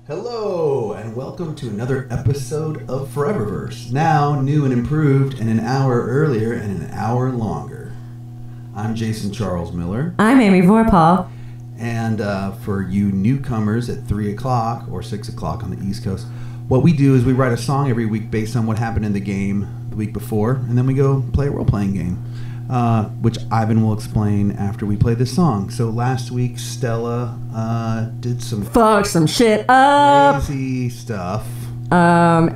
Hello, and welcome to another episode of ForeverVerse. Now, new and improved, and an hour earlier and an hour longer. I'm Jason Charles Miller. I'm Amy Vorpahl. And for you newcomers at 3 o'clock or 6 o'clock on the East Coast, what we do is we write a song every week based on what happened in the game the week before, and then we go play a role-playing game, which Ivan will explain after we play this song. So last week, Stella did some... Fuck some shit up! Crazy stuff. And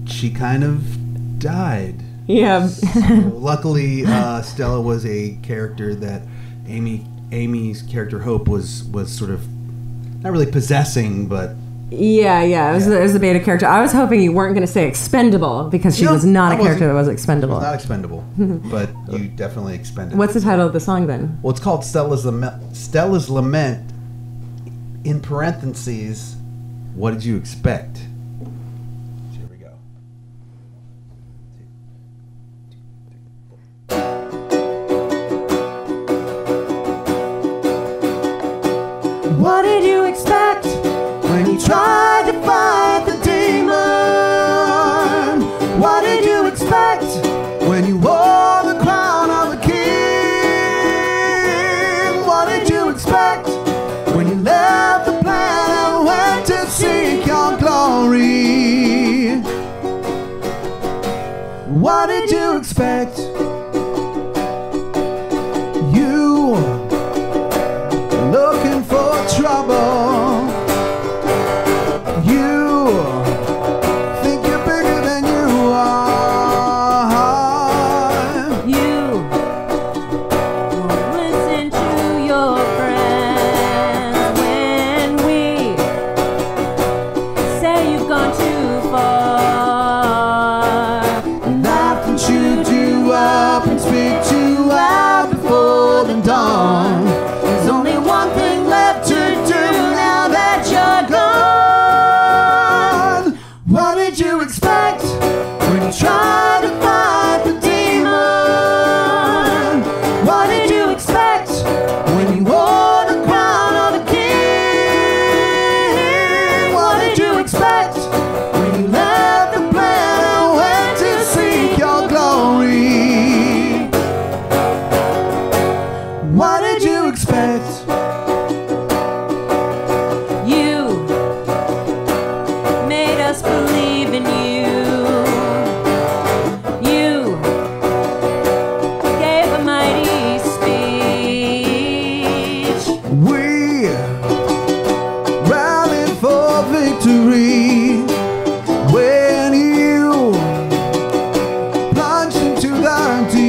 she kind of died. Yeah. So luckily, Stella was a character that Amy's character Hope was sort of not really possessing, but yeah. It was the beta character. I was hoping you weren't going to say expendable because she was not a character that was expendable. She was not expendable, but you definitely expended. What's the title of the song then? Well, it's called Stella's Lament. In parentheses, what did you expect? Here we go. What did you expect when you tried to fight the demon? What did you expect when you wore the crown of a king? What did you expect when you left the planet and went to seek your glory? What did you expect? You were looking for trouble. You think you're bigger than you are. You won't listen to your friends when we say you've gone too far. Life can shoot you up and spit you out before the dawn. There's only one thing left to do now that you're gone. What did you expect when you tried to fight the demon? What did you expect when you wore the crown of a king? What did you expect when you left the planet and went to seek your glory? What did you expect? You made us believe in you. You gave a mighty speech. We rallied for victory when you plunged into the deep.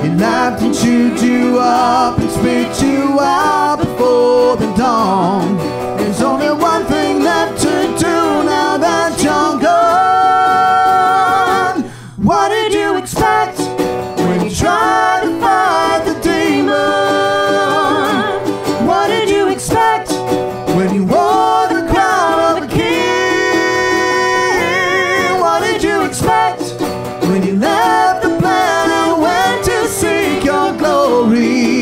He laughed and chewed you up and spit you out before the dawn. There's only one thing left to do now that you're gone. What did you expect when you tried to fight the demon? What did you expect when you wore the crown of a king? What did you expect when you left the planet and went to seek your glory?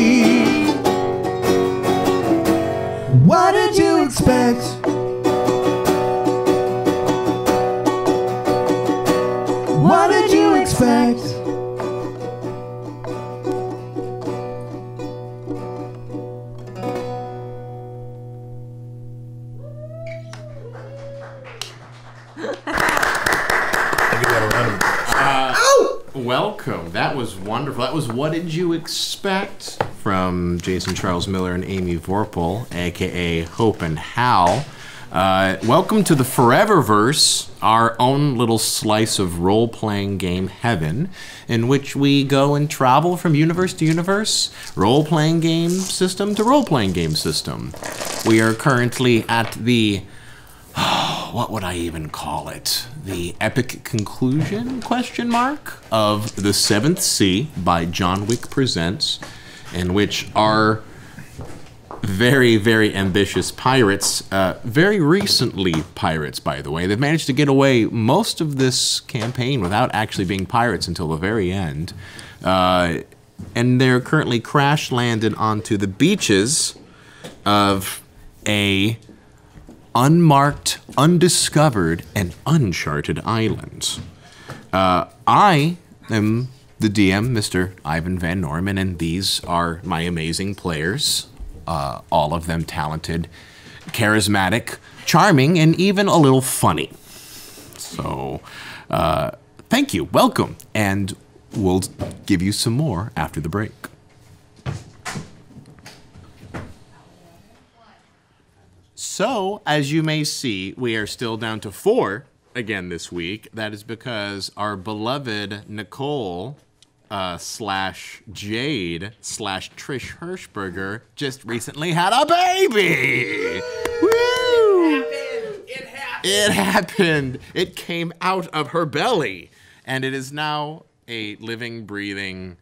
What did you expect? What did you expect? Welcome. That was wonderful. That was What Did You Expect from Jason Charles Miller and Amy Vorpahl, a.k.a. Hope and Hal. Welcome to the ForeverVerse, our own little slice of role-playing game heaven, in which we go and travel from universe to universe, role-playing game system to role-playing game system. We are currently at the... what would I even call it? The epic conclusion, question mark, of The Seventh Sea by John Wick Presents, in which our very, very ambitious pirates, very recently pirates, by the way, they've managed to get away most of this campaign without actually being pirates until the very end, and they're currently crash landed onto the beaches of a unmarked, undiscovered, and uncharted island. I am the DM, Mr. Ivan Van Norman, and these are my amazing players. All of them talented, charismatic, charming, and even a little funny. So, thank you, welcome, and we'll give you some more after the break. So, as you may see, we are still down to 4 again this week. That is because our beloved Nicole slash Jade slash Trish Hirschberger just recently had a baby. Woo! It happened. It came out of her belly, and it is now a living, breathing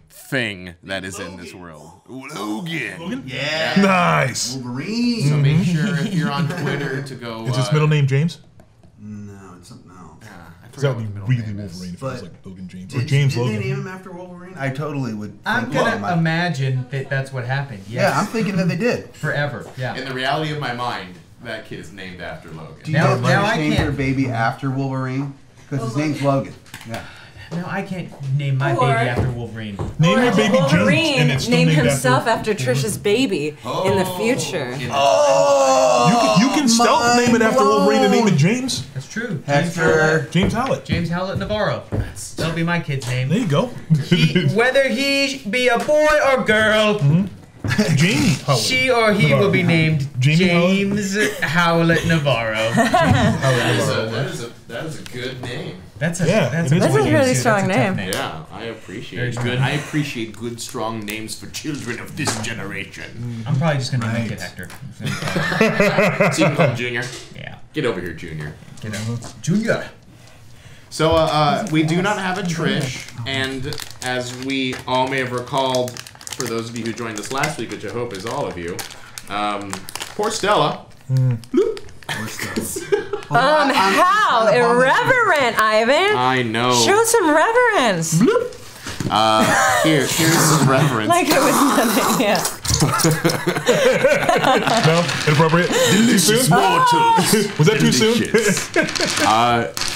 thing that is in this world. Logan. Yeah. Nice. Wolverine. So make sure if you're on Twitter to go. Is his middle name James? No, it's something else. Because that would be really Wolverine if it was like Logan James. Or James Did Logan. they name him after Wolverine? I totally would. I'm think gonna Logan. imagine that that's what happened. Yes. Yeah, I'm thinking that they did. Forever. Yeah. In the reality of my mind, that kid is named after Logan. Do you Now- know if now British I named can't- their baby after Wolverine? Because his name's Logan. Yeah. No, I can't name my Or- baby after Wolverine. Name your baby James, and Wolverine it's still named named himself after. after Trisha's baby in the future. You can stealth name it after Wolverine and name it James. That's true. Hector. James Howlett. James Howlett Navarro. That'll be my kid's name. There you go. Whether he be a boy or girl, Jamie Howlett. she or he will be named Jamie James Howlett Navarro. That is a good name. That's a Yeah, that's it is a a good really name, too. strong That's a tough name. Yeah, I appreciate Very good. strong. I appreciate good, strong names for children of this generation. I'm probably just gonna name Right. my kid Hector. So you can call him Junior. Yeah. Get over here, Junior. Get out. Junior. So we do not have a Trish, and as we all may have recalled, for those of you who joined us last week, which I hope is all of you, poor Stella. Bloop. How irreverent, Ivan. I know. Show some reverence. Here's some reference. Like it was nothing. Yeah. No? Inappropriate? Too soon? Was that too soon?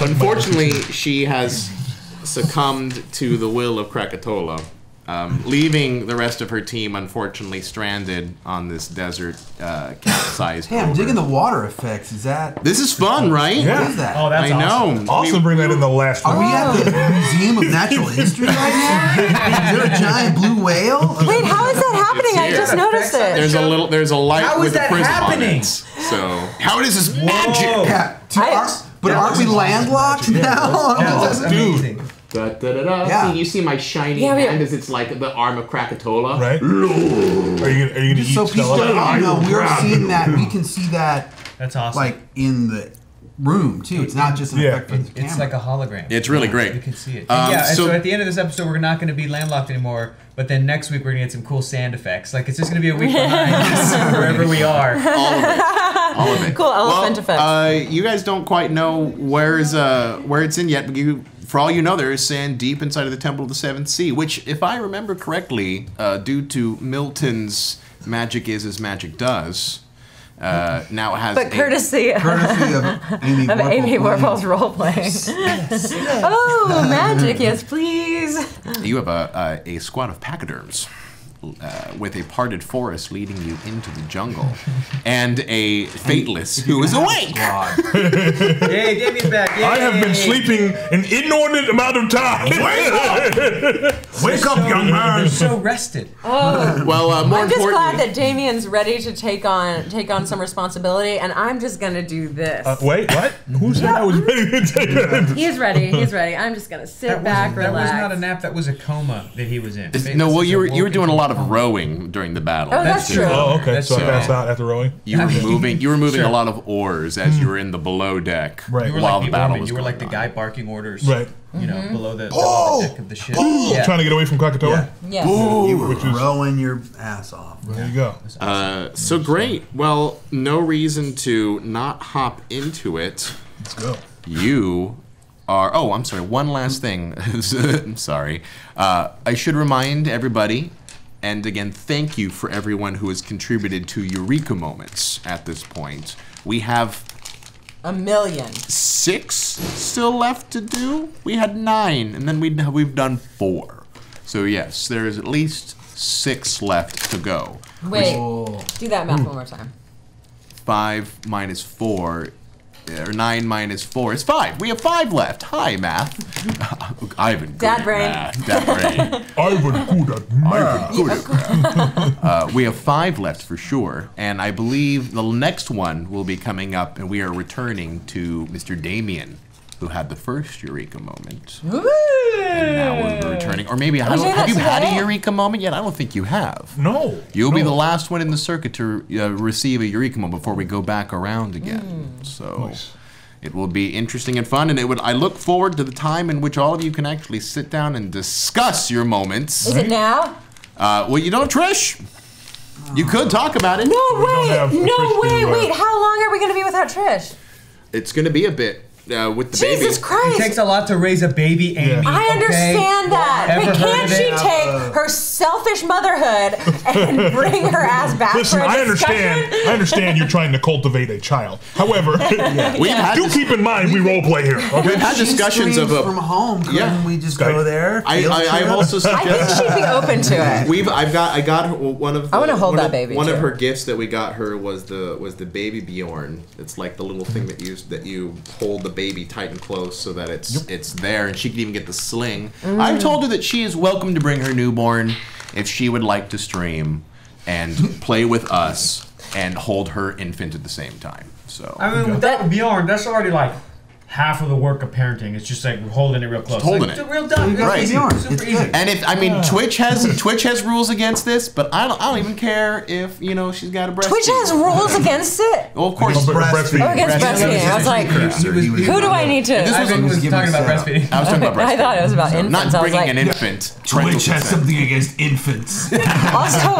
Unfortunately, she has succumbed to the will of Krakatoa, leaving the rest of her team unfortunately stranded on this desert capsized. Hey, I'm rover. digging the water effects. Is that? This is fun, right? Yeah. What is that? Oh, that's I awesome. know. Awesome, bring that in the last Are one. we at the Museum of Natural History right now? Is there a giant blue whale? Wait, how is that happening? I here. just noticed it. There's a light How with is a that prism happening? on it. So how is this magic? Yeah. But that aren't we was awesome landlocked magic. now? That's amazing. Da-da-da-da. See, you see my shiny Yeah, hand as it's like the arm of Krakatoa. Right? Are you gonna eat Just so people Stella? know, we're seeing that. We can see that, That's awesome. like in the room too. It's not just an Yeah. effect for the camera. It's like a hologram. It's really great. You can see it. Um, And yeah, and so- so at the end of this episode, we're not going to be landlocked anymore. But then next week, we're going to get some cool sand effects. Like, it's just going to be a week behind wherever we are. All of it. Cool elephant effects. You guys don't quite know where it's in yet, but for all you know, there is sand deep inside of the Temple of the Seventh Sea, which, if I remember correctly, due to Milton's "magic is as magic does," now has But courtesy of Amy Amy Warhol. Warple's role playing. Oh, magic, yes, please. You have a squad of pachyderms with a parted forest leading you into the jungle, and a fateless who is awake. Yay, Damien's back. Yay. I have been sleeping an inordinate amount of time. Wake up, young man. You're so rested. Oh, Well, more I'm just glad importantly, that Damien's ready to take on some responsibility, and I'm just gonna do this. Wait, what? Who said I was ready to take it? He's ready. He's ready. I'm just gonna sit back, that relax. was not a nap. That was a coma that he was in. no. Well, This is you were woken doing a lot of coma. rowing during the battle. Oh, that's true. Oh, okay. That's So I so- passed out after rowing. You were moving. You were moving Sure. a lot of oars as you were in the below deck Right. You were while like the the battle Orman. was You were going like the on. guy barking orders. Right. You know, below the deck of the ship. Trying to get away from Krakatoa? Yeah. You were Which was- rowing your ass off. There you go. So great. Well, no reason to not hop into it. Let's go. You are. Oh, I'm sorry. One last thing. I'm sorry. I should remind everybody And again, thank you for everyone who has contributed to Eureka Moments at this point. We have 1 million. 6 still left to do. We had 9, and then we've done 4. So yes, there is at least 6 left to go. Wait, do that math one more time. 5 minus 4, or 9 minus 4 is 5. We have 5 left. Hi, math. Ivan. Dad brain. Dad brain. Ivan good at math. We have 5 left for sure, and I believe the next one will be coming up, and we are returning to Mr. Damion, who had the first Eureka moment. Woo! And now we're returning, or maybe have you had a Eureka moment yet? I don't think you have. No. You'll be the last one in the circuit to receive a Eureka moment before we go back around again. So it will be interesting and fun, and I look forward to the time in which all of you can actually sit down and discuss your moments. Is it now? Well, you don't, Trish. You could talk about it. No way! Wait, how long are we going to be without Trish? It's going to be a bit. With the baby. Jesus Christ! It takes a lot to raise a baby, Amy. I understand that, Ever but can't heard she of it? take her selfish motherhood and bring her ass back Listen, for a discussion? I understand you're trying to cultivate a child. However, do keep in mind we role play here. Okay? We've had discussions of from home. Couldn't we just go there? I've also I think suggested. she'd be open to it. I got her one of. I wanna hold that baby, One too. of her gifts that we got her was the baby Bjorn. It's like the little thing that you hold the baby tight and close so that it's there, and she can even get the sling. I've told her that she is welcome to bring her newborn if she would like to stream and play with us and hold her infant at the same time. So I mean, with that Bjorn, that's already like half of the work of parenting. It's just like holding it real close. Just holding like, it. It's real done. Right. Easy. Bjorn. Super It's easy. good. And Twitch has rules against this, but I don't even care if she's got a breast. Twitch has rules against it? Well, of course. Breastfeeding. Oh, against breastfeeding. I was like, who do I need to... Ivan was talking about breastfeeding. I was talking about breastfeeding. I thought it was about infants. Not I was bringing like, an infant. Twitch has something against infants. Also,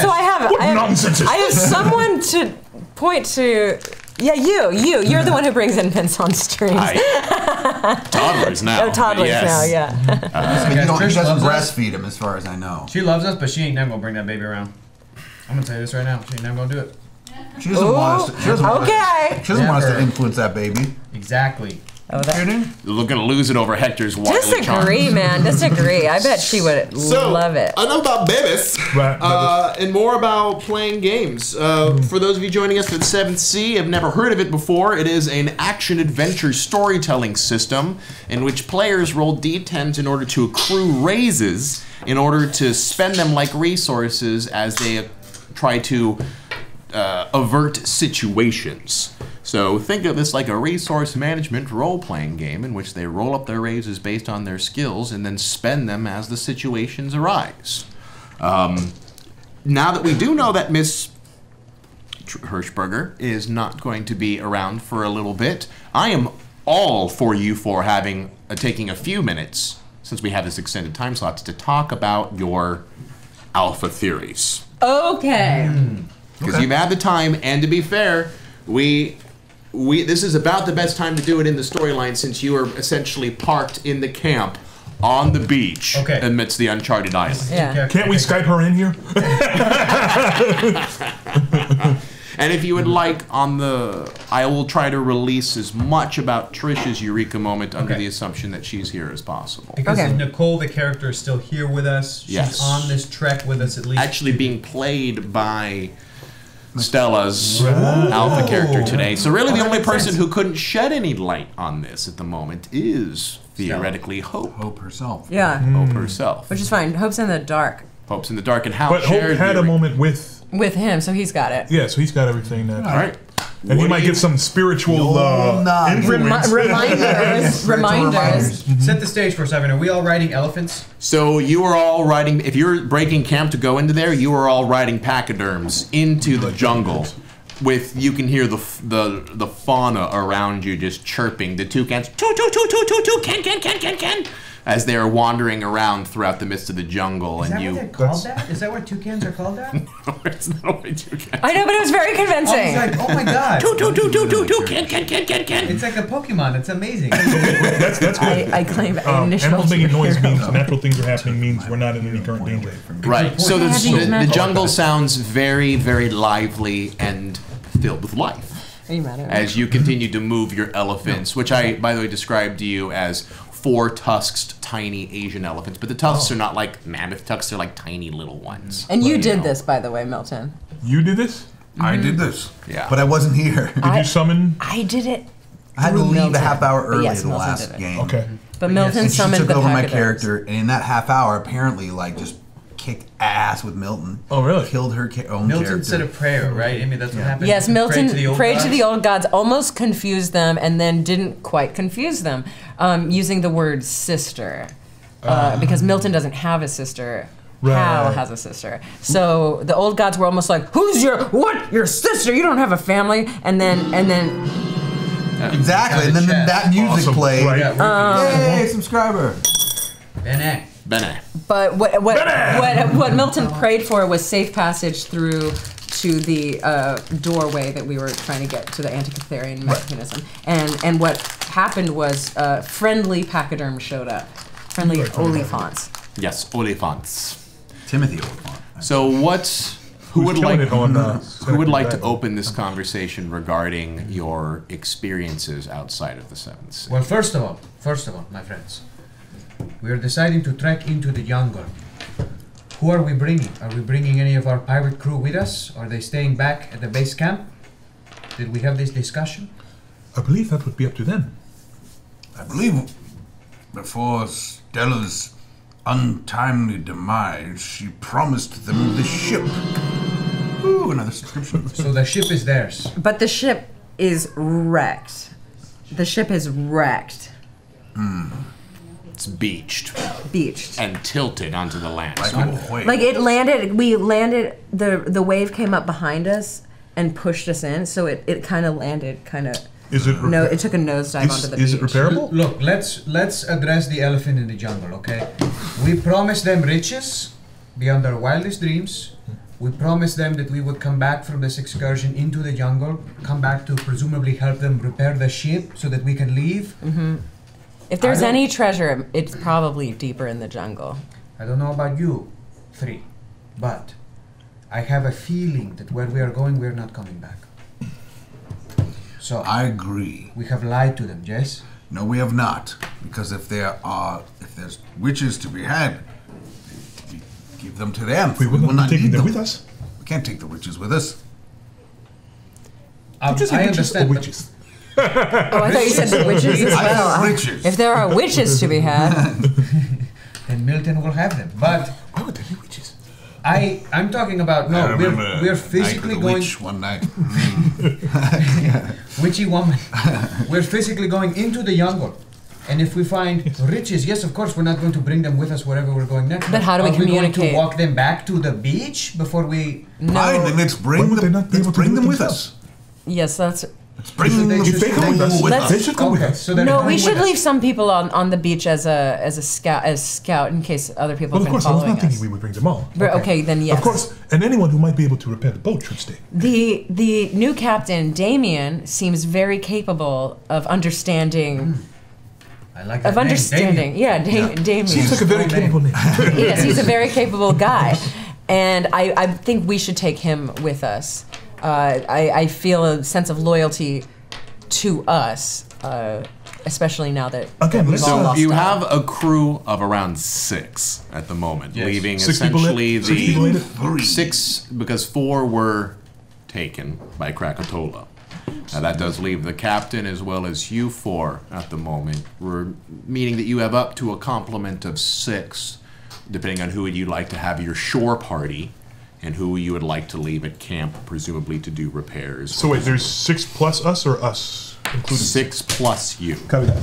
I have someone to point to... Yeah, you're the one who brings infants on streams. Toddlers now. Oh, toddlers yes. now, yeah. But you don't, Trish he doesn't loves us. breastfeed him, as far as I know. She loves us, but she ain't never gonna bring that baby around. I'm gonna tell you this right now. She ain't never gonna do it. She doesn't want us. She doesn't want us, she doesn't want us to influence that baby. Exactly. Oh, that. We're gonna lose it over Hector's wily Disagree, charms. man. Disagree. I bet she would love it. Enough about babies, Right. and more about playing games. For those of you joining us for the 7th Sea, have never heard of it before, it is an action-adventure storytelling system in which players roll d10s in order to accrue raises in order to spend them like resources as they try to avert situations. So think of this like a resource management role-playing game in which they roll up their raises based on their skills and then spend them as the situations arise. Now that we do know that Miss Hirschberger is not going to be around for a little bit, I am all for you for having taking a few minutes, since we have this extended time slot, to talk about your alpha theories. Okay. Because you've had the time, and to be fair, this is about the best time to do it in the storyline since you are essentially parked in the camp on the beach amidst the Uncharted island. Yeah. Can't we Skype her in here? And if you would like, I will try to release as much about Trish's Eureka moment under the assumption that she's here as possible. Because Nicole, the character, is still here with us. She's on this trek with us at least. Actually being played by Stella's alpha character today. So really the only person who couldn't shed any light on this at the moment is theoretically Hope. Hope herself. Yeah. Hope herself. Which is fine. Hope's in the dark. Hope's in the dark, and Hal But Hope shared had a moment with him, so he's got it. Yeah, so he's got everything that. All right. And he might get some spiritual influence. Reminders. Set the stage for us, Ivan. Are we all riding elephants? So you are all riding, if you're breaking camp to go into there, you are all riding pachyderms into the jungle. You can hear the fauna around you just chirping. The toucans, toot, toot, toot, toot, toot, toot, can, as they are wandering around throughout the midst of the jungle. Is and that you. what they're called that? Is that what toucans are called that? No, it's not what toucans. I know, but it was very convincing. I was like, oh my god. Can. It's like a Pokemon. It's amazing. That's good. I claim initial. Animals making noise means natural things are happening, means we're not in any current danger. Right. So Yeah, the jungle sounds very, very lively and filled with life. Are you mad at me? As you continue to move your elephants, which I, by the way, described to you as 4 tusked, tiny Asian elephants. But the tusks are not like mammoth tusks; they're like tiny little ones. And you did this, by the way, Milton. You did this? I did this. Yeah. But I wasn't here. Did you summon? I did it. I had to through leave Milton. a half hour But early yes, the Milton last did it. game. Okay. But Milton And she summoned took the over my pachyderms. character, and in that half hour, apparently, like, just kicked ass with Milton. Oh, really? Killed her own Milton character. said a prayer, right? I mean, that's what happened. Yes, Milton prayed to gods. the old gods, almost confused them, and then didn't quite confuse them, using the word sister. Because Milton doesn't have a sister. Hal Right. has a sister. So the old gods were almost like, "Who's your sister? You don't have a family." And then Exactly, and then Chat. that music Awesome. played. Right. Yeah, Yay, subscriber! Bene. Bene. But what Milton prayed for was safe passage through to the doorway that we were trying to get to the Antikytherian mechanism. And what happened was friendly pachyderms showed up. Friendly olifants. Yes, Olifants. Timothy Oliphant. So who would killing like it on, who would like to Saturday? open this conversation regarding your experiences outside of the Seventh Sea? Well, first of all, my friends, we are deciding to trek into the jungle. Who are we bringing? Are we bringing any of our pirate crew with us? Are they staying back at the base camp? Did we have this discussion? I believe that would be up to them. I believe before Stella's untimely demise, she promised them the ship. Ooh, another subscription. So the ship is theirs. But the ship is wrecked. The ship is wrecked. It's beached Beached. and tilted onto the land. Like a whale. Like it landed, we landed, the wave came up behind us and pushed us in, so it kind of landed, Is it? no, it took a nosedive onto the beach. Is it repairable? Look, let's address the elephant in the jungle, okay? We promised them riches beyond their wildest dreams. We promised them that we would come back from this excursion into the jungle, come back to presumably help them repair the ship so that we can leave. If there's I don't- any treasure, it's probably deeper in the jungle. I don't know about you, 3, but I have a feeling that where we are going, we're not coming back. So I agree. we have lied to them, Jess. No, we have not. Because if there's witches to be had, we give them to them. We will not be taking need them with us. We can't take the witches with us. Did you say I witches or understand, but witches? Oh, I thought you said the witches as I well. said witches. If there are witches to be had, then Milton will have them. But Why would there be witches? I'm talking about I no. remember We're night physically with the going witch one night. witchy woman. We're physically going into the jungle, and if we find riches, yes, of course, we're not going to bring them with us wherever we're going next. But how do we Are we going communicate? to walk them back to the beach before we? Fine, then let's Why bring would they them. not be Let's able to bring do it them with themselves? us. yes, that's. Let's bring So them. they If they come with us, Let's- they should come with Okay, us. so then No, come we with should us. leave some people on the beach as a scout in case other people Well, of can course, I was following not thinking us. we would bring them all. Okay, then yes. Of course, and anyone who might be able to repair the boat should stay. The new captain, Damion, seems very capable of understanding. I like that Of name, understanding. Damien. Yeah, Damion. Seems like a very Cool name. capable name. Yes, he's a very capable guy. And I think we should take him with us. I feel a sense of loyalty to us, especially now that Again, we've let's all So lost you out. have a crew of around 6 at the moment, Yes. leaving 6 people essentially in- 6 people in it? 6 because 4 were taken by Krakatoa. Now that does leave the captain as well as you 4 at the moment, meaning that you have up to a complement of 6, depending on who you'd like to have your shore party and who you would like to leave at camp, presumably to do repairs. So wait, there's 6 plus us or us including? 6 plus you. Copy that.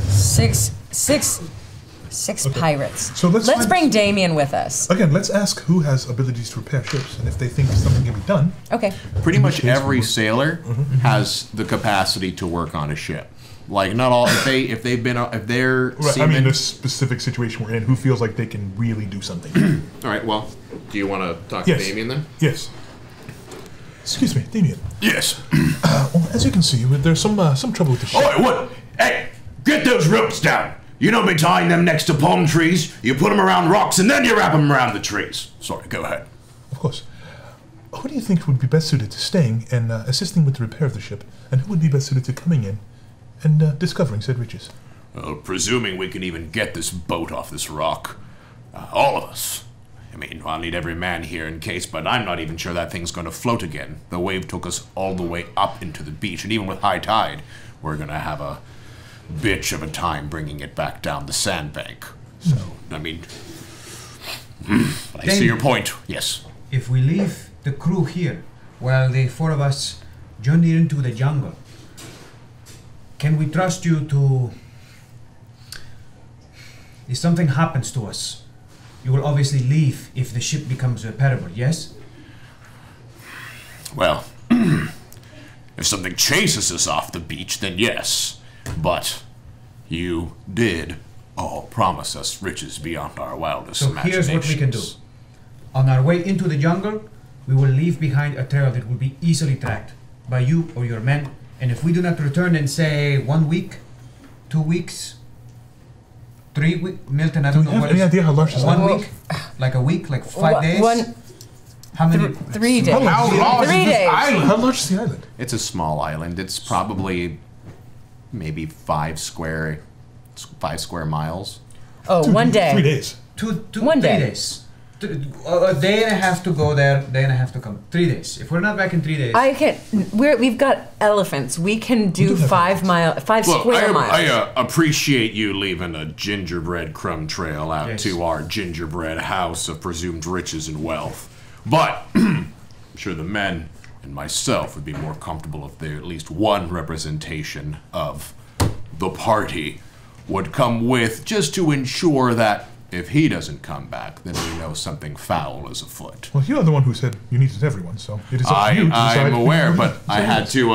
Six pirates. So let's find- bring Damion with us. Again, let's ask who has abilities to repair ships, and if they think something can be done. Okay. Pretty much case every we would- sailor has the capacity to work on a ship. Like not all. If they're Right, I mean, the specific situation we're in, who feels like they can really do something? All right. Well, do you want to talk Yes. to Damion then? Yes. Excuse me, Damion. Yes. Well, as you can see, there's some trouble with the ship. Oh, what? Hey, get those ropes down. You don't be tying them next to palm trees. You put them around rocks and then you wrap them around the trees. Sorry, go ahead. Of course. Who do you think would be best suited to staying and assisting with the repair of the ship, and who would be best suited to coming in and discovering said riches? Well, presuming we can even get this boat off this rock. All of us. I mean, I'll need every man here in case, but I'm not even sure that thing's going to float again. The wave took us all the way up into the beach, and even with high tide, we're going to have a bitch of a time bringing it back down the sandbank. So, I mean, I see your point, yes. If we leave the crew here while the four of us journey into the jungle, can we trust you to... If something happens to us, you will obviously leave if the ship becomes repairable, yes? Well, if something chases us off the beach, then yes. But you did all promise us riches beyond our wildest So imaginations. here's what we can do. On our way into the jungle, we will leave behind a trail that will be easily tracked by you or your men. And if we do not return in, say, 1 week, 2 weeks, 3 weeks, Milton, I Do don't we know have what any is idea how large this 1 island week, like a week, like 5 days. How many? 3 days. How large 3 is this days. island? How large is the island? It's a small island. It's probably maybe 5 square miles. Oh, 1 day. 3 days. Two, 1 3 day. days. A day and a half to go there, day and a half to come. 3 days. If we're not back in 3 days, I can. We've got elephants. We can do do have 5 Look, square miles. I appreciate you leaving a gingerbread crumb trail out Yes. to our gingerbread house of presumed riches and wealth. But I'm sure the men and myself would be more comfortable if there at least one representation of the party would come with, just to ensure that if he doesn't come back, then we know something foul is afoot. Well, you're the one who said you needed everyone, so it is up to you to decide. I'm aware, but I had to.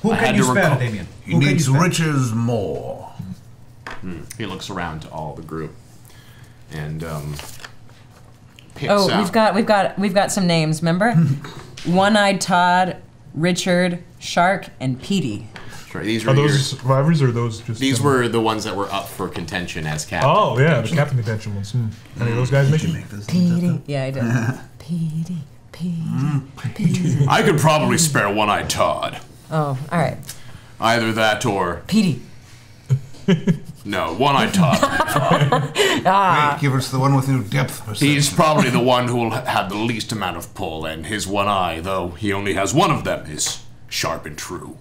who I can had you to spare, recall- Damion? He Who can you needs spare? riches more. He looks around to all the group and picks Oh, out. we've got some names. Remember, One-Eyed Todd, Richard, Shark, and Petey. Sorry, these Are were those your, survivors or those just... these were the ones that were up for contention as captain. Oh, yeah, the captain contention ones. Any of those guys make it? Petey. Yeah, I did. Petey. Petey. I could probably spare One-Eyed Todd. Oh, all right. Either that or Petey. no, One-Eyed Todd. Wait, give us the one with no depth perception. He's probably the one who will have the least amount of pull, and his one eye, though he only has one of them, is sharp and true.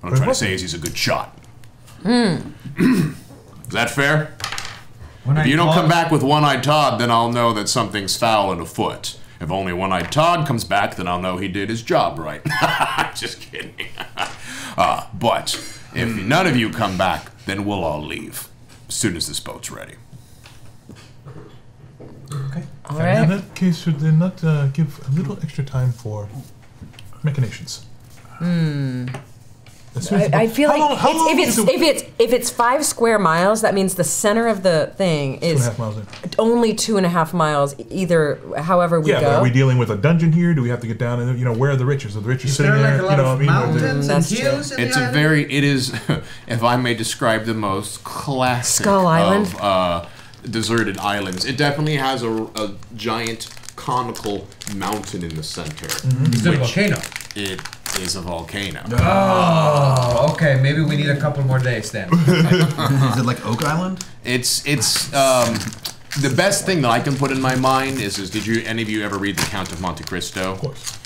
What I'm trying to say is he's a good shot. Is that fair? If you don't come back with One-Eyed Todd, then I'll know that something's foul and afoot. If only One-Eyed Todd comes back, then I'll know he did his job right. Just kidding. But if none of you come back, then we'll all leave as soon as this boat's ready. All In right. that case, should they not give a little extra time for machinations? As soon as the I boat- feel How like long- how long is it- if it's 5 square miles, that means the center of the thing is 2.5 miles in. only 2.5 miles. Either however we Yeah, go. but are we dealing with a dungeon here? Do we have to get down and, where are the riches? Are the riches Is sitting there there? like a lot of Are mountains they- and That's true. hills in It's the a island? very, it is, if I may describe the most classic Skull Island? of deserted islands. It definitely has a giant conical mountain in the center. Is it a volcano? It is a volcano. Oh, okay. Maybe we need a couple more days then. Is it like Oak Island? It's the best thing that I can put in my mind is did any of you ever read The Count of Monte Cristo? Of course.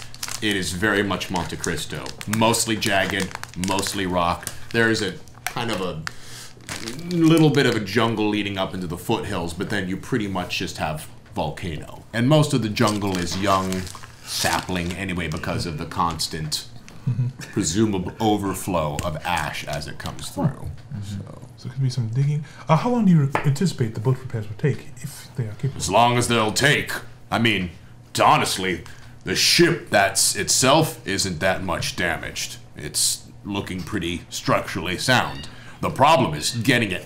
It is very much Monte Cristo. Mostly jagged, mostly rock. There's a kind of a little bit of a jungle leading up into the foothills, but then you pretty much just have volcano. And most of the jungle is young sapling anyway because of the constant presumable overflow of ash as it comes through. So it could be some digging. How long do you anticipate the boat repairs will take, if they are capable? As long as they'll take. I mean, honestly, the ship that's itself isn't that much damaged. It's looking pretty structurally sound. The problem is getting it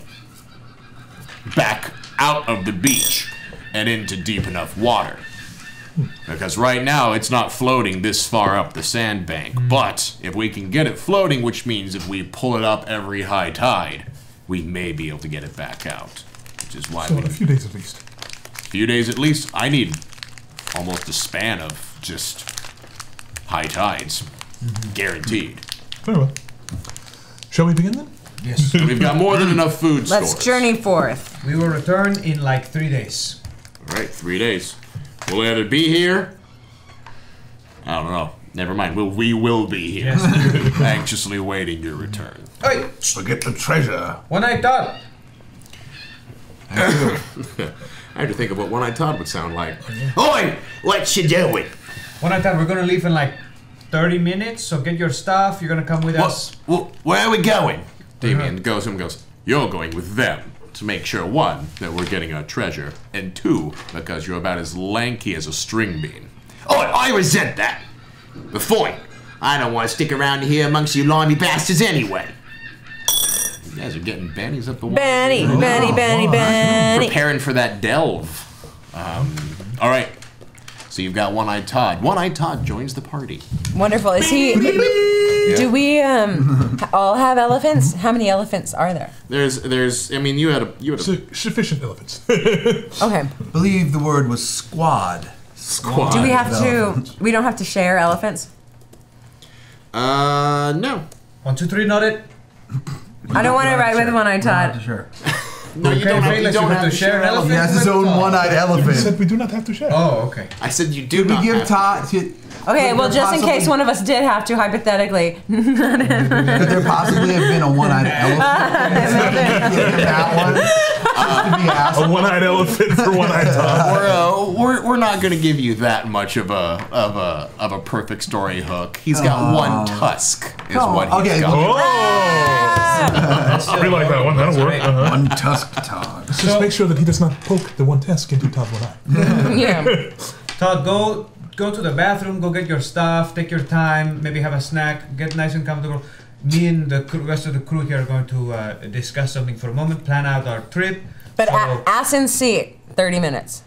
back out of the beach and into deep enough water. Because right now it's not floating this far up the sandbank. But if we can get it floating, which means if we pull it up every high tide, we may be able to get it back out. Which is why a few days at least. A few days at least. I need almost a span of just high tides. Guaranteed. Very well. Shall we begin then? Yes. We've got more than enough food stores. Let's journey forth. We will return in like 3 days. Alright, 3 days. We'll either be here. I don't know. Never mind. We will be here. Yes. Anxiously waiting your return. Hey, Forget the treasure. one-eyed Todd. I had to think of what One-Eyed Todd would sound like. Oi, what you doing? One-eyed Todd, we're gonna leave in like 30 minutes, so get your stuff. You're gonna come with us. Where are we going? Damion goes and goes, you're going with them to make sure, one, that we're getting our treasure, and two, because you're about as lanky as a string bean. Oh, I resent that. The point, I don't want to stick around here amongst you limey bastards anyway. You guys are getting bannies up the wall. Benny. Preparing for that delve. All right. So you've got One-Eyed Todd. One-Eyed Todd joins the party. Wonderful. Is he? Do we all have elephants? How many elephants are there? There's. I mean, you had a. Sufficient elephants. Okay. I believe the word was squad. Squad. Do we have to? We don't have to share elephants. No. 1, 2, 3, not it. I don't want to ride with One-Eyed Todd. Sure. No, you don't have to share an elephant. He has his own one-eyed We elephant. said we do not have to share. Oh, okay. I said you do Did we not give have Todd? Okay, well, just in case one of us did have to, hypothetically. Could there possibly have been a one-eyed elephant? That one. A one-eyed elephant for one-eyed Todd. We're not going to give you that much of a perfect story hook. He's got one tusk. Is what he's got. We like that one. That'll work. One tusk Todd. Just make sure that he does not poke the one tusk into Todd's one eye. Yeah. Todd, go to the bathroom, go get your stuff, take your time, maybe have a snack, get nice and comfortable. Me and the rest of the crew here are going to discuss something for a moment, plan out our trip. But ass in seat, 30 minutes.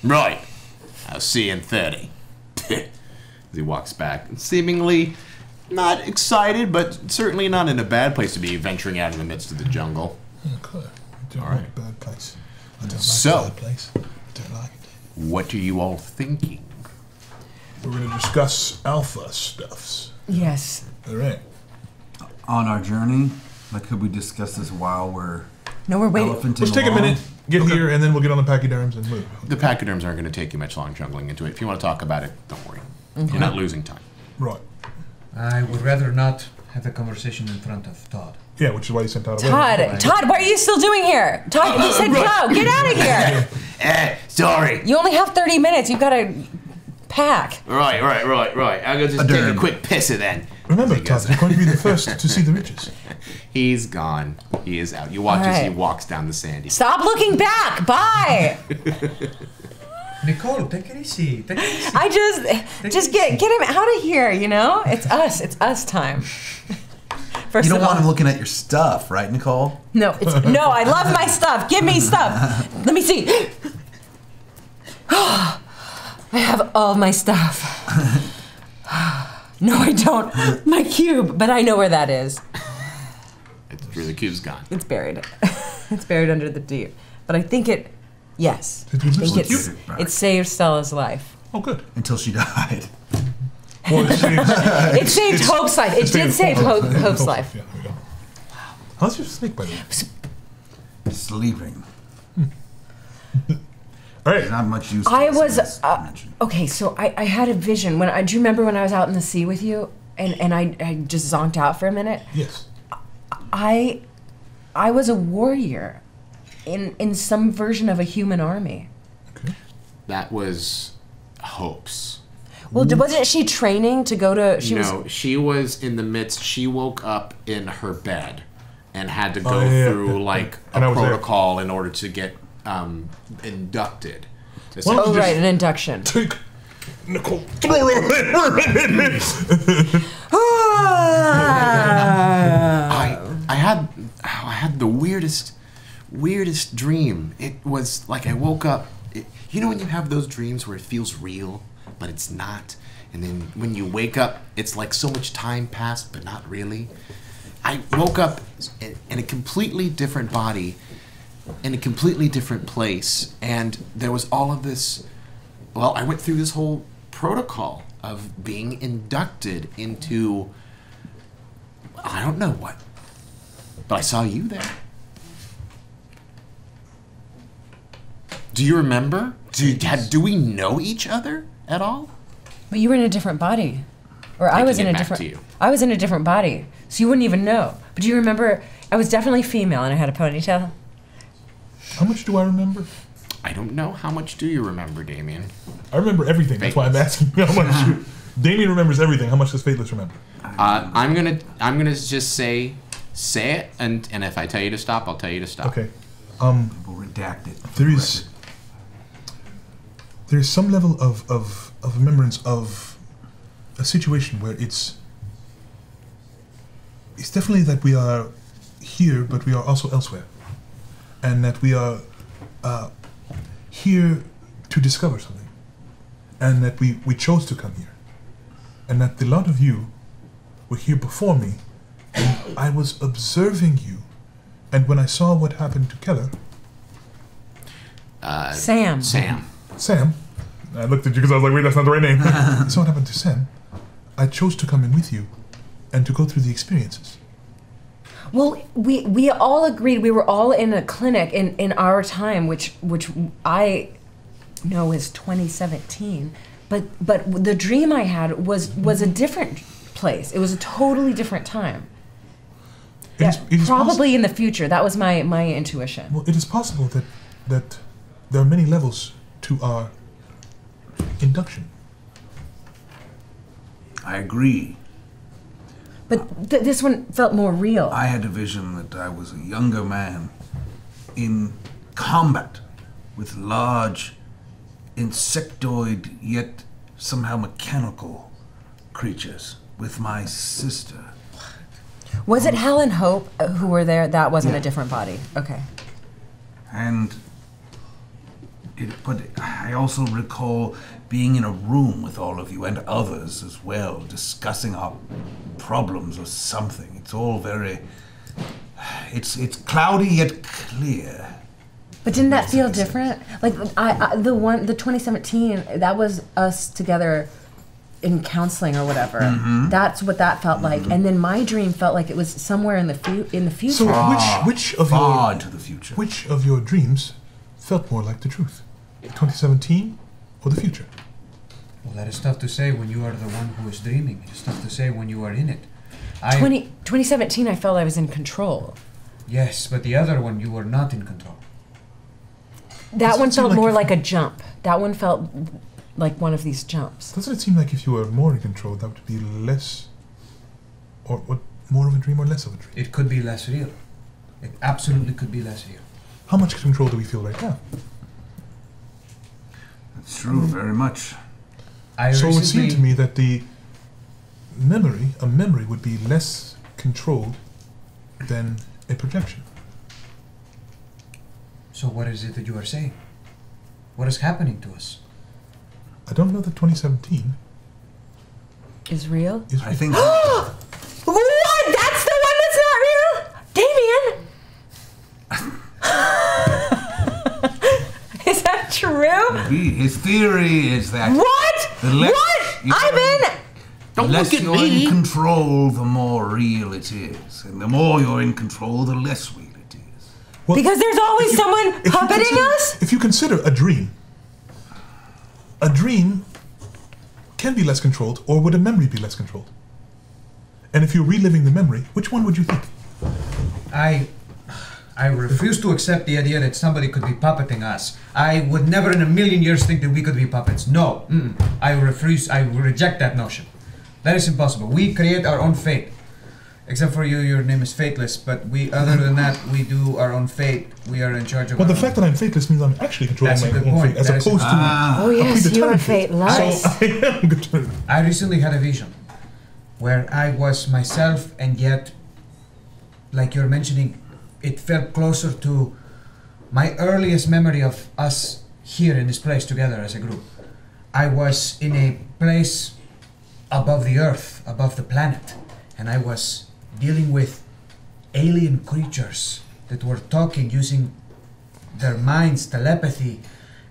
Right. I'll see you in 30. As he walks back, seemingly not excited, but certainly not in a bad place to be venturing out in the midst of the jungle. Okay. All right. right. Bad place. I don't like So- bad place. I don't like it. What are you all thinking? We're going to discuss alpha stuffs. Yes. All right. On our journey, like, could we discuss this while we're No, we're waiting. elephanting Let's take a along? minute, get here, and then we'll get on the pachyderms and move. The pachyderms aren't going to take you much long jungling into it. If you want to talk about it, don't worry. You're not losing time. Right. I would rather not have the conversation in front of Todd. Yeah, which is why you sent Todd away. Todd, what are you still doing here? Todd, he said go. Get out of here. Sorry. You only have 30 minutes. You've got to pack. Right. I'm gonna just take a quick pisser then. Remember, Todd, you're going to be the first to see the riches. He's gone. He is out. You watch All as he right. walks down the sandy. Stop looking back. Bye. Nicole, take it easy. Take it easy. I just get him out of here, you know? It's us time. First You don't of want all, him looking at your stuff, right, Nicole? No, I love my stuff. Give me stuff. Let me see. I have all my stuff. No, I don't. My cube, but I know where that is. It's true. The cube's gone. It's buried. It's buried under the deep. But I think yes. Did you I lose think the cube? it saved Stella's life. Oh, good. Until she died. Well, It saved Hope's life. It did save Hope's life. Yeah, there we go. How's your snake, by the way? Sleeping. All right. Not much use. I to was this dimension. okay. So I had a vision do you remember when I was out in the sea with you, and I just zonked out for a minute? Yes. I was a warrior in some version of a human army. Okay. That was Hope's. Well, wasn't she training to go to? She was in the midst. She woke up in her bed and had to go through like And I a was there. protocol in order to get inducted. Why don't you right, just an induction. take Nicole? was like I woke up. You know when you have those dreams where it feels real, but it's not? And then when you wake up, it's like so much time passed, but not really. I woke up in a completely different body, in a completely different place, and there was all of this. Well, I went through this whole protocol of being inducted into I don't know what, but I saw you there. Do you remember? Do we know each other at all? But you were in a different body, or I was in a different. I was in a different body, so you wouldn't even know. But do you remember? I was definitely female, and I had a ponytail. How much do I remember? I don't know. How much do you remember, Damion? I remember everything. That's why I'm asking how much. Damion remembers everything. How much does Fateless remember? I'm gonna just say it, and if I tell you to stop, I'll tell you to stop. Okay. We'll redact it. There is some level of remembrance of a situation where it's definitely that we are here, but we are also elsewhere, and that we are here to discover something, and that we chose to come here, and that the lot of you were here before me, and I was observing you, and when I saw what happened to Keller, Sam. I looked at you because I was like, wait, that's not the right name. I saw what happened to Sam. I chose to come in with you and to go through the experiences. Well, we all agreed. We were all in a clinic in our time, which I know is 2017. But the dream I had was a different place. It was a totally different time. It is probably in the future. That was my intuition. Well, it is possible that there are many levels to our induction. I agree. But this one felt more real. I had a vision that I was a younger man in combat with large, insectoid, yet somehow mechanical creatures with my sister. Was it Hal and Hope who were there? That wasn't a different body. Okay. And but I also recall being in a room with all of you and others as well, discussing our problems or something. It's all very... It's cloudy yet clear. But didn't that feel different? Like the 2017, that was us together in counseling or whatever. Mm-hmm. That's what that felt like. And then my dream felt like it was somewhere in the future. So which of far into the future? Which of your dreams felt more like the truth? 2017 or the future? Well, that is tough to say when you are the one who is dreaming. It's tough to say when you are in it. 2017, I felt I was in control. Yes, but the other one, you were not in control. That one felt more like a jump. That one felt like one of these jumps. Doesn't it seem like if you were more in control, that would be less, or what, more of a dream or less of a dream? It could be less real. It absolutely could be less real. How much control do we feel right now? That's true, very much. So it would seem to me that a memory would be less controlled than a projection. So what is it that you are saying? What is happening to us? I don't know that 2017 is real. I think. What? That's the one that's not real, Damion. Is that true? His theory is that. What? Ivan! The less you're in control, the more real it is. And the more you're in control, the less real it is. Well, because there's always someone puppeting us? If you consider a dream can be less controlled, or would a memory be less controlled? And if you're reliving the memory, which one would you think? I refuse to accept the idea that somebody could be puppeting us. I would never in a million years think that we could be puppets. No. I refuse. I reject that notion. That is impossible. We create our own fate. Except for you, your name is Fateless, but other than that, we do our own fate. We are in charge of Well, the fact that I'm fateless means I'm actually controlling my own fate, as opposed to oh yes, you are fateless. So I am good. I recently had a vision where I was myself, and yet, like you're mentioning, it felt closer to my earliest memory of us here in this place together as a group, I was in a place above the earth, above the planet, and I was dealing with alien creatures that were talking using their minds, telepathy,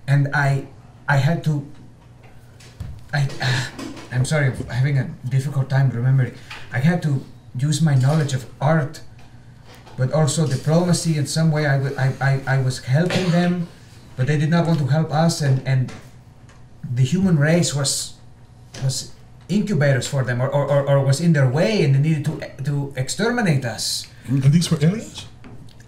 and I had to. I'm sorry, I'm having a difficult time remembering. I had to use my knowledge of art, but also diplomacy in some way. I was helping them, but they did not want to help us, and the human race was incubators for them, or was in their way, and they needed to exterminate us. And these were aliens?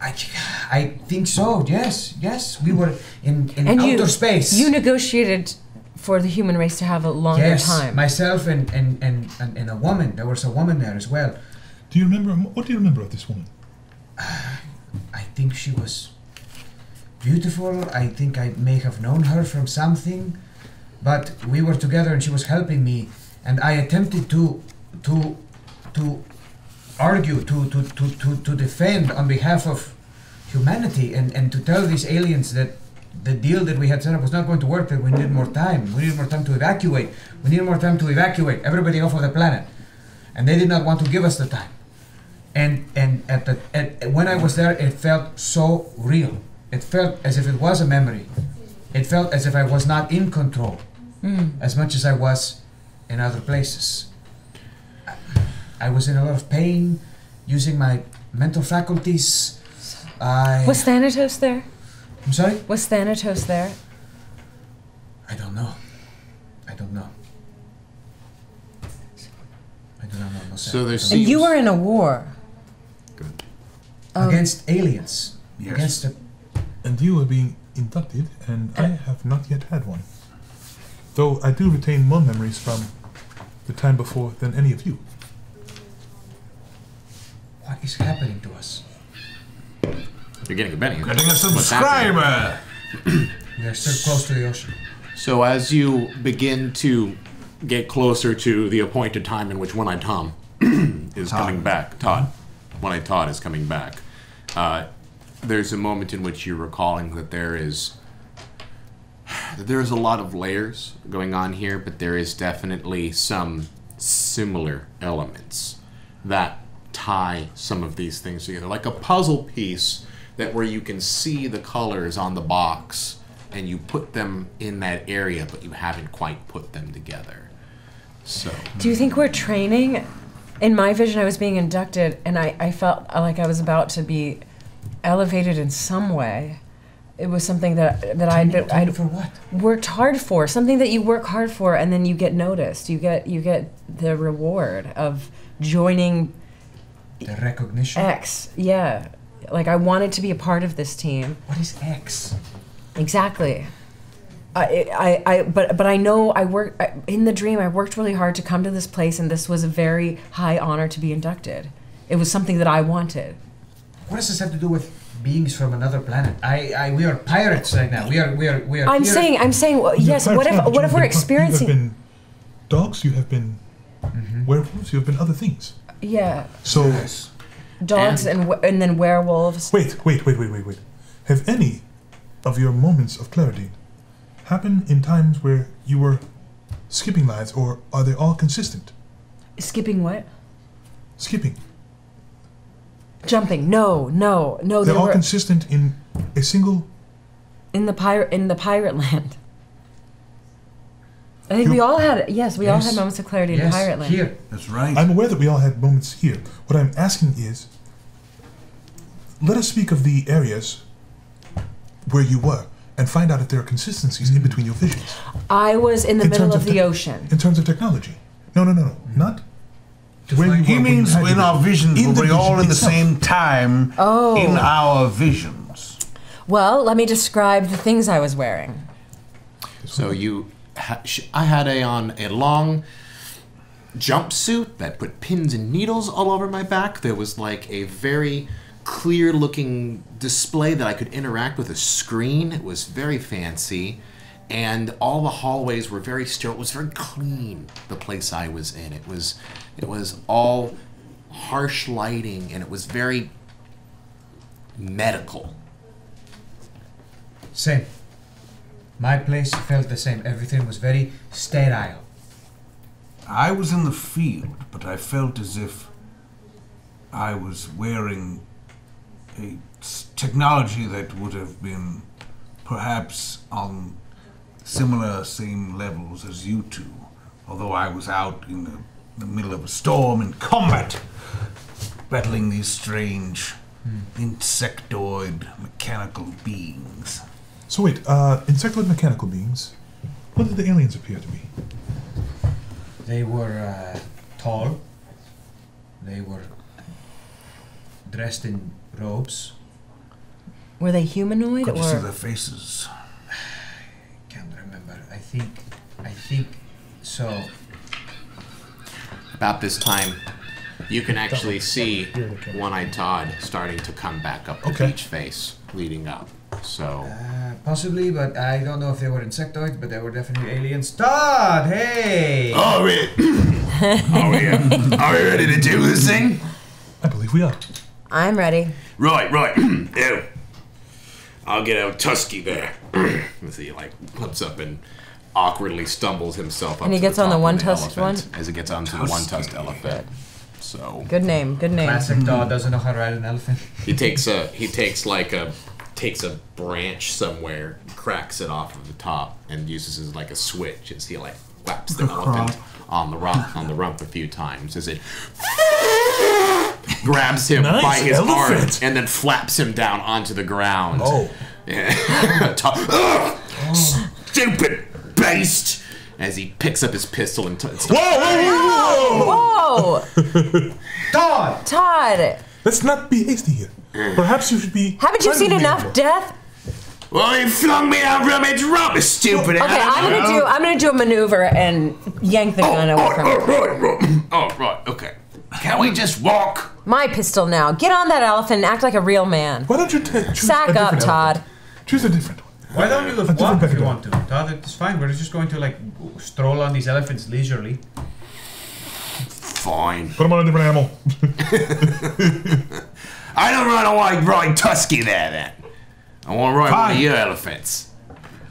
I think so. Yes. We were in outer space. You negotiated for the human race to have a longer time. Myself and a woman. There was a woman there as well. Do you remember? What do you remember of this woman? I think she was beautiful. I think I may have known her from something, but we were together and she was helping me, and I attempted to argue, to defend on behalf of humanity, and to tell these aliens that the deal that we had set up was not going to work, that we needed more time. We needed more time to evacuate. We needed more time to evacuate everybody off of the planet. And they did not want to give us the time. And when I was there, it felt so real. It felt as if it was a memory. It felt as if I was not in control as much as I was in other places. I was in a lot of pain, using my mental faculties. Was Thanatos there? I'm sorry? Was Thanatos there? I don't know. I do not know. So there's. And you were in a war. Good. Against aliens. Yes. Against the... And you are being inducted, and I have not yet had one. Though I do retain more memories from the time before than any of you. What is happening to us? You're getting a Benny. Getting a subscriber! We are still close to the ocean. So as you begin to get closer to the appointed time in which One-Eyed Tom is coming back, One-Eyed Todd is coming back, there's a moment in which you're recalling that there is a lot of layers going on here, but there is definitely some similar elements that tie some of these things together, like a puzzle piece that where you can see the colors on the box and you put them in that area, but you haven't quite put them together. So Do you think we're training? In my vision, I was being inducted, and I felt like I was about to be elevated in some way. It was something that I'd for what? worked hard for, something that you work hard for, and then you get noticed. You get the reward of joining The recognition? X. Yeah, like I wanted to be a part of this team. What is X? Exactly. But I know in the dream. I worked really hard to come to this place, and this was a very high honor to be inducted. It was something that I wanted. What does this have to do with beings from another planet? We are pirates right now. We are. I'm saying. Well, yes. What if we're experiencing? You have been dogs. You have been werewolves. You have been other things. Yeah. So. Dogs and then werewolves. Wait. Have any of your moments of clarity happened in times where you were skipping lives, or are they all consistent? Skipping what? Skipping. Jumping. No. They're all consistent in a single. In the pirate land. I think we all had moments of clarity in pirate land. Here. That's right. I'm aware that we all had moments here. What I'm asking is, let us speak of the areas where you were and find out if there are consistencies in between your visions. I was in the middle of the ocean. In terms of technology. No. Not where you He were when means you had in your- our visions, in were the we all vision in the itself. same time in our visions? Well, let me describe the things I was wearing. So I had on a long jumpsuit that put pins and needles all over my back. There was like a very clear-looking display that I could interact with, a screen. It was very fancy, and all the hallways were very sterile. It was very clean, the place I was in. It was all harsh lighting, and it was very medical. Same. My place felt the same. Everything was very sterile. I was in the field, but I felt as if I was wearing a technology that would have been perhaps on similar same levels as you two, although I was out in the middle of a storm in combat, battling these strange insectoid mechanical beings. So wait, insectoid mechanical beings, what did the aliens appear to be? They were tall. They were dressed in robes. Were they humanoid Could you see or? their faces? Can't remember. I think so. About this time, you can actually see One-Eyed Todd starting to come back up the beach face leading up. So Possibly, but I don't know if they were insectoids, but they were definitely aliens. Todd, hey! Are we ready to do this thing? I believe we are. I'm ready. Right. Ew. I'll get out Tusky there. as he like flips up and awkwardly stumbles himself up. And he to gets the on the top of one-tusked elephant one? as he gets onto the one-tusked elephant. So Good name. Good name. Classic Todd doesn't know how to ride an elephant. he takes a branch somewhere, cracks it off of the top, and uses it as like a switch as he like whaps the elephant on the rump a few times as it grabs him by his arm and then flaps him down onto the ground. Oh. Stupid beast! As he picks up his pistol and Whoa! Todd! Todd! Let's not be hasty here. Perhaps you should be. Haven't you seen enough death? Well, he flung me out from its rump, stupid Okay, I'm gonna do a maneuver and yank the gun away from him. Right, okay. Can we just walk? My pistol now. Get on that elephant and act like a real man. Why don't you choose a Sack up, different Todd. elephant? Choose a different one. Why don't you A different walk if you pecador. want to? Todd, it's fine. We're just going to like stroll on these elephants leisurely. Fine. Put him on a different animal. I don't want to ride Tusky there, then. I want to ride one of your elephants.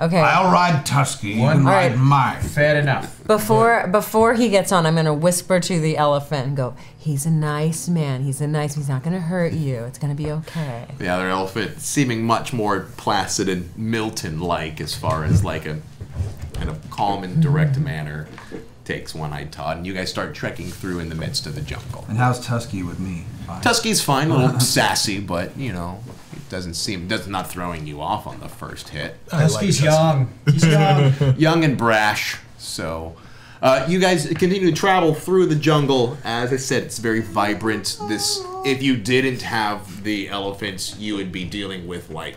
Okay. I'll ride Tusky. You One. can All ride right. mine. Fair enough. Before he gets on, I'm gonna whisper to the elephant and go, "He's a nice man. He's not gonna hurt you. It's gonna be okay." the other elephant, seeming much more placid and Milton-like as far as like a kind of calm and direct manner, takes One-Eyed Todd, and you guys start trekking through in the midst of the jungle. And how's Tusky with me? Fine. Tusky's fine, a little sassy, but you know, it not throwing you off on the first hit. Tusky's young. He's young. Young and brash. So, you guys continue to travel through the jungle. As I said, it's very vibrant. If you didn't have the elephants, you would be dealing with like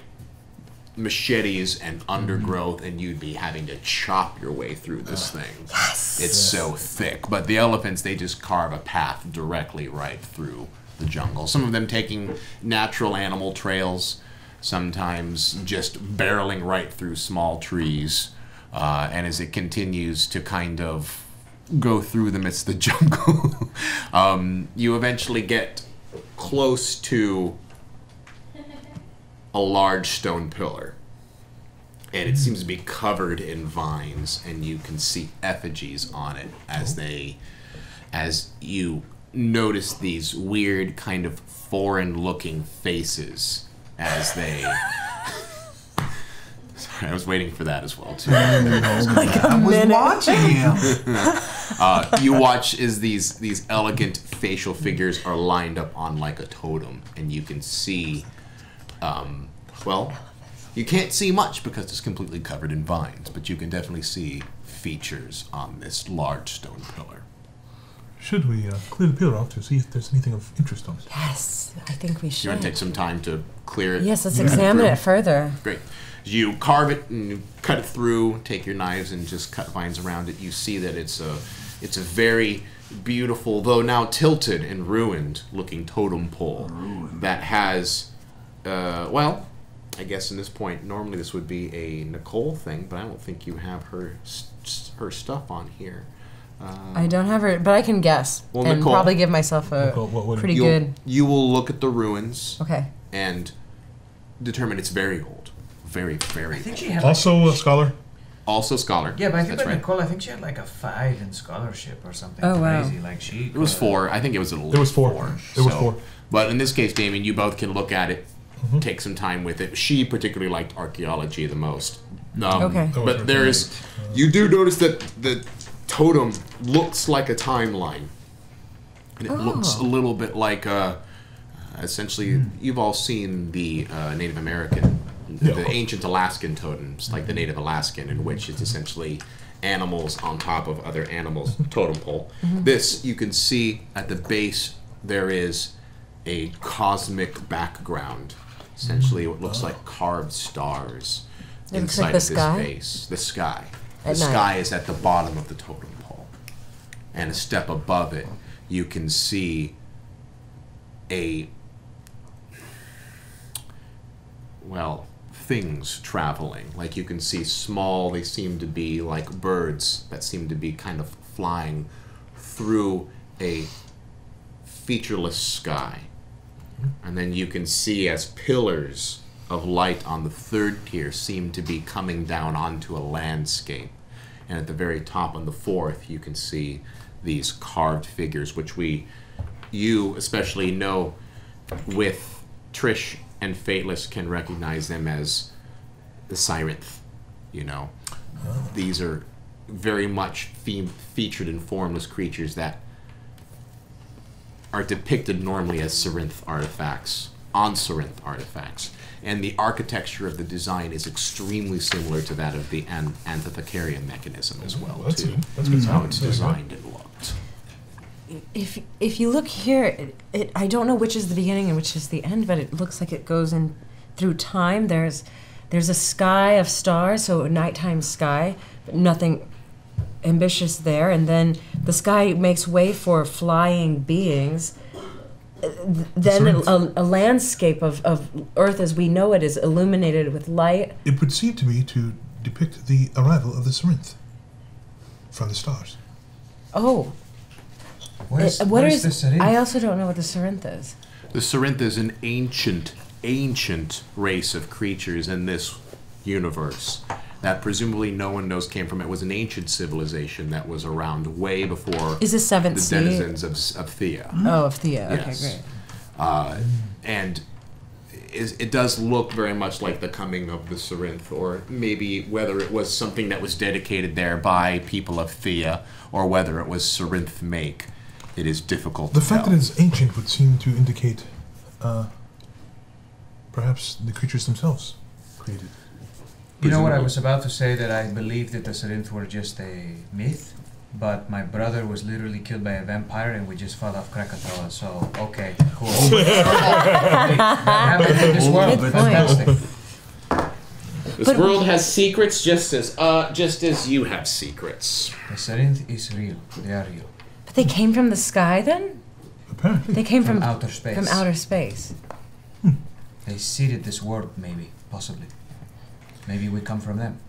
machetes and undergrowth, and you'd be having to chop your way through this thing. Yes. It's so thick. But the elephants, they just carve a path directly right through the jungle. Some of them taking natural animal trails, sometimes just barreling right through small trees. And as it continues to kind of go through the midst of the jungle, you eventually get close to a large stone pillar. And it seems to be covered in vines, and you can see effigies on it as you notice these weird kind of foreign looking faces as they sorry, I was waiting for that as well too. I was watching him. You watch as these elegant facial figures are lined up on like a totem, and you can see you can't see much because it's completely covered in vines, but you can definitely see features on this large stone pillar. Should we clear the pillar off to see if there's anything of interest on it? Yes, I think we You should. want to take some time to clear it? Yes, let's examine it further. Great. You carve it and you cut it through, take your knives and just cut vines around it. You see that it's a very beautiful, though now tilted and ruined looking totem pole that has, I guess in this point, normally this would be a Nicole thing, but I don't think you have her stuff on here. I don't have her, but I can guess Well, and Nicole- probably give myself a what pretty good. You will look at the ruins Okay. and determine it's very old. very, very I think she old. had Also a scholar. Also scholar. Yeah, but I think that's with right. Nicole, I think she had like a 5 in scholarship or something Oh, wow. crazy. Like she. It was 4. I think it was at least It was 4. It was so- 4. But in this case, Damion, you both can look at it, take some time with it. She particularly liked archaeology the most. Okay. But there's, you do notice that the totem looks like a timeline, and it looks a little bit like essentially. You've all seen the Native American, the ancient Alaskan totems, like the Native Alaskan, in which it's essentially animals on top of other animals totem pole. This you can see at the base. There is a cosmic background, essentially what looks like carved stars It looks inside like the of this sky? base. The sky. At The night. sky is at the bottom of the totem pole. And a step above it, you can see things traveling. Like you can see small, they seem to be like birds that seem to be kind of flying through a featureless sky. And then you can see as pillars of light on the third tier seem to be coming down onto a landscape. And at the very top on the fourth, you can see these carved figures, which you especially know with Trish and Fateless can recognize them as the siren, you know. These are very much featured and formless creatures that are depicted normally as Sarinth artifacts, on Sarinth artifacts. And the architecture of the design is extremely similar to that of the Anthithacarian mechanism as well, That's too. good. That's good. How it's designed and looked. If you look here, I don't know which is the beginning and which is the end, but it looks like it goes in through time. There's a sky of stars, so a nighttime sky, but nothing ambitious there. And then the sky makes way for flying beings. Then a landscape of Earth as we know it is illuminated with light. It would seem to me to depict the arrival of the Sarinth from the stars. Oh. What is the Sarinth? I also don't know what the Sarinth is. The Sarinth is an ancient race of creatures in this universe that presumably no one knows came from. It was an ancient civilization that was around way before Is this Seventh the Sea? denizens of Thea. Oh, of Thea. Okay, Yes. great. And it does look very much like the coming of the Sarinth, or maybe whether it was something that was dedicated there by people of Thea, or whether it was Sarinth make. It is difficult The to fact tell. that it's ancient would seem to indicate perhaps the creatures themselves created. You know what I was about to say, that I believe that the Sarinth were just a myth, but my brother was literally killed by a vampire and we just fought off Krakatoa, so okay, cool. That happens in this world, Good fantastic. This world has secrets just as you have secrets. The Sarinth is real, they are real. But they came from the sky then? Apparently. They came From from outer space. From outer space. They seeded this world, maybe, possibly. Maybe we come from them.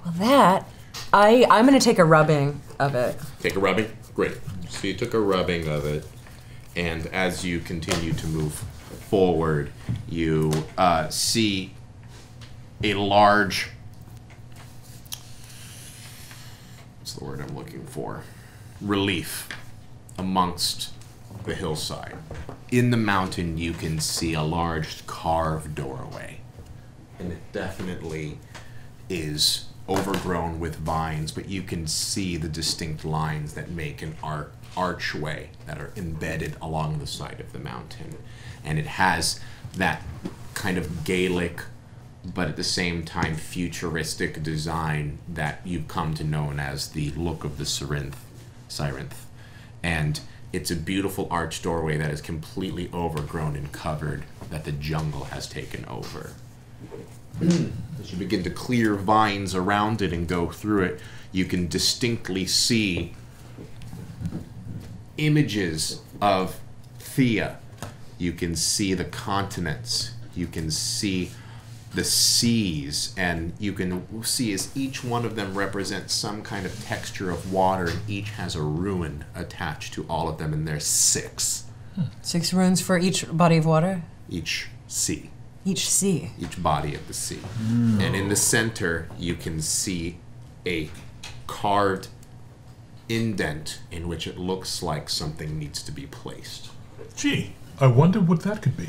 Well, that I'm gonna take a rubbing of it. Take a rubbing? Great. So you took a rubbing of it, and as you continue to move forward, you see a large... What's the word I'm looking for? Relief amongst the hillside. In the mountain, you can see a large carved doorway. And it definitely is overgrown with vines, but you can see the distinct lines that make an archway that are embedded along the side of the mountain. And it has that kind of Gaelic, but at the same time futuristic design that you've come to know as the look of the Sirenth. And it's a beautiful arched doorway that is completely overgrown and covered, that the jungle has taken over. As you begin to clear vines around it and go through it, you can distinctly see images of Thea. You can see the continents. You can see the seas, and you can see as each one of them represents some kind of texture of water, and each has a ruin attached to all of them, and there's 6. 6 runes for each body of water? Each sea. Each sea. Each body of the sea. And in the center, you can see a carved indent in which it looks like something needs to be placed. Gee, I wonder what that could be.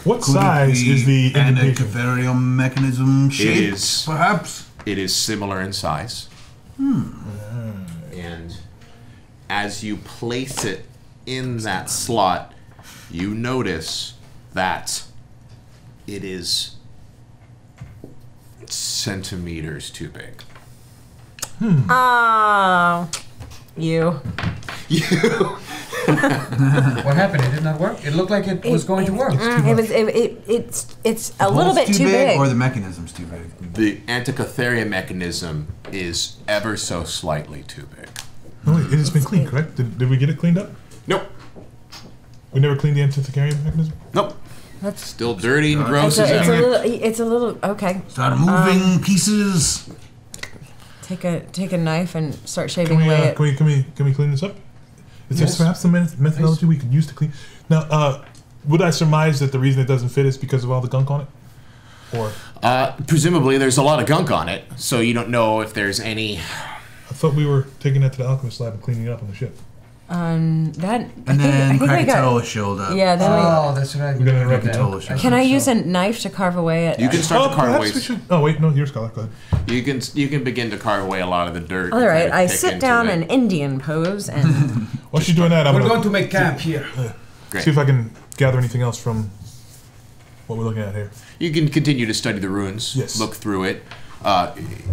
What Could size it be is the an indentation? Ethereum mechanism shape, is. perhaps? It is similar in size. And as you place it in that slot, you notice that it is centimeters too big. Oh, you. What happened? It did not work? It looked like it was going to work. It's a little bit too big. Or the mechanism's too big? The Antikythera mechanism is ever so slightly too big. No, wait, it has been cleaned, correct? Did we get it cleaned up? Nope. We never cleaned the Antikythera mechanism? Nope. That's Still dirty and gross as it's a ever. little. It's a little. Okay. Start moving pieces. Take a knife and start Can shaving we, away at. can we clean this up? Is Yes. there perhaps some methodology we could use to clean? Now, would I surmise that the reason it doesn't fit is because of all the gunk on it? Or Presumably, there's a lot of gunk on it, so you don't know if there's any. I thought we were taking that to the alchemist lab and cleaning it up on the ship. That. And then we got. Krakatoa showed up. Yeah. Then Oh, that's right. We're gonna interrupt Krakatoa that. showed up. can I use a knife to carve away at? You can start to carve away. Perhaps we should. Oh wait, no, you're a scholar. Go ahead. You can begin to carve away a lot of the dirt. All and right. kind of I pick sit into down it. in Indian pose and. While she's doing that, I'm We're gonna going to make camp here. Great. see if I can gather anything else from what we're looking at here. You can continue to study the runes. Yes. Look through it.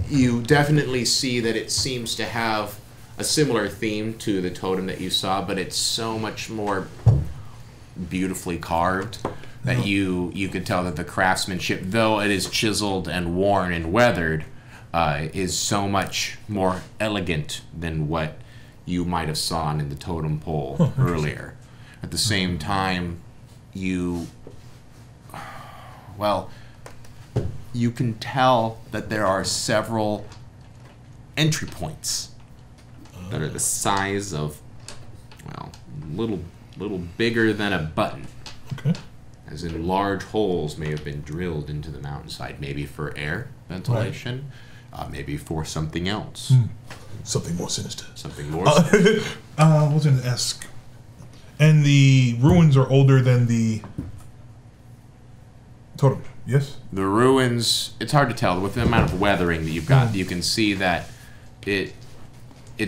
You definitely see that it seems to have a similar theme to the totem that you saw, but it's so much more beautifully carved that you could tell that the craftsmanship, though it is chiseled and worn and weathered, is so much more elegant than what you might have saw in the totem pole earlier. At the same time, you can tell that there are several entry points that are the size of, little bigger than a button. Okay. As in large holes may have been drilled into the mountainside, maybe for air ventilation, maybe for something else. Something more sinister. Something more. I was going to ask. And the ruins are older than the totem, yes? The ruins, it's hard to tell. With the amount of weathering that you've got, you can see that it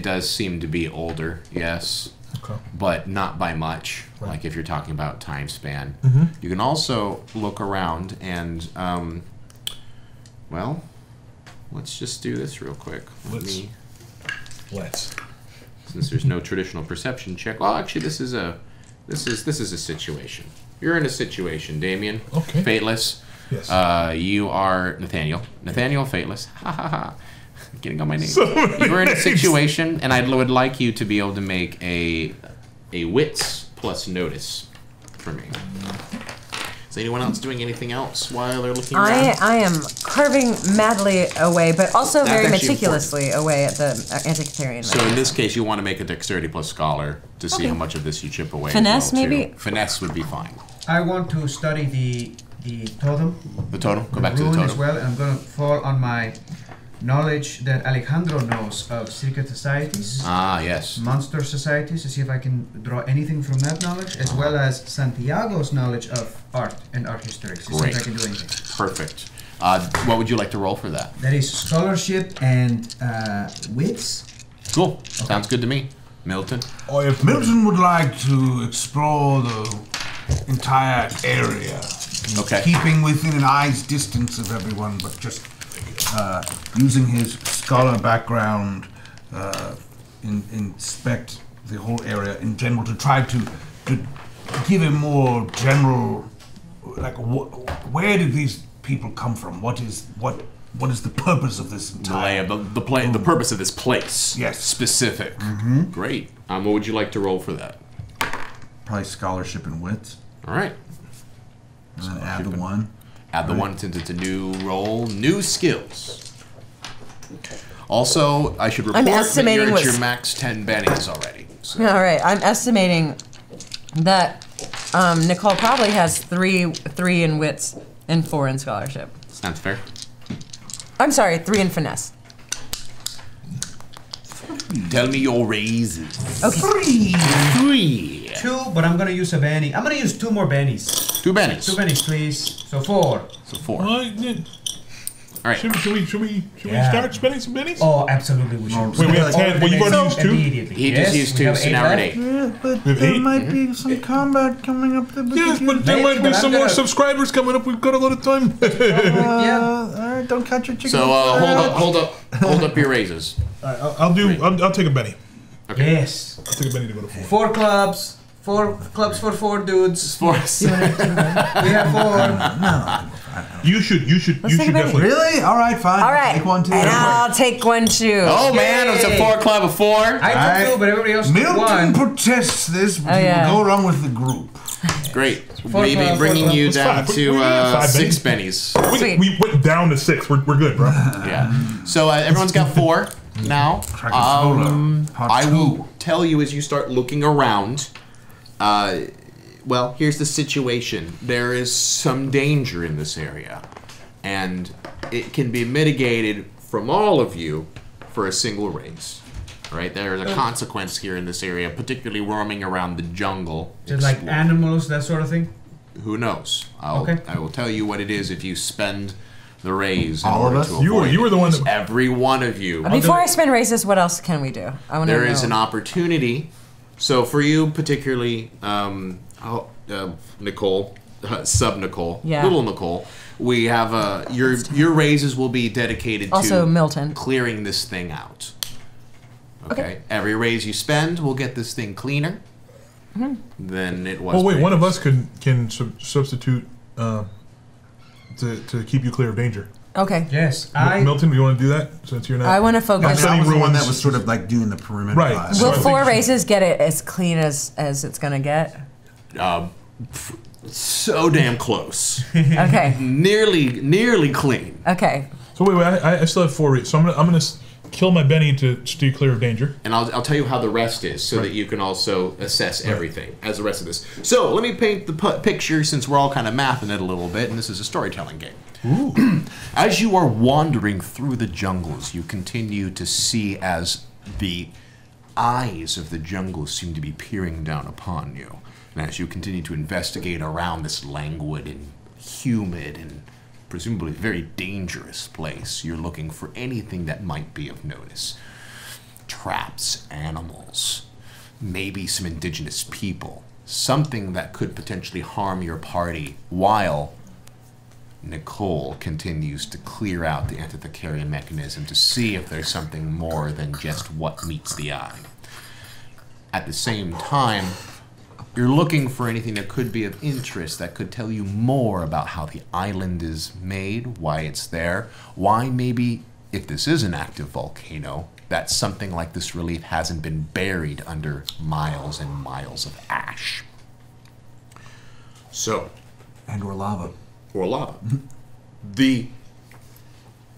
does seem to be older, yes. Okay. But not by much, Right. like if you're talking about time span. Mm-hmm. You can also look around and, let's just do this real quick. Let's. Since there's no traditional perception check. Well, actually, this is a situation. You're in a situation, Damion. Okay. Fateless. Yes. You are Nathaniel. Nathaniel Fateless. Ha ha ha. Getting on my name. So many You're in a names. situation, and I would like you to be able to make a wits plus notice for me. Is anyone else doing anything else while they're looking around? I am carving madly away, but also That's very actually meticulously away at the Antikytherian. So in this case, you want to make a dexterity plus scholar to see how much of this you chip away. as Finesse, well, too. maybe? Finesse would be fine. I want to study the totem, The totem. Go the back to the rune totem. as well, and I'm going to fall on my knowledge that Alejandro knows of secret societies, Ah, yes. monster societies, to see if I can draw anything from that knowledge, as well as Santiago's knowledge of art and art history, to see Great. if I can do anything. Perfect. What would you like to roll for that? That is scholarship and wits. Cool. Sounds good to me. Milton. Oh, if Milton would like to explore the entire area, Okay. keeping within an eye's distance of everyone, but just using his scholar background, inspect the whole area in general to try to give a more general, like, where did these people come from? What is the purpose of this The lay entire? of the purpose of this place. Yes. Specific. Great. What would you like to roll for that? Probably scholarship and wits, All right. and then add the one. Add the one since it's a new roll. New skills. Also, I should report that estimating you're at what's- your max 10 bennies already. So. All right, I'm estimating that Nicole probably has three in wits and 4 in scholarship. Sounds fair. I'm sorry, 3 in finesse. Tell me your raises. Okay. 3. 2, but I'm gonna use a Benny. I'm gonna use 2 more Bennies. 2 bennies. 2 Bennies, please. So 4. So 4. All right. Should we start spending some bennies? Oh, absolutely, we should. Wait, we have 10. Well, you've already used 2? Immediately. He just used 2, so now we're at 8. Yeah, but We have there 8? might be some combat coming up that we Yes, could but use. there Maybe, might be but some I'm more gonna- subscribers coming up. We've got a lot of time. All right, don't count your chickens. So hold up your raises. I'll take a Benny. Okay. Yes. I'll take a Benny to go to 4. 4 clubs. 4 clubs for 4 dudes. 4. We have 4. You should take a Benny. definitely. Really? All right, fine. All right. Take one too. And I'll take 1 too. Oh man, it was a Yay. 4 club of 4. I took 2, but everybody else took Milton 1. protests this, but he yeah. will go along with the group. Great. Four Maybe club, bringing four you club. down Let's to five. 5 6 bennies. Sweet. We went down to 6. We're good, bro. Yeah. So everyone's got 4 now. I will tell you as you start looking around. Well, here's the situation. There is some danger in this area, and it can be mitigated from all of you for a single raise. Right? There is a consequence here in this area, particularly roaming around the jungle. Just like exploring. animals, that sort of thing. Who knows? Okay. I will tell you what it is if you spend the raise in All of order us? to You avoid were the one that. every one of you. Before I spend raises, what else can we do? I want to know. There is an opportunity. So for you particularly, Nicole, sub Nicole, Yeah. little Nicole, we have your raises will be dedicated Also to Milton. clearing this thing out. Okay. Every raise you spend will get this thing cleaner than it was. Oh wait, one of previous. us can substitute to keep you clear of danger. Okay. Yes, Milton, do you want to do that since you're not? I want to That focus. Setting was the one ruins. that was sort of like doing the perimeter. Right. class. So Will I think 4 she- raises get it as clean as it's gonna get? So damn close. Okay. nearly clean. Okay. So wait, I still have 4 raises. So I'm gonna kill my Benny to stay clear of danger. And I'll tell you how the rest is so that you can also assess everything as the rest of this. So let me paint the picture since we're all kind of mathing it a little bit, and this is a storytelling game. Ooh. As you are wandering through the jungles, you continue to see as the eyes of the jungle seem to be peering down upon you. And as you continue to investigate around this languid and humid and presumably very dangerous place, you're looking for anything that might be of notice. Traps, animals, maybe some indigenous people, something that could potentially harm your party while Nicole continues to clear out the Antithecarian mechanism to see if there's something more than just what meets the eye. At the same time, you're looking for anything that could be of interest, that could tell you more about how the island is made, why it's there, why maybe, if this is an active volcano, that something like this relief hasn't been buried under miles and miles of ash. So, And/or lava. or lava. The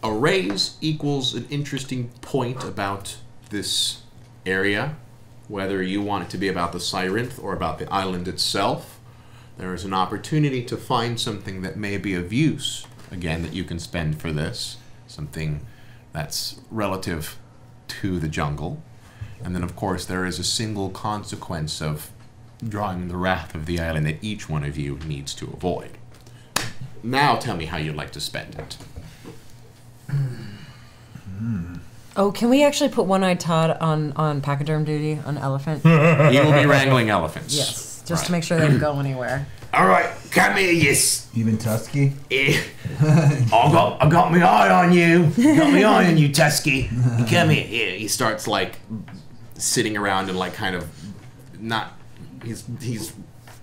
arrays equals an interesting point about this area, whether you want it to be about the siren or about the island itself. There is an opportunity to find something that may be of use, again, that you can spend for this, something that's relative to the jungle. And then, of course, there is a single consequence of drawing the wrath of the island that each one of you needs to avoid. Now tell me how you'd like to spend it. Oh, can we actually put One-Eyed Todd on pachyderm duty on elephant? He will be wrangling elephants. Yes, just to make sure they don't go anywhere. All right, come here, yes. Even Tusky? I got my eye on you. Got my eye on you, Tusky. Come here. Yeah, he starts like sitting around and like kind of not. He's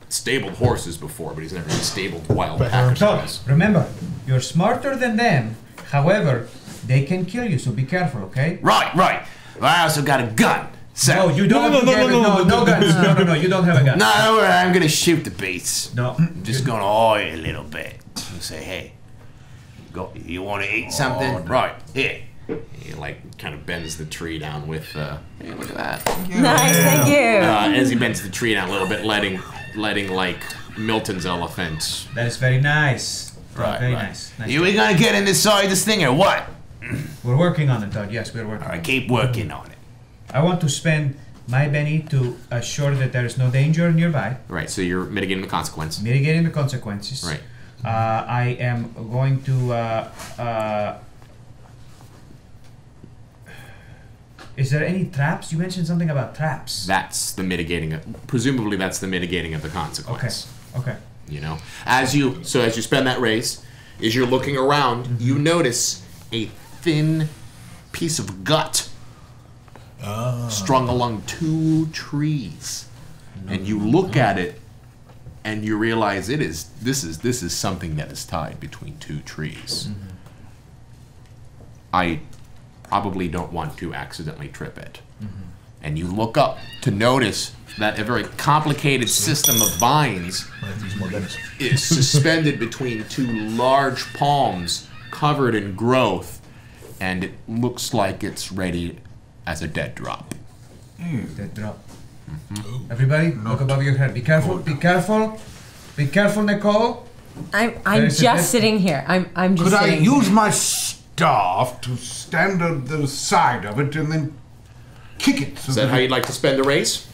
stabled horses before, but he's never stabled wild So, packers. remember, you're smarter than them. However, they can kill you, so be careful, okay? Right. Well, I also got a gun. So, No, you don't. No, guns. No, you don't have a gun. no, don't worry, I'm gonna shoot the beasts. No. I'm just gonna eye it a little bit and say, hey, you want to eat something? Right, here. He like kind of bends the tree down with. Hey, look at that. Nice, thank you. As he bends the tree down a little bit, letting like Milton's elephant That is very nice. Right, very nice. Nice. You we gonna get inside this thing or what? We're working on it, Todd. Yes, we're working. All right, keep working on it. I want to spend my Benny to assure that there is no danger nearby. Right, so you're mitigating the consequence. Mitigating the consequences. Right. I am going to. Is there any traps? You mentioned something about traps. That's the mitigating. Presumably, that's the mitigating of the consequence. Okay. You know, as you spend that race, as you're looking around, you notice a thin piece of gut strung along 2 trees, and you look at it, and you realize this is something that is tied between 2 trees. I probably don't want to accidentally trip it. And you look up to notice that a very complicated system of vines is suspended between 2 large palms covered in growth, and it looks like it's ready as a dead drop. Dead drop. Everybody, look above your head. Be careful. Be careful. Be careful, Nicole. I'm just sitting here. I'm just Could I sitting use my staff to stand on the side of it and then kick it? Is that how you'd like to spend a race?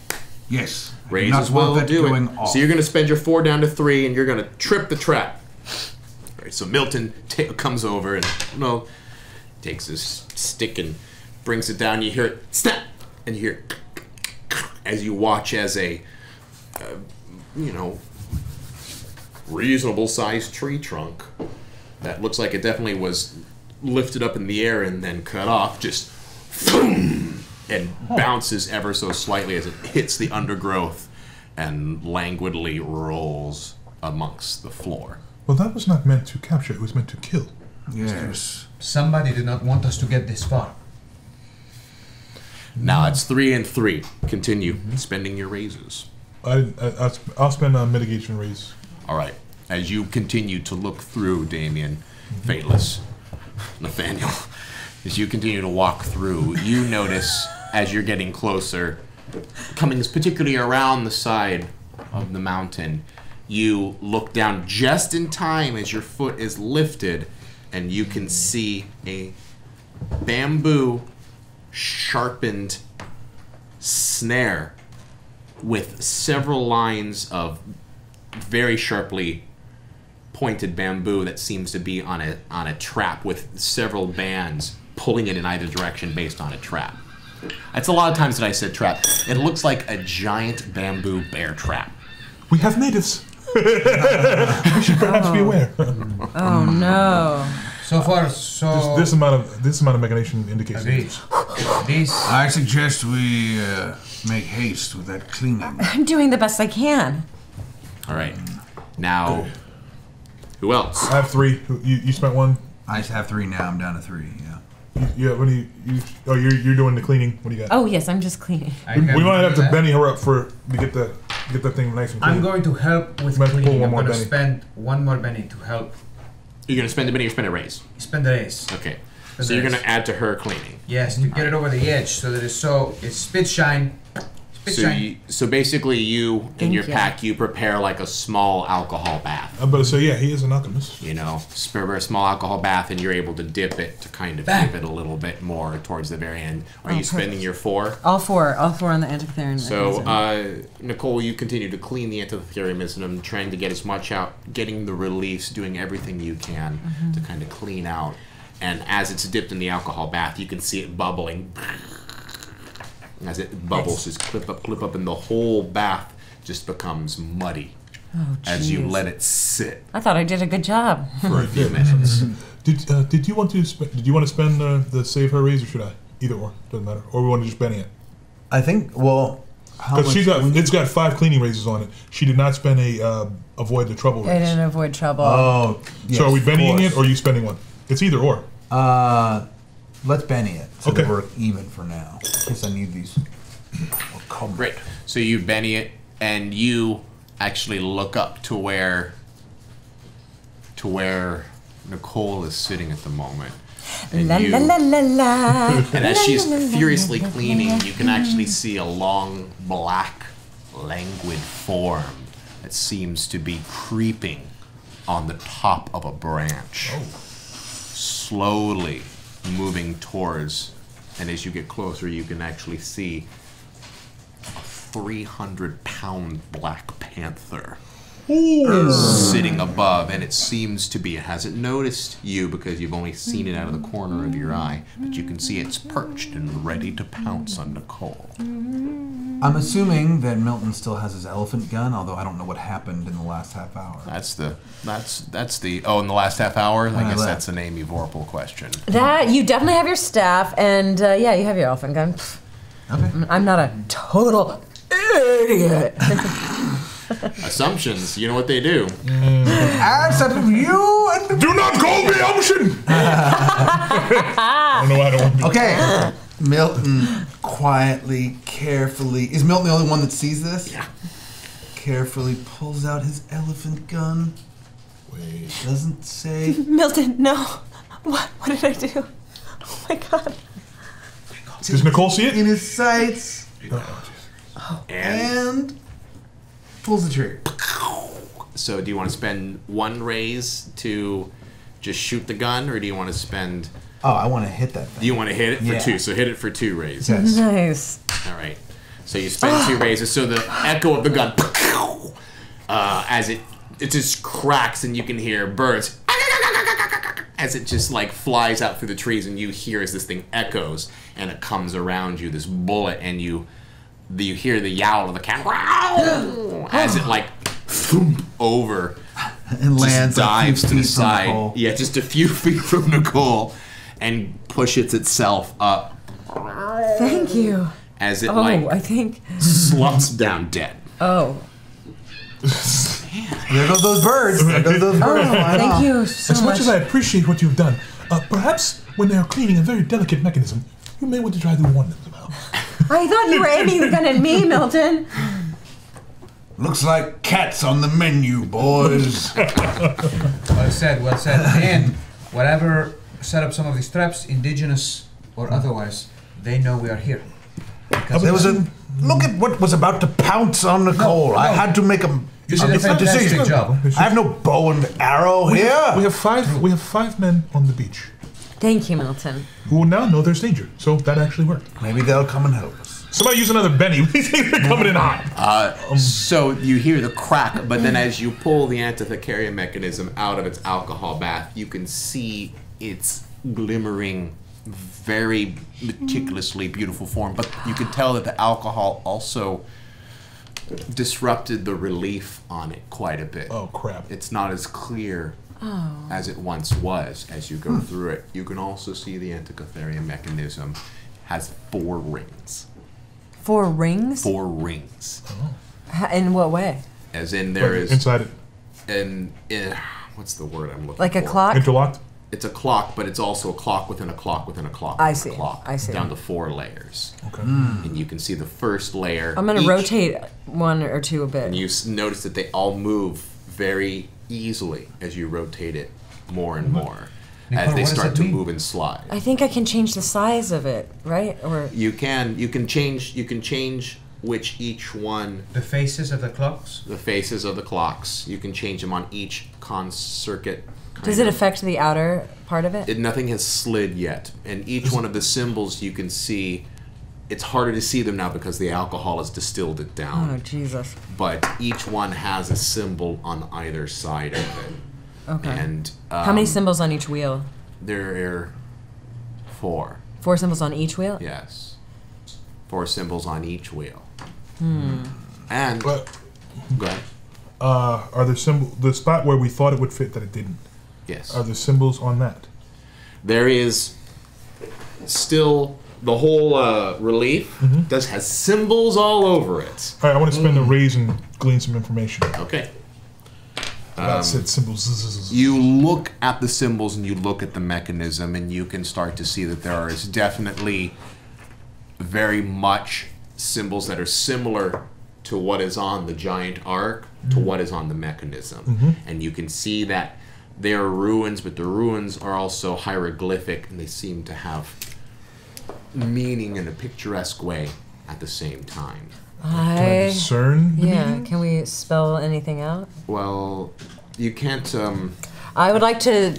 Yes. Raise as well, do it. So you're going to spend your 4 down to 3, and you're going to trip the trap. All right, so Milton comes over and takes his stick and brings it down. You hear it snap, and you hear as you watch as a reasonable-sized tree trunk that looks like it definitely was lifted up in the air and then cut off, just and bounces ever so slightly as it hits the undergrowth and languidly rolls amongst the floor. Well, that was not meant to capture, it was meant to kill. Yes. Somebody did not want us to get this far. Now it's 3 and 3. Continue spending your raises. I'll spend a mitigation raise. All right. As you continue to look through, Damion, Fateless, Nathaniel, as you continue to walk through, you notice as you're getting closer, coming particularly around the side of the mountain, you look down just in time as your foot is lifted, and you can see a bamboo sharpened snare with several lines of very sharply pointed bamboo that seems to be on a trap with several bands pulling it in either direction based on a trap. That's a lot of times that I said trap. It looks like a giant bamboo bear trap. We have natives. We should perhaps be aware. Oh no. So far, this amount of machination indicates I suggest we make haste with that cleaning. I'm doing the best I can. All right. Now, who else? I have 3. You spent 1. I have 3 now. I'm down to 3. Yeah. You're doing the cleaning. What do you got? Oh yes, I'm just cleaning. We might have to Benny her up to get that thing nice and clean. I'm going to help with cleaning. I'm going to spend 1 more Benny to help. You're going to spend a Benny or spend a raise? Spend the raise. Okay. So you're going to add to her cleaning. Yes, to get it over the edge so that it's spit shine. So basically you, in your pack, you prepare like a small alcohol bath. I'm about to say, yeah, he is an alchemist. You know, prepare a small alcohol bath, and you're able to dip it to kind of dip it a little bit more towards the very end. Are you spending your 4? All 4 on the Antikythera. So, Nicole, you continue to clean the Antikythera mechanism, trying to get as much out, getting the release, doing everything you can to kind of clean out. And as it's dipped in the alcohol bath, you can see it bubbling. As it bubbles, just clip up, and the whole bath just becomes muddy as you let it sit. I thought I did a good job for a few minutes. Did you want to spend the save her raise, or should I? Either or, doesn't matter. Or we want to just Benny it. I think because it's got 5 cleaning raises on it. She did not spend a avoid the trouble raise. I didn't avoid trouble. Oh, yes, so are we Bennying it, or are you spending 1? It's either or. Let's Benny it so that we're even for now. In case I need these. Great. So you Benny it, and you actually look up to where Nicole is sitting at the moment. And la la la la la. And as she's furiously cleaning, you can actually see a long, black, languid form that seems to be creeping on the top of a branch. Slowly moving towards, and as you get closer, you can actually see a 300-pound black panther sitting above, and it seems to be, it hasn't noticed you because you've only seen it out of the corner of your eye, but you can see it's perched and ready to pounce on Nicole. I'm assuming that Milton still has his elephant gun, although I don't know what happened in the last half hour. That's the in the last half hour? I guess that's an Amy Vorpahl question. That, you definitely have your staff, and yeah, you have your elephant gun. Okay. I'm not a total idiot. Assumptions, you know what they do. Ask out of you and Do not call me Ocean! I don't know why I don't want to be. Okay. Milton quietly, carefully. Is Milton the only one that sees this? Yeah. Carefully pulls out his elephant gun. Wait. Doesn't say. Milton, no. What did I do? Oh my god. Does Nicole see it? In his sights. And And pulls the trigger. so do you want to spend one raise to just shoot the gun, or do you want to spend... Oh, I want to hit that thing. Do you want to hit it for Yeah. 2? So hit it for 2 raises. Yes. Nice. All right. So you spend 2 raises. So the echo of the gun, as it just cracks, and you can hear birds as it just like flies out through the trees, and you hear as this thing echoes, and it comes around you, this bullet, and you hear the yowl of the cat as it like over And lands just dives a to few the feet from side. Nicole. Yeah, just a few feet from Nicole, and pushes itself up Thank you. as it I think. slumps down dead. Oh. There goes those birds. There goes those birds. flying Thank off. you so As much as I appreciate what you've done, perhaps when they are cleaning a very delicate mechanism, you may want to try to warn them somehow. I thought you were aiming the gun at me, Milton. looks like cats on the menu, boys. Well said, well said. And whatever set up some of these traps, indigenous or otherwise, they know we are here. Because There was a look at what was about to pounce on Nicole. I had to make a you did a fantastic decision. job. I have no bow and arrow We here. have 5 men on the beach Thank you, Milton. who now know there's danger. So that actually worked. Maybe they'll come and help us. Somebody use another Benny. We think they're coming in hot. So you hear the crack, but then as you pull the antikythera mechanism out of its alcohol bath, you can see its glimmering, very meticulously beautiful form. But you can tell that the alcohol also disrupted the relief on it quite a bit. Oh crap! It's not as clear as it once was as you go through it. You can also see the antikythera mechanism has 4 rings. 4 rings? 4 rings. In what way? As in there is inside it. what's the word I'm looking Like for? a clock? Interlocked. It's a clock, but it's also a clock within a clock within a clock. I within see, A clock, I see. Down to 4 layers. Okay. And you can see the first layer. I'm going to each- rotate 1 or 2 a bit. And you notice that they all move very easily as you rotate it more and more. Nicole, as they what does start that to mean? move and slide. I think I can change the size of it, right? Or You can change which each one, The faces of the clocks. the faces of the clocks. You can change them on each circuit. does it affect the outer part of it? Nothing has slid yet, and each one of the symbols you can see. It's harder to see them now because the alcohol has distilled it down. Oh, Jesus. But each one has a symbol on either side of it. Okay. And How many symbols on each wheel? There are 4. 4 symbols on each wheel? Yes, 4 symbols on each wheel. And But go ahead. are there the spot where we thought it would fit that it didn't? Yes. Are there symbols on that? There is still the whole relief has symbols all over it. All right, I want to spend a raise and glean some information. Okay. That said symbols. You look at the symbols and you look at the mechanism, and you can start to see that there is definitely very much symbols that are similar to what is on the giant arc to what is on the mechanism. And you can see that they are ruins, but the ruins are also hieroglyphic, and they seem to have meaning in a picturesque way at the same time. Can I discern the Yeah, meaning? can we spell anything out? Well, You can't. I would like to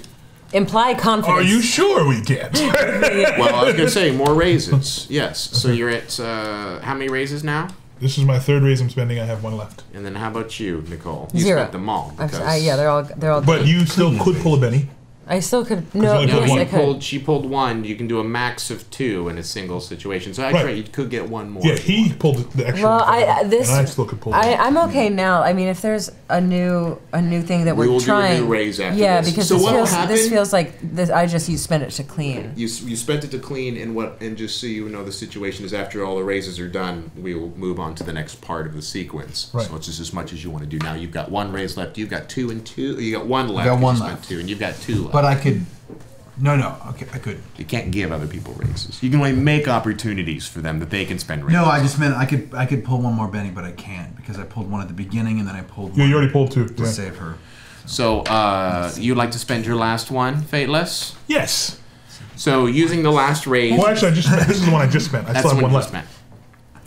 imply confidence. Are you sure we can't? Well, I was gonna say more raises. Yes. So you're at how many raises now? This is my third raise I'm spending. I have one left. And then how about you, Nicole? You 0. spent them all. Yeah, they're all. But you still could pull a Benny. I still could. No, you only yes, I could. She pulled 1. You can do a max of 2 in a single situation. So actually, you could get 1 more. Yeah, he pulled the extra. Well, and I still could pull. I'm okay now. I mean, if there's a new thing that we're trying. We will do a new raise after yeah, this. because So this feels like this. You spent it to clean. You spent it to clean, and just so you know, the situation is after all the raises are done, we will move on to the next part of the sequence. Right. So it's just as much as you want to do. Now you've got 1 raise left. You've got 2 and 2. You got 1 left. I got 1 you left. Spent 2, and you've got 2 left. But I could. No, okay, I could. You can't give other people raises. You can only make opportunities for them that they can spend raises. No, I just meant I could pull 1 more Benny, but I can't because I pulled 1 at the beginning and then I pulled 1. Yeah, you already pulled 2 to save her. So, you'd like to spend your last one, Fateless? Yes. So, using the last raise. Well, actually, this is the one I just spent. I still have 1 left.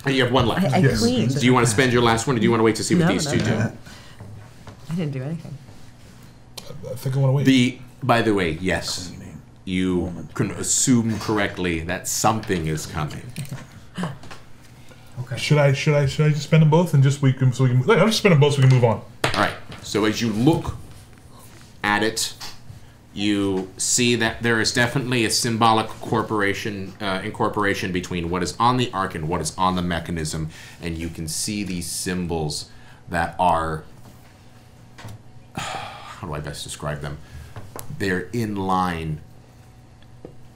And you have 1 left. I cleaned. Do you want to spend your last one, or do you want to wait to see what these two do? I didn't do anything. I think I want to wait. By the way, yes. You can assume correctly that something is coming. Okay. Should I just spend them both and just I'll just spend them both so we can move on. All right. So as you look at it, you see that there is definitely a symbolic incorporation between what is on the arc and what is on the mechanism, and you can see these symbols that are. How do I best describe them? They're in line.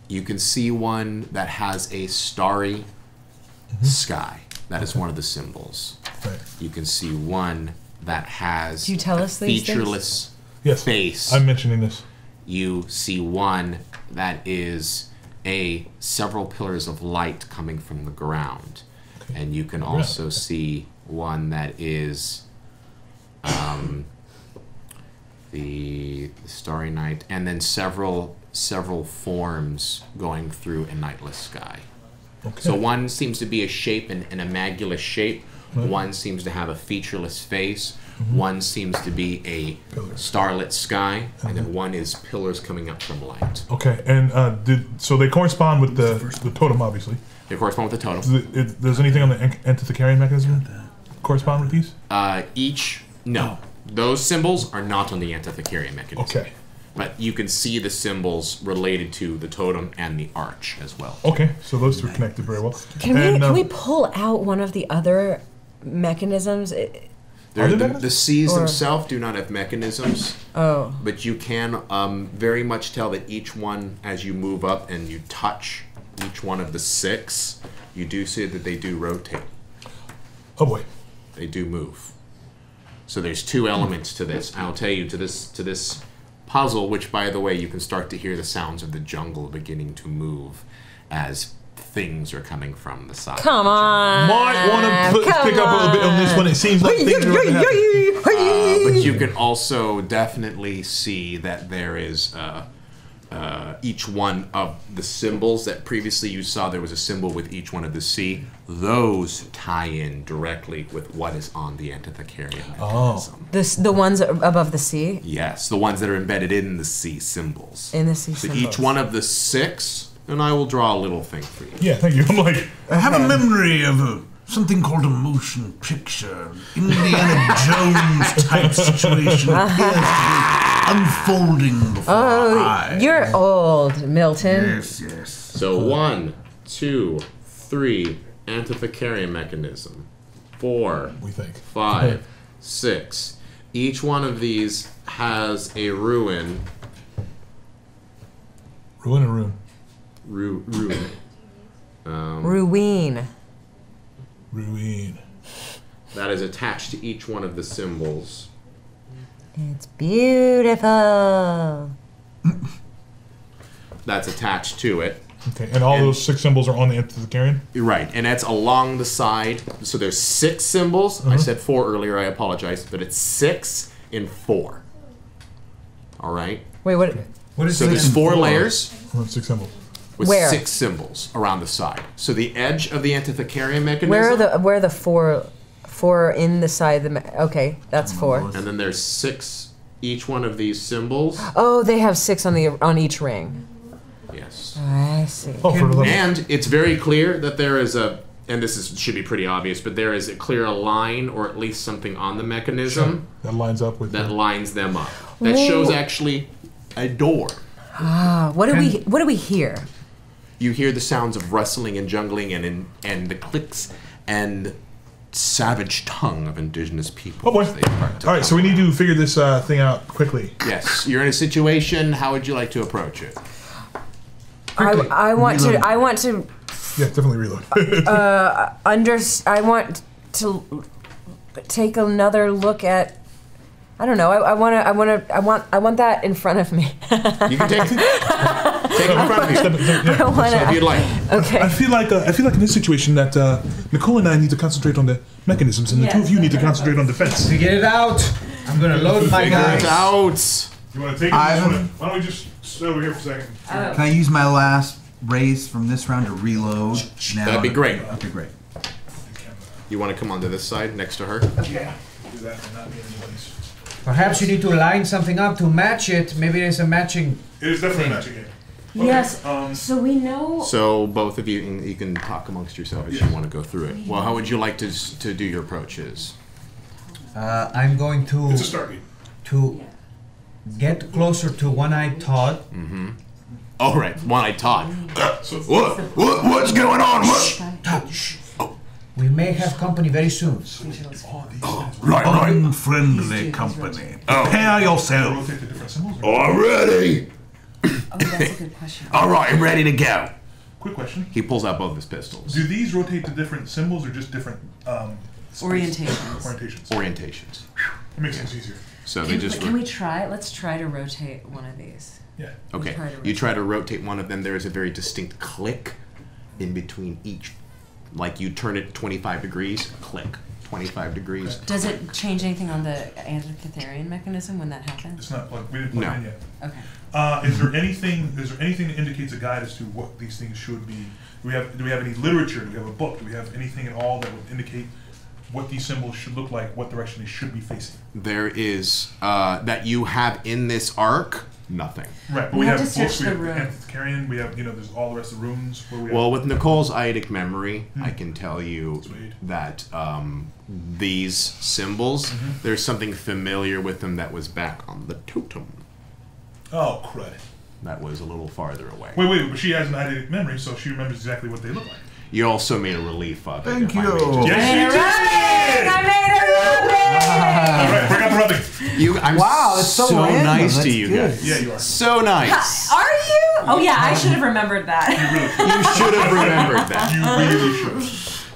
You can see one that has a starry sky. That is one of the symbols. Right. You can see one that has Do you tell us these featureless Yes. face. I'm mentioning this. You see one that is several pillars of light coming from the ground. Okay. And you can also see one that is the starry night, and then several forms going through a nightless sky. Okay. So one seems to be a shape, an amagulous shape. Right. One seems to have a featureless face. Mm-hmm. One seems to be a starlit sky, and then one is pillars coming up from light. Okay, and so they correspond with the totem, obviously. They correspond with the totem. Does anything on the Antithecarian mechanism correspond with these? No. Those symbols are not on the Antithecarian mechanism. Okay. But you can see the symbols related to the totem and the arch as well. Okay, so those two are connected very well. Can we pull out one of the other mechanisms? The C's themselves do not have mechanisms. Oh. But you can very much tell that each one, as you move up and you touch each one of the 6, you do see that they do rotate. Oh boy. They do move. So there's 2 elements to this. I'll tell you, to this puzzle, which, by the way, you can start to hear the sounds of the jungle beginning to move as things are coming from the side. Come on. Might want to pick up a little bit on this one. It seems like things are going to happen. But you can also definitely see that there is each one of the symbols that previously you saw. There was a symbol with each one of the C. Those tie in directly with what is on the Antithecarian mechanism. The ones above the C? Yes, the ones that are embedded in the C symbols. In the C symbols. So each one of the 6, and I will draw a little thing for you. Yeah, thank you. I'm like, I have a memory of something called a motion picture, Indiana Jones type situation unfolding before our eyes. You're old, Milton. Yes. So 1, 2, 3, Antithecarian mechanism. 4, we think. 5, 6. Each one of these has a ruin. Ruin or ruin? Ruin. Ruin. Ruin. That is attached to each one of the symbols. It's beautiful. That's attached to it. Okay, and all those 6 symbols are on the Antithecarian? Right, and that's along the side. So there's 6 symbols. I said 4 earlier, I apologize, but it's 6 in 4. All right? Wait, what? What is so there's 4 layers. 6 symbols. With Where? 6 symbols around the side. So the edge of the Antithecarian mechanism. Where are the four in the side of the okay, that's 4. And then there's 6 each one of these symbols. Oh, they have 6 on each ring. Yes. I see. And it's very clear that there is and should be pretty obvious, but there is a clear line or at least something on the mechanism that lines up with lines them up. That shows actually a door. Ah, what do we hear? You hear the sounds of rustling and jungling and the clicks and savage tongue of indigenous people. Oh boy! All right, so we need to figure this thing out quickly. Yes, you're in a situation. How would you like to approach it? I want to. Yeah, definitely reload. I want to take another look at. I don't know. I want that in front of me. You can take it in front of you. If you'd like. Okay. I feel like in this situation that Nicole and I need to concentrate on the mechanisms, and the two of you need to concentrate on defense. Figure it out. I'm gonna load my guys. Figure it out. You want to take it? Why don't we just sit over here for a second? Can I use my last raise from this round to reload? That'd be great. Okay, great. You want to come onto this side next to her? Yeah. Do that and not be anybody's. Perhaps you need to line something up to match it. Maybe there's a matching. It is definitely a matching game. Okay. Yes. So we know. So both of you can talk amongst yourselves if you want to go through it. Well, how would you like to do your approaches? I'm going to. It's a start game. To get closer to One-Eyed Todd. Mm-hmm. All right, One-Eyed Todd. What's going on? Todd, shh. We may have company very soon. Right. Unfriendly company. Prepare yourself. Already. Oh, that's a good question. All right, I'm ready to go. Quick question. He pulls out both of his pistols. Do these rotate to different symbols or just different Orientations. Orientations. It makes things easier. So they just. Can we try? Let's try to rotate one of these. Yeah. Okay. You try to rotate one of them. There is a very distinct click in between each. Like you turn it 25 degrees, click. 25 degrees. Does it change anything on the antikytherian mechanism when that happens? It's not plugged. We didn't plug it in yet. Okay. Is there anything that indicates a guide as to what these things should be? Do we have any literature? Do we have a book? Do we have anything at all that would indicate what these symbols should look like, what direction they should be facing? There is that you have in this arc. Nothing. Right, but we have books, we have Antikytherian, we have, there's all the rest of the runes. Well, with Nicole's eidetic memory, I can tell you that these symbols, there's something familiar with them that was back on the totem. Oh, crud. That was a little farther away. Wait, but she has an eidetic memory, so she remembers exactly what they look like. You also made a relief of it. Thank you. Yes, I made a rubbing! All right, forgot the rubbing. I'm it's so random. nice That's to you good. guys. Yeah, you are. So nice. Are you? Oh yeah, I should have remembered that. You should have remembered that. You really should.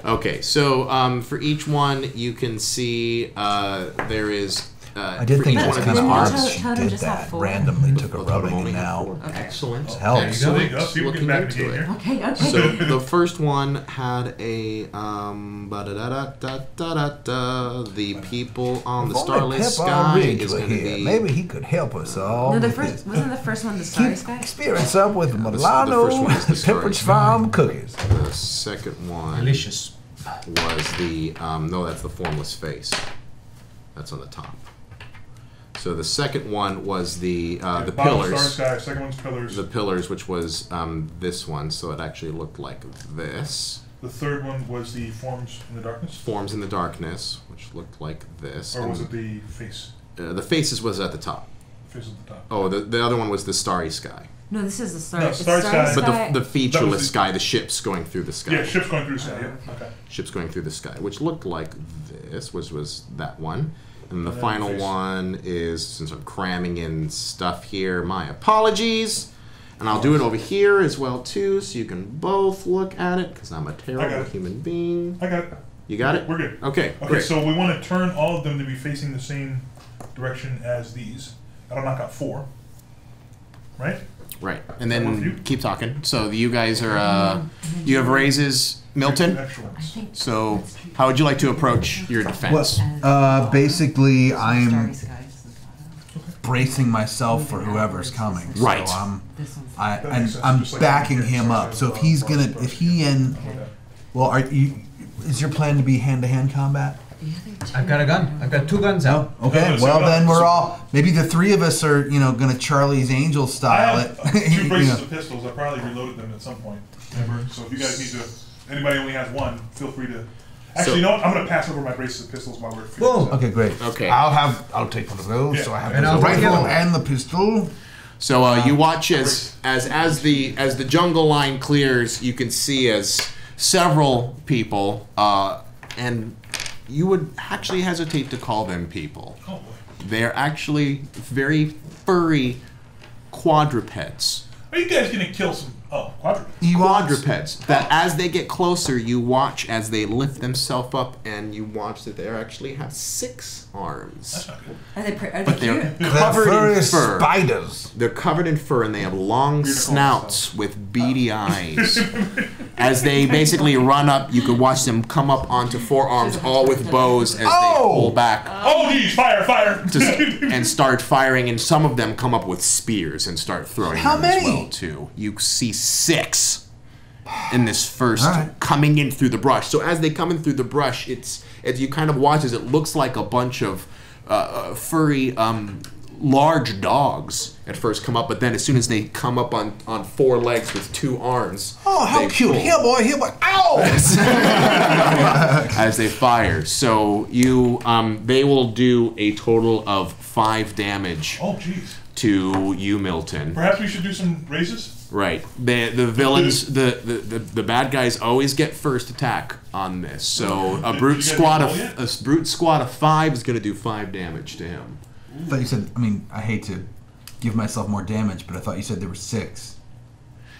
Okay, so for each one, you can see there is. I did think it was kind of odd that she Totem did just have that. 4? Randomly took a rubbing only and have now 4. Excellent. helps. There you go. Excellent. See, we're getting Looking back into in the game it. here. Okay. So the first one had a the people on the If only starless Pip sky Reed is were going to here, be. maybe he could help us all. No, with his wasn't the first one the Starry Sky? Experience up with the Milano first one is the Starry Pepperidge Sky. Farm cookies. The second one Delicious. was the no, that's the formless face. That's on the top. So the second one was the Bottom pillars. Star Sky, second one's pillars. The pillars, which was this one, so it actually looked like this. The third one was the forms in the darkness. Forms in the darkness, which looked like this. Or was it the face? The faces was at the top. Face at the top. Oh, the other one was the starry sky. No, this is the Starry. No, it's Starry Sky. But the featureless the- sky, the ships going through the sky. Yeah, ships going through the sky. Yeah. Okay. Ships going through the sky, which looked like this, was that one. And the And then final face. one is, since I'm cramming in stuff here, my apologies. And I'll do it over here as well, too, so you can both look at it, because I'm a terrible human being. I got it. You got it? We're good. Okay, Okay, great. so we want to turn all of them to be facing the same direction as these. That'll knock out 4. Right? Right. And That work for you? then keep talking. So you guys are, you have raises, Milton? Excellent. So how would you like to approach your defense? Basically, I'm bracing myself for whoever's coming. Right. So That makes sense, I'm just like backing you did. him up. So if he's gonna, if he and, well, is your plan to be hand-to-hand combat? I've got a gun. I've got 2 guns out. Okay, well then we're all, maybe the 3 of us are, gonna Charlie's Angel style I it. have 2 braces of pistols. I probably reloaded them at some point. Remember? So if you guys need to, anybody only has 1, feel free to. Actually, you know what? I'm gonna pass over my braces of pistols while we're. Boom. Okay, great. Okay. I'll take one of those. Yeah. So I have And the I'll take the other rifle one. and the pistol. So you watch as the jungle line clears, you can see as several people, and you would actually hesitate to call them people. Oh boy. They're actually very furry quadrupeds. Are you guys gonna kill some? Oh, quadrupeds. Quadrupeds that as they get closer, you watch as they lift themselves up, and you watch that they actually have 6 arms. That's not good. Are they But cute? they're covered in fur. Spiders. They're covered in fur, and they have long snouts with beady eyes. As they basically run up, you could watch them come up onto 4 arms, all with bows, as they pull back Oh, geez! Fire! Fire! and start firing. And some of them come up with spears and start throwing How them many? as well too. You see 6 in this first All right. coming in through the brush. So as they come in through the brush, it's as you kind of watch as it looks like a bunch of furry large dogs at first come up, but then as soon as they come up on 4 legs with 2 arms, Oh, how they cute! pull Here, boy, here, boy. Ow! as they fire. So you they will do a total of 5 damage Oh, jeez. to you, Milton. Perhaps we should do some raises. Right. The villains, the bad guys always get first attack on this. So a Did brute you guys squad roll of yet? a brute squad of 5 is going to do 5 damage to him. I thought you said. I mean, I hate to give myself more damage, but I thought you said there were 6.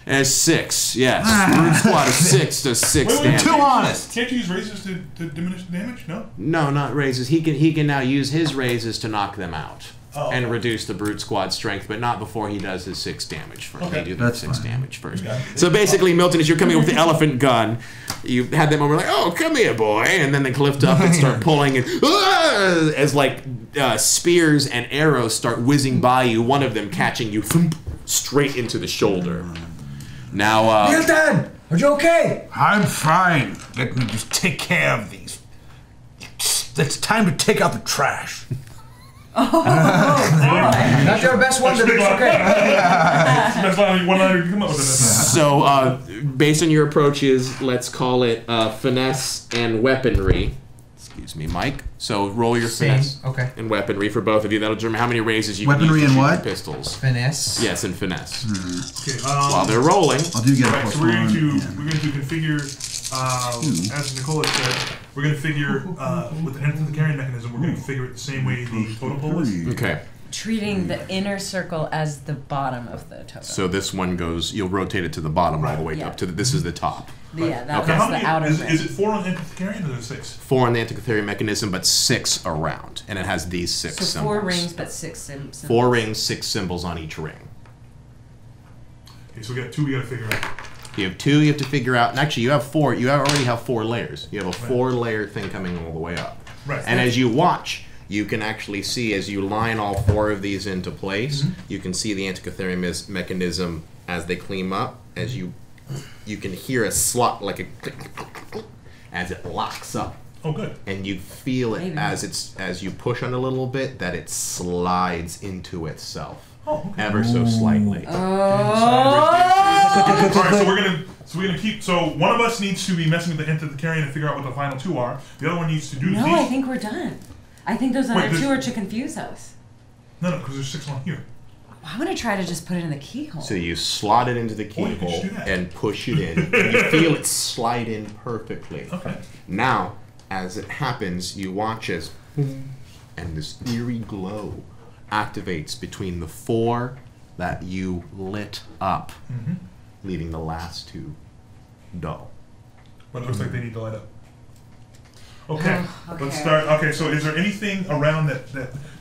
And it's 6, yes. Brute squad of 6 does 6 Wait, damage. Too honest. Can't you use raises to diminish the damage? No. No, not raises. He can now use his raises to knock them out. Oh. And reduce the brute squad strength, but not before he does his 6 damage first. Okay. They do the That's 6 fine. damage first. Okay. So basically, Milton, as you're coming up with the elephant gun, you had that moment like, oh, come here, boy, and then they lift up and start pulling, and as like spears and arrows start whizzing by you, one of them catching you straight into the shoulder. Now, Milton! Are you okay? I'm fine. Let me just take care of these. It's time to take out the trash. Not your best one, but it's okay. That's not one line you come up with. so based on your approaches, let's call it finesse and weaponry. Excuse me, Mike. So roll your finesse Okay. and weaponry for both of you. That'll determine how many raises you Weaponry can use and to shoot what? your pistols. Finesse. Yes, and finesse. Okay. While they're rolling, I'll do get a Right, plus so we're going one. to and- configure, as Nicola said, we're going to figure with the end of the carrying mechanism. We're going to configure it the same way the totem pole was. okay. Treating the inner circle as the bottom of the totem. So this one goes. You'll rotate it to the bottom all the way Yeah. up to this is the top. Yeah, that Okay. was How the many? outer Is rim. it 4 on the Antikytherian or is it 6? 4 on the Antikytherian mechanism, but 6 around, and it has these 6 So symbols. 4 rings, but 6 symbols. 4 rings, 6 symbols on each ring. Okay, so we got 2 we got to figure out. You have 2 you have to figure out, and actually you have 4. You already have 4 layers. You have a 4-layer thing coming all the way up. Right. And as you watch, you can actually see as you line all 4 of these into place, you can see the Antikytherian mechanism as they clean up. As you can hear a slot like a click, click, click, click, as it locks up. Oh, good. And you feel it Maybe. as you push on it a little bit that it slides into itself. Oh, okay. Ever so slightly. All right, so we're gonna keep. So one of us needs to be messing with the Antikytherian and figure out what the final 2 are. The other one needs to do No, these. I think we're done. I think those Wait, other there's- 2 are to confuse us. No, because there's 6 on here. I'm gonna try to just put it in the keyhole. So you slot it into the Oh, you can keyhole do that. and push it in. And you feel it slide in perfectly. Okay. Now, as it happens, you watch as and this eerie glow activates between the 4 that you lit up, leaving the last 2 dull. But it looks like they need to light up. Okay. Oh, okay. Let's start. Okay, so is there anything around that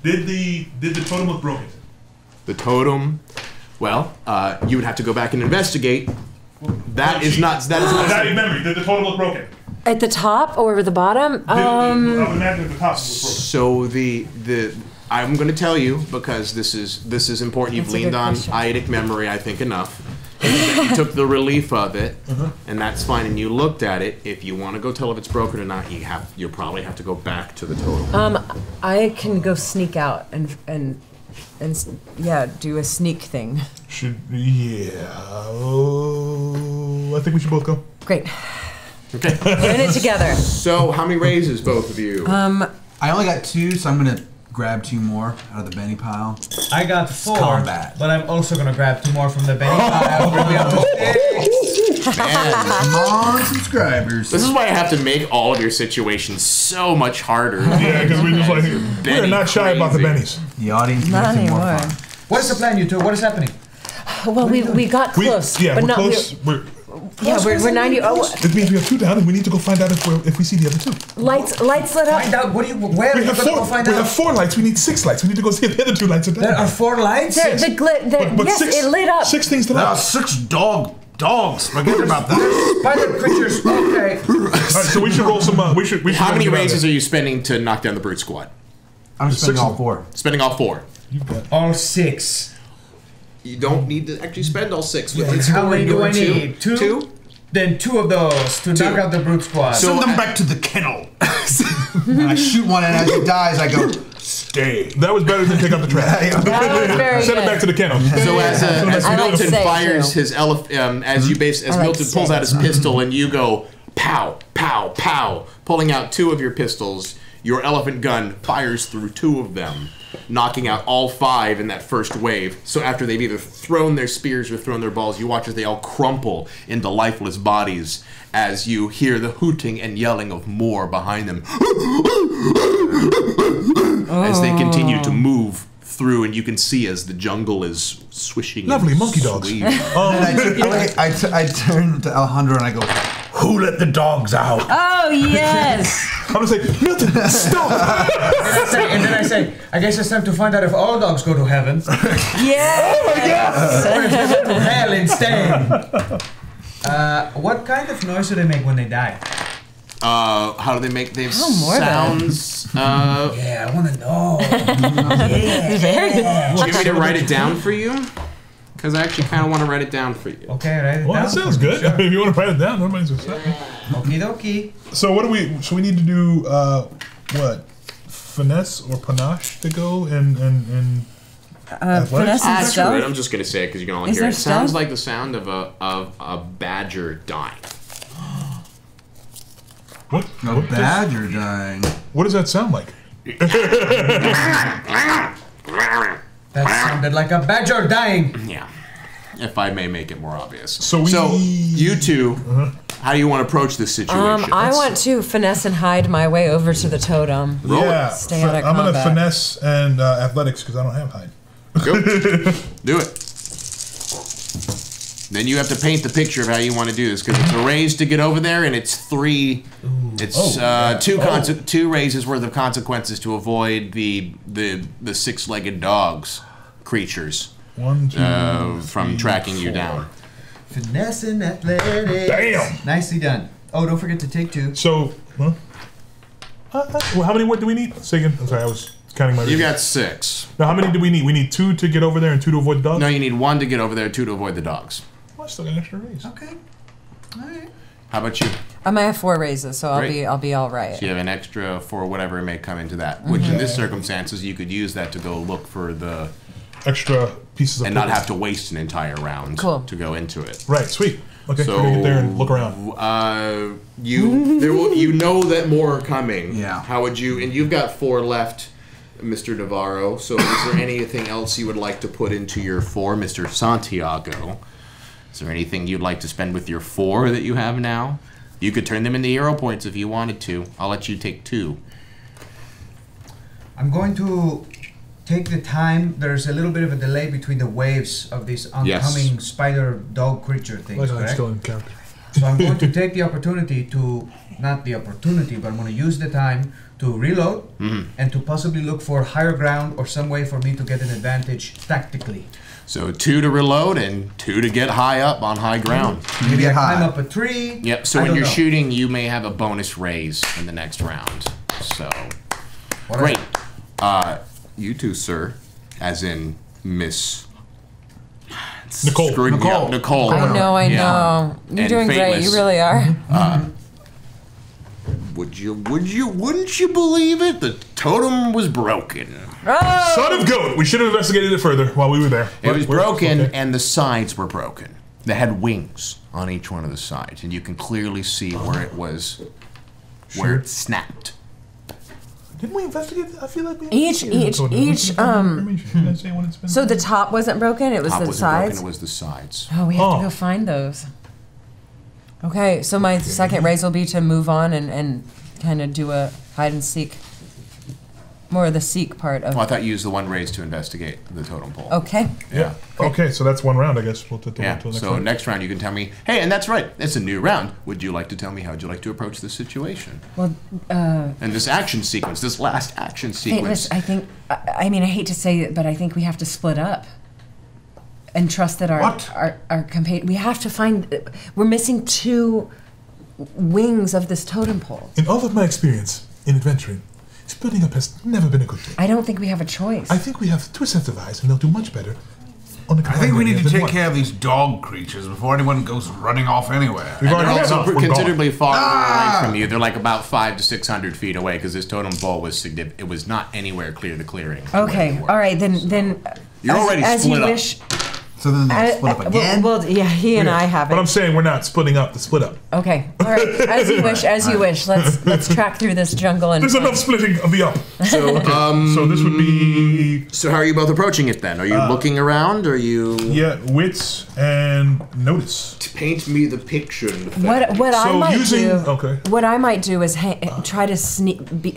did the totem look broken? The totem, well, you would have to go back and investigate. That is not. That is That in not. memory. Did the totem look broken? At the top or the bottom? I would imagine at the top it was broken. So the I'm going to tell you because this is important. You've That's a leaned good on question. eidetic memory, I think, enough. You took the relief of it, and that's fine. And you looked at it. If you want to go tell if it's broken or not, you'll probably have to go back to the totem. I can go sneak out and do a sneak thing. I think we should both go. Great. Okay. We're in it together. So, how many raises, both of you? I only got 2, so I'm gonna grab 2 more out of the Benny pile. I got 4, combat. but I'm also gonna grab 2 more from the Benny pile. Bring me up to 6. Man, come on, subscribers. This is why I have to make all of your situations so much harder. Yeah, because we just like we're not shy about the bennies. The audience Not makes it more anymore. fun. What is the plan, you two? What is happening? Well, we got close. We're but not close. we're 90. It means we have 2 down, and we need to go find out if we see the other 2. Lights lit up. Find out. Where are We you have gonna 4. go find We out? have 4 lights. We need 6 lights. We need to go see if the other 2 lights are down. There are 4 lights? Yes, it lit up. 6 things to There are light. 6 dogs. Forget about that. Spider creatures. Okay. All right, so we should roll some. We should. How many get out of raises there. are you spending to knock down the brute squad? I'm spending 6 all 4. Spending all 4. You bet. All 6. You don't need to actually spend all 6. How many do I 2? need? 2? 2? Then 2 of those to knock out the brute squad. So- Send them back to the kennel. And I shoot one, and as it dies, I go, stay. That was better than take out the trash. That was very Send it good. back to the kennel. So as I like Milton to say fires too. his as like Milton to pulls say out his pistol and you go pow pow pow, pulling out 2 of your pistols, your elephant gun fires through 2 of them, knocking out all 5 in that first wave. So after they've either thrown their spears or thrown their balls, you watch as they all crumple into lifeless bodies as you hear the hooting and yelling of more behind them as they continue to move through, and you can see as the jungle is swishing. Lovely and monkey dogs. swaying. I turn to Alejandro and I go, Who let the dogs out? Oh yes. I'm gonna say, Milton, stop! And then I say, I guess it's time to find out if all dogs go to heaven. Yes. Oh my God. Or if they go to hell instead. What kind of noise do they make when they die? How do they make? They have morbid. sounds. Yeah, I want to know. Very good. Do you want me to write it down for you? Because I actually kind of want to write it down for you. Okay, write it Well, down. that sounds good. Sure. If you want to write it down, nobody's upset. Okie dokie. So what do we? So we need to do what? Finesse or panache to go and athletics? Finesse and Screw it. I'm stealth. just gonna say it because you can only Is hear there it. Sounds stealth? like the sound of a badger dying. What? a badger dying. What does that sound like? That sounded like a badger dying. Yeah, if I may make it more obvious. So you two, how do you want to approach this situation? I want to finesse and hide my way over to the totem. Roll it. Yeah, Stay out of I'm gonna combat. finesse and athletics because I don't have hide. Go. Do it. Then you have to paint the picture of how you want to do this because it's a raise to get over there, and it's 3. It's two raises worth of consequences to avoid the 6-legged dogs creatures 1, 2, from tracking you down. Finesse and athletics. Damn. Nicely done. Oh, don't forget to take 2. So, well, how many? What do we need? Say again. I'm sorry, I was counting my. You got 6. Now, how many do we need? We need 2 to get over there and 2 to avoid the dogs. No, you need 1 to get over there, 2 to avoid the dogs. Well, I still got an extra raise. Okay. All right. How about you? I might have 4 raises, so Great. I'll be all right. So you have an extra for whatever may come into that. Which in this circumstances, you could use that to go look for the Extra pieces of. and not paper. have to waste an entire round Cool. to go into it. Right. Sweet. Okay. So we're gonna get there and look around. You know that more are coming. Yeah. How would you? And you've got 4 left, Mr. Navarro. So is there anything else you would like to put into your 4, Mr. Santiago? Is there anything you'd like to spend with your 4 that you have now? You could turn them into hero points if you wanted to. I'll let you take 2. I'm going to take the time. There's a little bit of a delay between the waves of these oncoming spider dog creature things, Like I'm correct? still in character. So I'm going to take the opportunity to, not the opportunity, but I'm going to use the time to reload and to possibly look for higher ground or some way for me to get an advantage tactically. So 2 to reload and 2 to get high up on high ground. Maybe I Get high. climb up a tree. Yep. So I when don't you're know. shooting, you may have a bonus raise in the next round. So Whatever. great. You two, sir, as in Miss Nicole. screwed me up. Nicole. I know. Yeah. You're And doing great. Fateless. You really are. Wouldn't you believe it? The totem was broken. Oh! Son of goat. We should have investigated it further while we were there. It was broken, okay. and the sides were broken. They had wings on each one of the sides, and you can clearly see where it was, where it snapped. Didn't we investigate? I feel like we Each. Did I say when it's been So the top wasn't broken. It was Top the wasn't sides. broken, it was the sides. Oh, we have to go find those. Okay, so my second raise will be to move on and kind of do a hide and seek. More of the seek part of. Well, I thought you used the one raise to investigate the totem pole. Okay. Yeah. Okay, so that's one round, I guess. We'll Yeah. next So round. next round you can tell me, hey, and that's right, it's a new round. Would you like to tell me how would you like to approach this situation? Well, And this action sequence, this last action sequence. I think. I mean, I hate to say it, but I think we have to split up. And trust that our campaign. We have to find. We're missing 2 wings of this totem pole. In all of my experience in adventuring, splitting up has never been a good thing. I don't think we have a choice. I think we have 2 sets of eyes, and they'll do much better on the I think we need to than take one. care of these dog creatures before anyone goes running off anywhere. We've And already they're got also enough. We're considerably gone. far away from you. They're like about 500 to 600 feet away because this totem pole was significant. It was not anywhere clear the clearing. Okay. All right. Then. You're already as split you up. wish. So then they split up again? Well, yeah, he and I have it. But I'm saying we're not splitting up the split up. Okay. All right. As you wish. As you wish. Let's track through this jungle and. There's enough splitting of the up. So, So this would be So how are you both approaching it then? Are you looking around? Are you? wits and notice. Paint me the picture. What I So might using- do. okay. What I might do is try to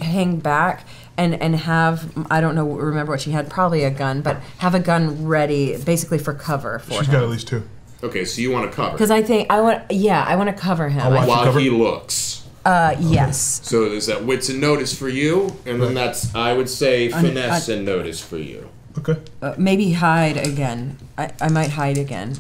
hang back. And have, I don't know, remember what she had, probably a gun, but have a gun ready basically for cover for She's him. got at least 2. Okay, so you want to cover. Because I think, I want to cover him. watch While cover? he looks. Yes. So there's that wits and notice for you, and then that's, I would say, finesse and notice for you. Okay. Maybe hide again. I might hide again.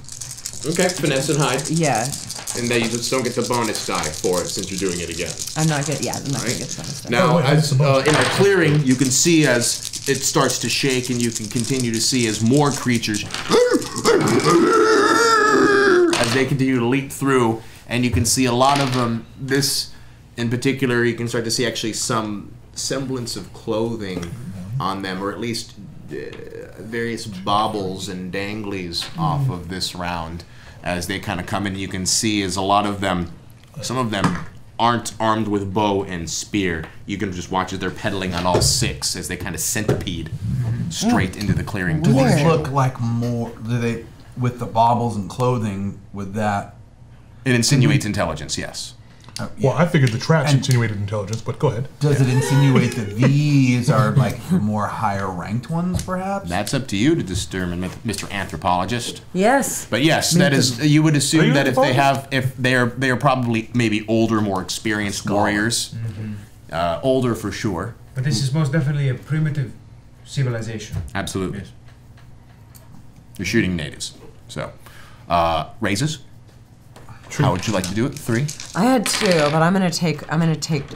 Okay, finesse and hide. Yeah. And then you just don't get the bonus die for it since you're doing it again. I'm not going to get bonus. Now, wait, as, that's the bonus. in the clearing, you can see as it starts to shake, and you can continue to see as more creatures, as they continue to leap through, and you can see a lot of them. This, in particular, you can start to see actually some semblance of clothing on them, or at least various baubles and danglies off of this round. As they kind of come in, you can see as a lot of them, some of them aren't armed with bow and spear. You can just watch as they're pedaling on all 6 as they kind of centipede straight into the clearing. Do towards these you. look like more? Do they, with the baubles and clothing, with that? It insinuates intelligence, yes. Well, I figured the traps And- insinuated intelligence, but go ahead. Does it insinuate that these are like the more higher ranked ones, perhaps? That's up to you to determine, Mr. Anthropologist. Yes. But yes, that is. You would Are assume you that if they anthropologist? have, if they are probably maybe older, more experienced warriors, older for sure. But this is most definitely a primitive civilization. Absolutely. Yes. You're shooting natives. So, raises. True. How would you like to do it? 3. I had 2, but I'm gonna take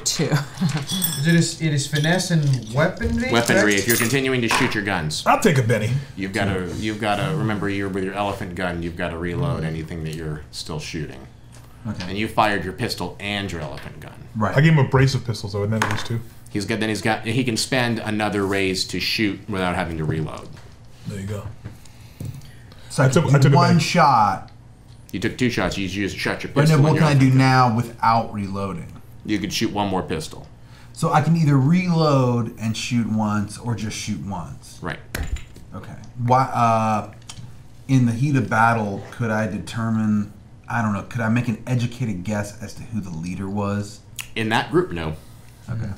2. It is finesse and weaponry. Weaponry. correct? If you're continuing to shoot your guns, I'll take a Benny. you've got to remember you're with your elephant gun. You've got to reload anything that you're still shooting. Okay. And you fired your pistol and your elephant gun. Right. I gave him a brace of pistols, though, and then at least 2. He can spend another raise to shoot without having to reload. There you go. So I I took took a one Benny. shot. You took 2 shots. You just shot your But pistol. then what and can your I do elephant now without reloading? gun. You could shoot one more pistol. So I can either reload and shoot once, or just shoot once. Right. Okay. Why? In the heat of battle, could I determine? I don't know. Could I make an educated guess as to who the leader was? In that group, no. Okay.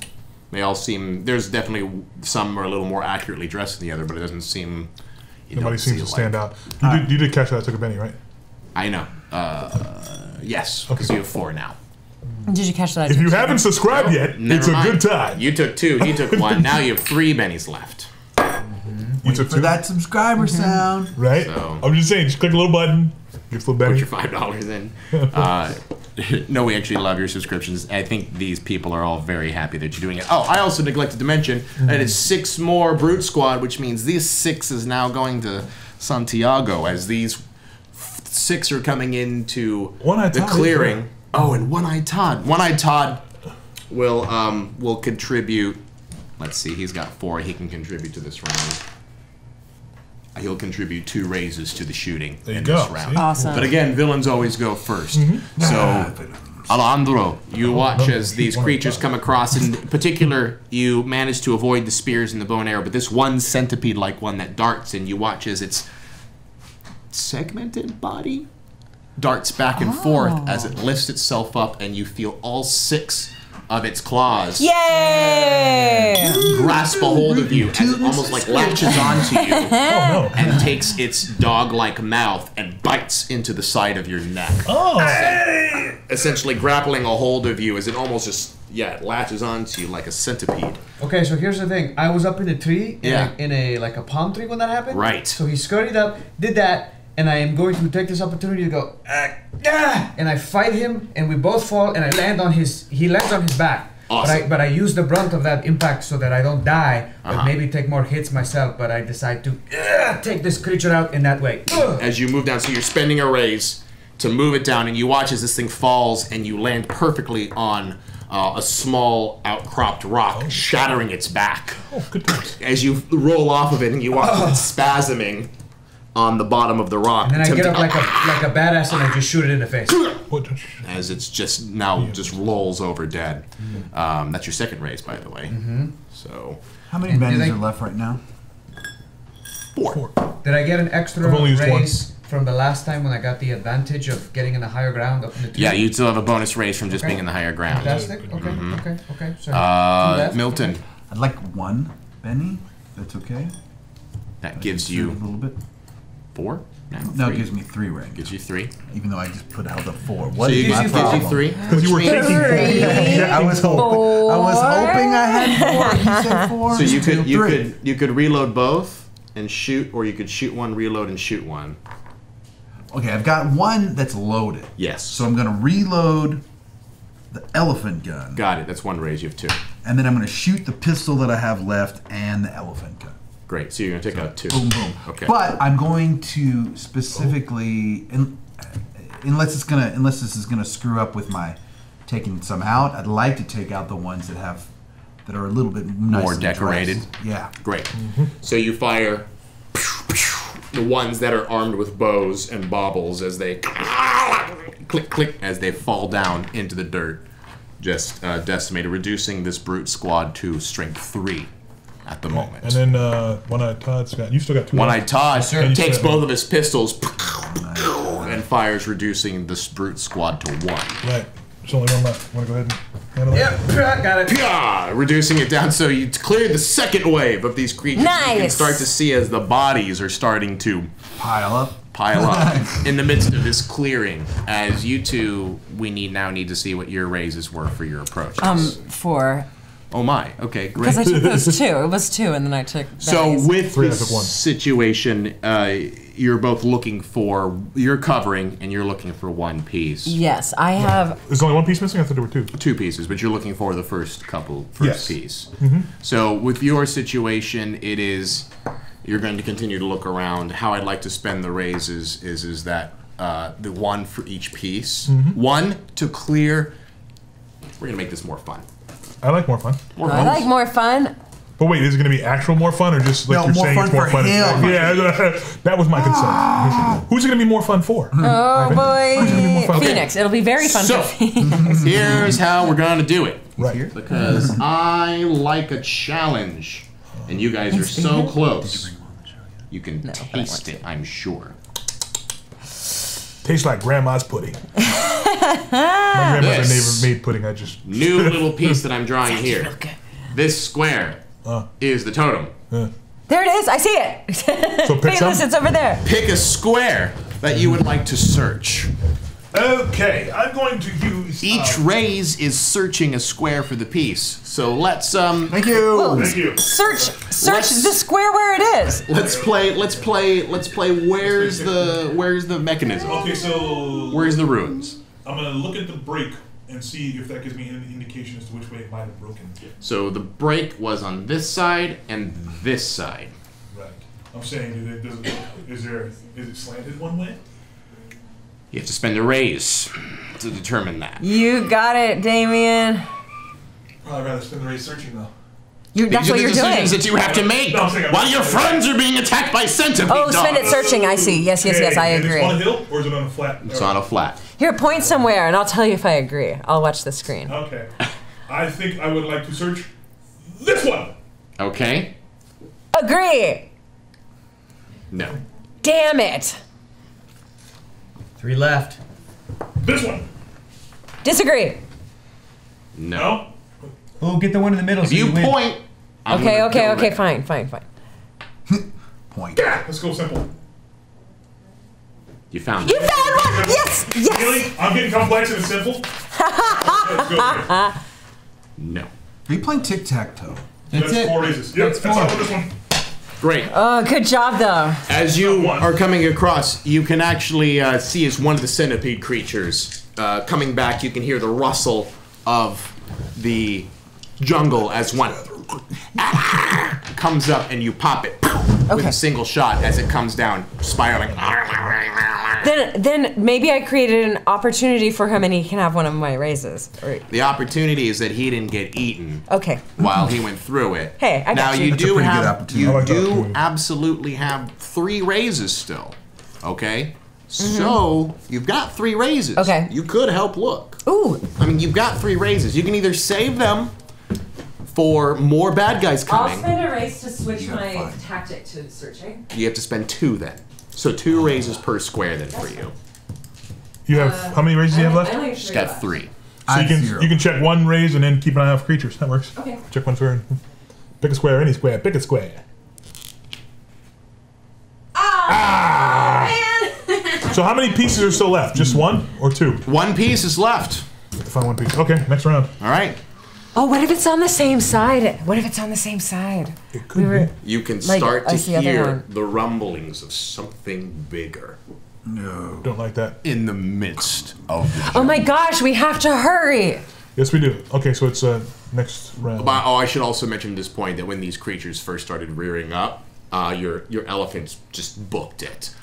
They all seem. There's definitely some are a little more accurately dressed than the other, but it doesn't seem. Nobody seems to stand out. You did catch that I took a Benny, right? I know. Yes, because Okay. you have 4 now. Did you catch that? If you haven't subscribed yet, Never it's a mind. good time. You took 2. He took 1. Now you have 3 bennies left. You took For 2, that subscriber sound. right? So- I'm just saying, just click a little button, get a little Put Benny. your $5 in. No, we actually love your subscriptions. I think these people are all very happy that you're doing it. Oh, I also neglected to mention that it's 6 more Brute Squad, which means these 6 is now going to Santiago as these 6 are coming into One-eyed the Todd clearing. is Oh, and One-Eyed Todd. One-Eyed Todd will contribute. Let's see, he's got 4. He can contribute to this round. He'll contribute 2 raises to the shooting in this round. Awesome. But again, villains always go first. So, Alejandro, you watch as these creatures come across. In particular, you manage to avoid the spears and the bow and arrow, but this one centipede-like one that darts, and you watch as its segmented body darts back and forth as it lifts itself up, and you feel all 6 of its claws grasp a hold of you as it almost like latches onto you and takes its dog-like mouth and bites into the side of your neck. Essentially grappling a hold of you as it almost just, it latches onto you like a centipede. Okay, so here's the thing. I was up in a tree, in a palm tree when that happened. Right. So he scurried up, did that, and I am going to take this opportunity to go, and I fight him, and we both fall, and I land on he lands on his back. Awesome. But I use the brunt of that impact so that I don't die, but maybe take more hits myself, but I decide to take this creature out in that way. As you move down, so you're spending a raise to move it down, and you watch as this thing falls, and you land perfectly on a small outcropped rock, shattering its back. Oh, good times. As you roll off of it, and you watch it spasming on the bottom of the rock. And then I get up like a badass and I just shoot it in the face. As it's just now just rolls over dead. That's your second raise, by the way. So how many bennies are left right now? 4. Did I get an extra I've only used raise from the last time when I got the advantage of getting in the higher ground up in the tree? Yeah, you still have a bonus raise from just being in the higher ground. Fantastic. Okay. So Milton. I'd like 1 Benny. That's okay. That gives you a little bit. 4? No, it gives me 3 rings. Gives you 3. Even though I just put out the 4. What is my problem? Gives you 3. Because you were thinking. I was hoping I had 4. You said 4. So you could reload both and shoot, or you could shoot 1, reload, and shoot 1. Okay, I've got 1 that's loaded. Yes. So I'm gonna reload the elephant gun. Got it. That's 1 raise. You have 2. And then I'm gonna shoot the pistol that I have left and the elephant gun. Great. So you're gonna take out 2. Boom, boom. Okay. But I'm going to specifically, unless this is gonna screw up with my taking some out, I'd like to take out the ones that are a little bit more decorated. Dressed. Yeah. Great. So you fire the ones that are armed with bows and baubles as they click click as they fall down into the dirt, just decimated, reducing this brute squad to strength 3. At the moment. And then One-Eyed Todd's got. You still got 2. One-Eyed Todd takes both of his pistols and fires, reducing this brute squad to 1. Right. There's only 1 left. Want to go ahead and handle that? Yep, got it. Pia! Reducing it down, so you cleared the second wave of these creatures. Nice. You can start to see as the bodies are starting to pile up in the midst of this clearing. As you two, we need to see what your raises were for your approach. 4. Oh my, okay, great. Because I took those 2. It was 2, and then I took So Benny's. with this situation, you're both looking for, you're covering, and you're looking for 1 piece. Yes, I have. There's only 1 piece missing? I thought there were 2. 2 pieces, but you're looking for the first piece. Mm-hmm. So with your situation, it is, you're going to continue to look around. How I'd like to spend the raises is that the 1 for each piece. 1 to clear, we're going to make this more fun. I like more fun. I like more fun. But wait, is it going to be actual more fun, or just like you're saying it's more fun? Yeah, that was my concern. Who's it going to be more fun for? Oh boy, Phoenix. Okay. It'll be very fun for Phoenix. Here's how we're going to do it. Right. Because I like a challenge, and you guys are so close. You can taste it, I'm sure. Tastes like grandma's pudding. My grandmother never made pudding. I just new little piece that I'm drawing here. This square is the totem. There it is. I see it. So pick some? It's over there. Pick a square that you would like to search. Okay, I'm going to use. Each raise is searching a square for the piece. So let's Thank you. Well, Thank you. Search the square where it is. Let's play. Where's the mechanism? Okay, so where's the runes? I'm gonna look at the break and see if that gives me any indication as to which way it might have broken. So the break was on this side and this side. Right. I'm saying, is it slanted one way? You have to spend a raise to determine that. You got it, Damion. I'd rather spend the race searching though. That's what you're doing. Decisions that you have to make while your friends are being attacked by centipede dogs. Spend it searching. I see. Yes, I agree. Is it on a hill or is it on a flat? It's on a flat. Here, point somewhere, and I'll tell you if I agree. I'll watch the screen. Okay. I think I would like to search this one. Okay. Agree. No. Damn it. 3 left. This one. Disagree. No. Oh, get the one in the middle. If you point. Okay, fine. Point. Yeah, let's go simple. You found You it. found one! Yes! Really? I'm getting complex and it's simple? Let's go. No. Are you playing tic-tac-toe? That's 4 raises. Yep, that's all with this one. Great. Oh, good job, though. As you are coming across, you can actually see as one of the centipede creatures coming back. You can hear the rustle of the jungle as one comes up and you pop it with a single shot as it comes down, spiraling. Then maybe I created an opportunity for him and he can have one of my raises. The opportunity is that he didn't get eaten while he went through it. Hey, I got you. Now you do that. absolutely have 3 raises still. Okay? So you've got 3 raises. Okay. You could help look. Ooh. I mean, you've got 3 raises. You can either save them for more bad guys coming. I'll spend a raise to switch my tactic to searching. You have to spend 2 then. So 2 raises per square then for you. You have, how many raises do you have left? Just got 3. So you can check 1 raise and then keep an eye out for creatures. That works. Okay. Check 1 square. Pick a square, any square. Pick a square. So how many pieces are still left? Just 1 or 2? 1 piece is left. Find 1 piece. Okay, next round. All right. Oh, what if it's on the same side? What if it's on the same side? It could be. You can Like, start to I see other hear one. the rumblings of something bigger No. Don't like that. In the midst of the Oh my gosh, we have to hurry. Yes, we do. Okay, so it's next round. But, I should also mention at this point that when these creatures first started rearing up, your elephants just booked it.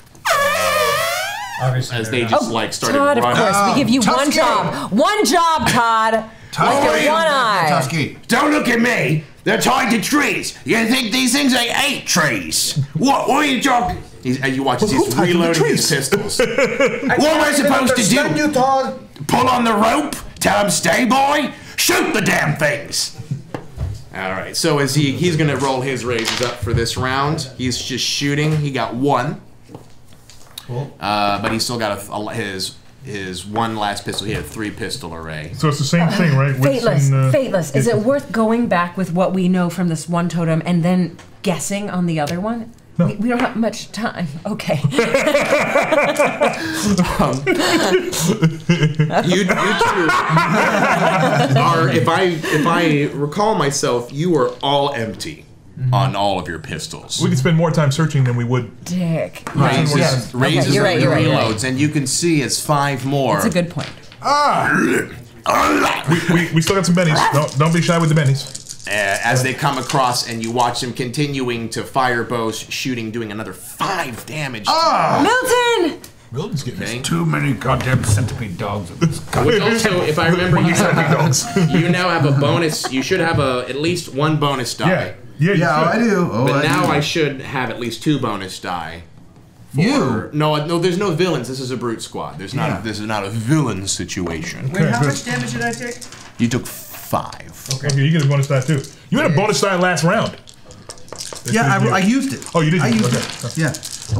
Obviously. As they just started Todd, of running. course, we give you one Tusky. job. One job, Todd. Like your one eye. Tusky. Don't look at me. They're tied to trees. You think these things ain't trees? What are you talking? And you watch as he's reloading his pistols. What am I supposed to do? You, Todd. Pull on the rope? Tell him stay, boy? Shoot the damn things. All right, so as he's going to roll his raises up for this round, he's just shooting. He got 1. Cool. But he still got his 1 last pistol. He had a 3 pistol array. So it's the same thing, right? Fateless. Fateless. Is it worth going back with what we know from this one totem and then guessing on the other one? No. We don't have much time. Okay. You two are, if I recall myself, you are all empty on all of your pistols. We could spend more time searching than we would. Dick. Raises Okay, you're right, and you're right, reloads, and you can see as 5 more. That's a good point. We still got some bennies. Don't be shy with the bennies. As they come across, and you watch them continuing to fire bows, shooting, doing another 5 damage. Milton! Milton's getting Okay. Too many goddamn centipede dogs in this country. Which also, if I remember, you now have a bonus. You should have at least 1 bonus die. Yeah, I do. Oh, But now do. I should have at least 2 bonus die. You? No, there's no villains. This is a brute squad. This is not a villain situation. Wait, how much damage did I take? You took 5. Okay, you get a bonus die too. You had a bonus die last round. Yeah, I used it. Oh, you did? I used Okay. it. Yeah.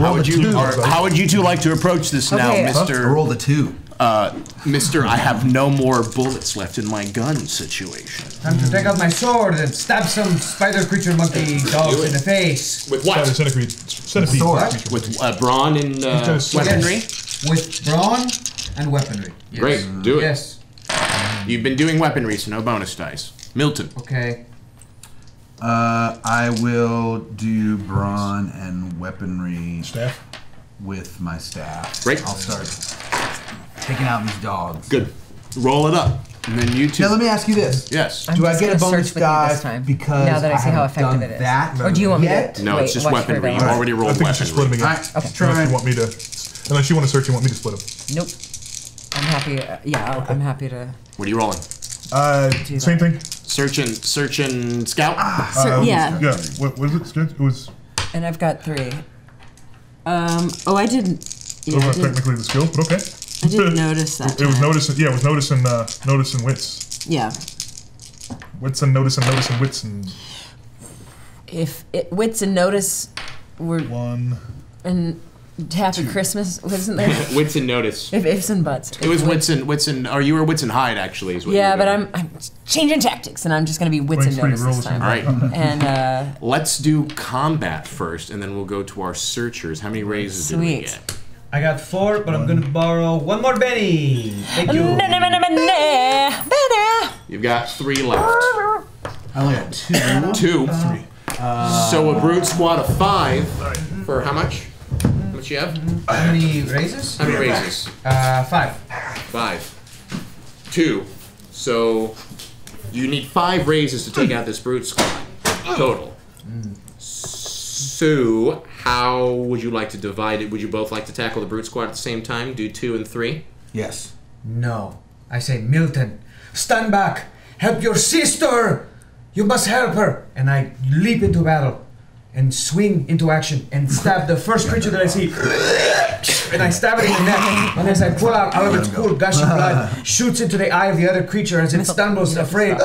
How would you two like to approach this now, Okay. I Mr. rolled a 2. Mr. I have no more bullets left in my gun situation. Time to take out my sword and stab some spider creature monkey dogs in the face. With what? Centipede. Sword. With brawn and weaponry? Yes. With brawn and weaponry. Yes. Great, do it. Yes. You've been doing weaponry, so no bonus dice. Milton. Okay. I will do brawn and weaponry Staff. with my staff. Great. I'll start taking out these dogs. Good. Roll it up. And then you two. Now let me ask you this. Yes. I'm Do I just get a gonna bonus search with you die this time, because now that I see how haven't effective done it is? that Or do you want me yet? to No, wait, it's just watch for weaponry. You've those? already I rolled think it's just split them weaponry. again. Okay. Unless you want me to. Unless you want to search, you want me to split them. Nope. I'm happy. I'm happy to. What are you rolling? Same thing. Search and scout. Yeah. Yeah. What was it? It was. And I've got 3. I didn't. Yeah, Not technically the skill, but okay. I didn't notice that. It was noticing. Yeah, it was noticing wits. Yeah. Wits and notice and wits and. If wits and notice were 1. And Happy Christmas wasn't there? Wits and notice. If ifs and buts. It was wits and or you were wits and hide actually. Is what yeah, you were but doing. I'm changing tactics, and I'm just gonna be wits and notice this time. All right. And let's do combat first, and then we'll go to our searchers. How many raises did we get? I got 4, but I'm gonna borrow 1 more Benny. Thank you. You've got 3 left. I only got 2. 2. 3. So a brute squad of 5 for how much? How much you have? How many raises? How many raises? 5. 5. 2. So you need 5 raises to take out this brute squad total. So how would you like to divide it? Would you both like to tackle the brute squad at the same time? Do 2 and 3? Yes. No. I say, Milton, stand back. Help your sister. You must help her. And I leap into battle and swing into action and stab the first creature that I see. And I stab it in the neck. And as I pull out of its cool gushing blood, shoots into the eye of the other creature as it stumbles, afraid.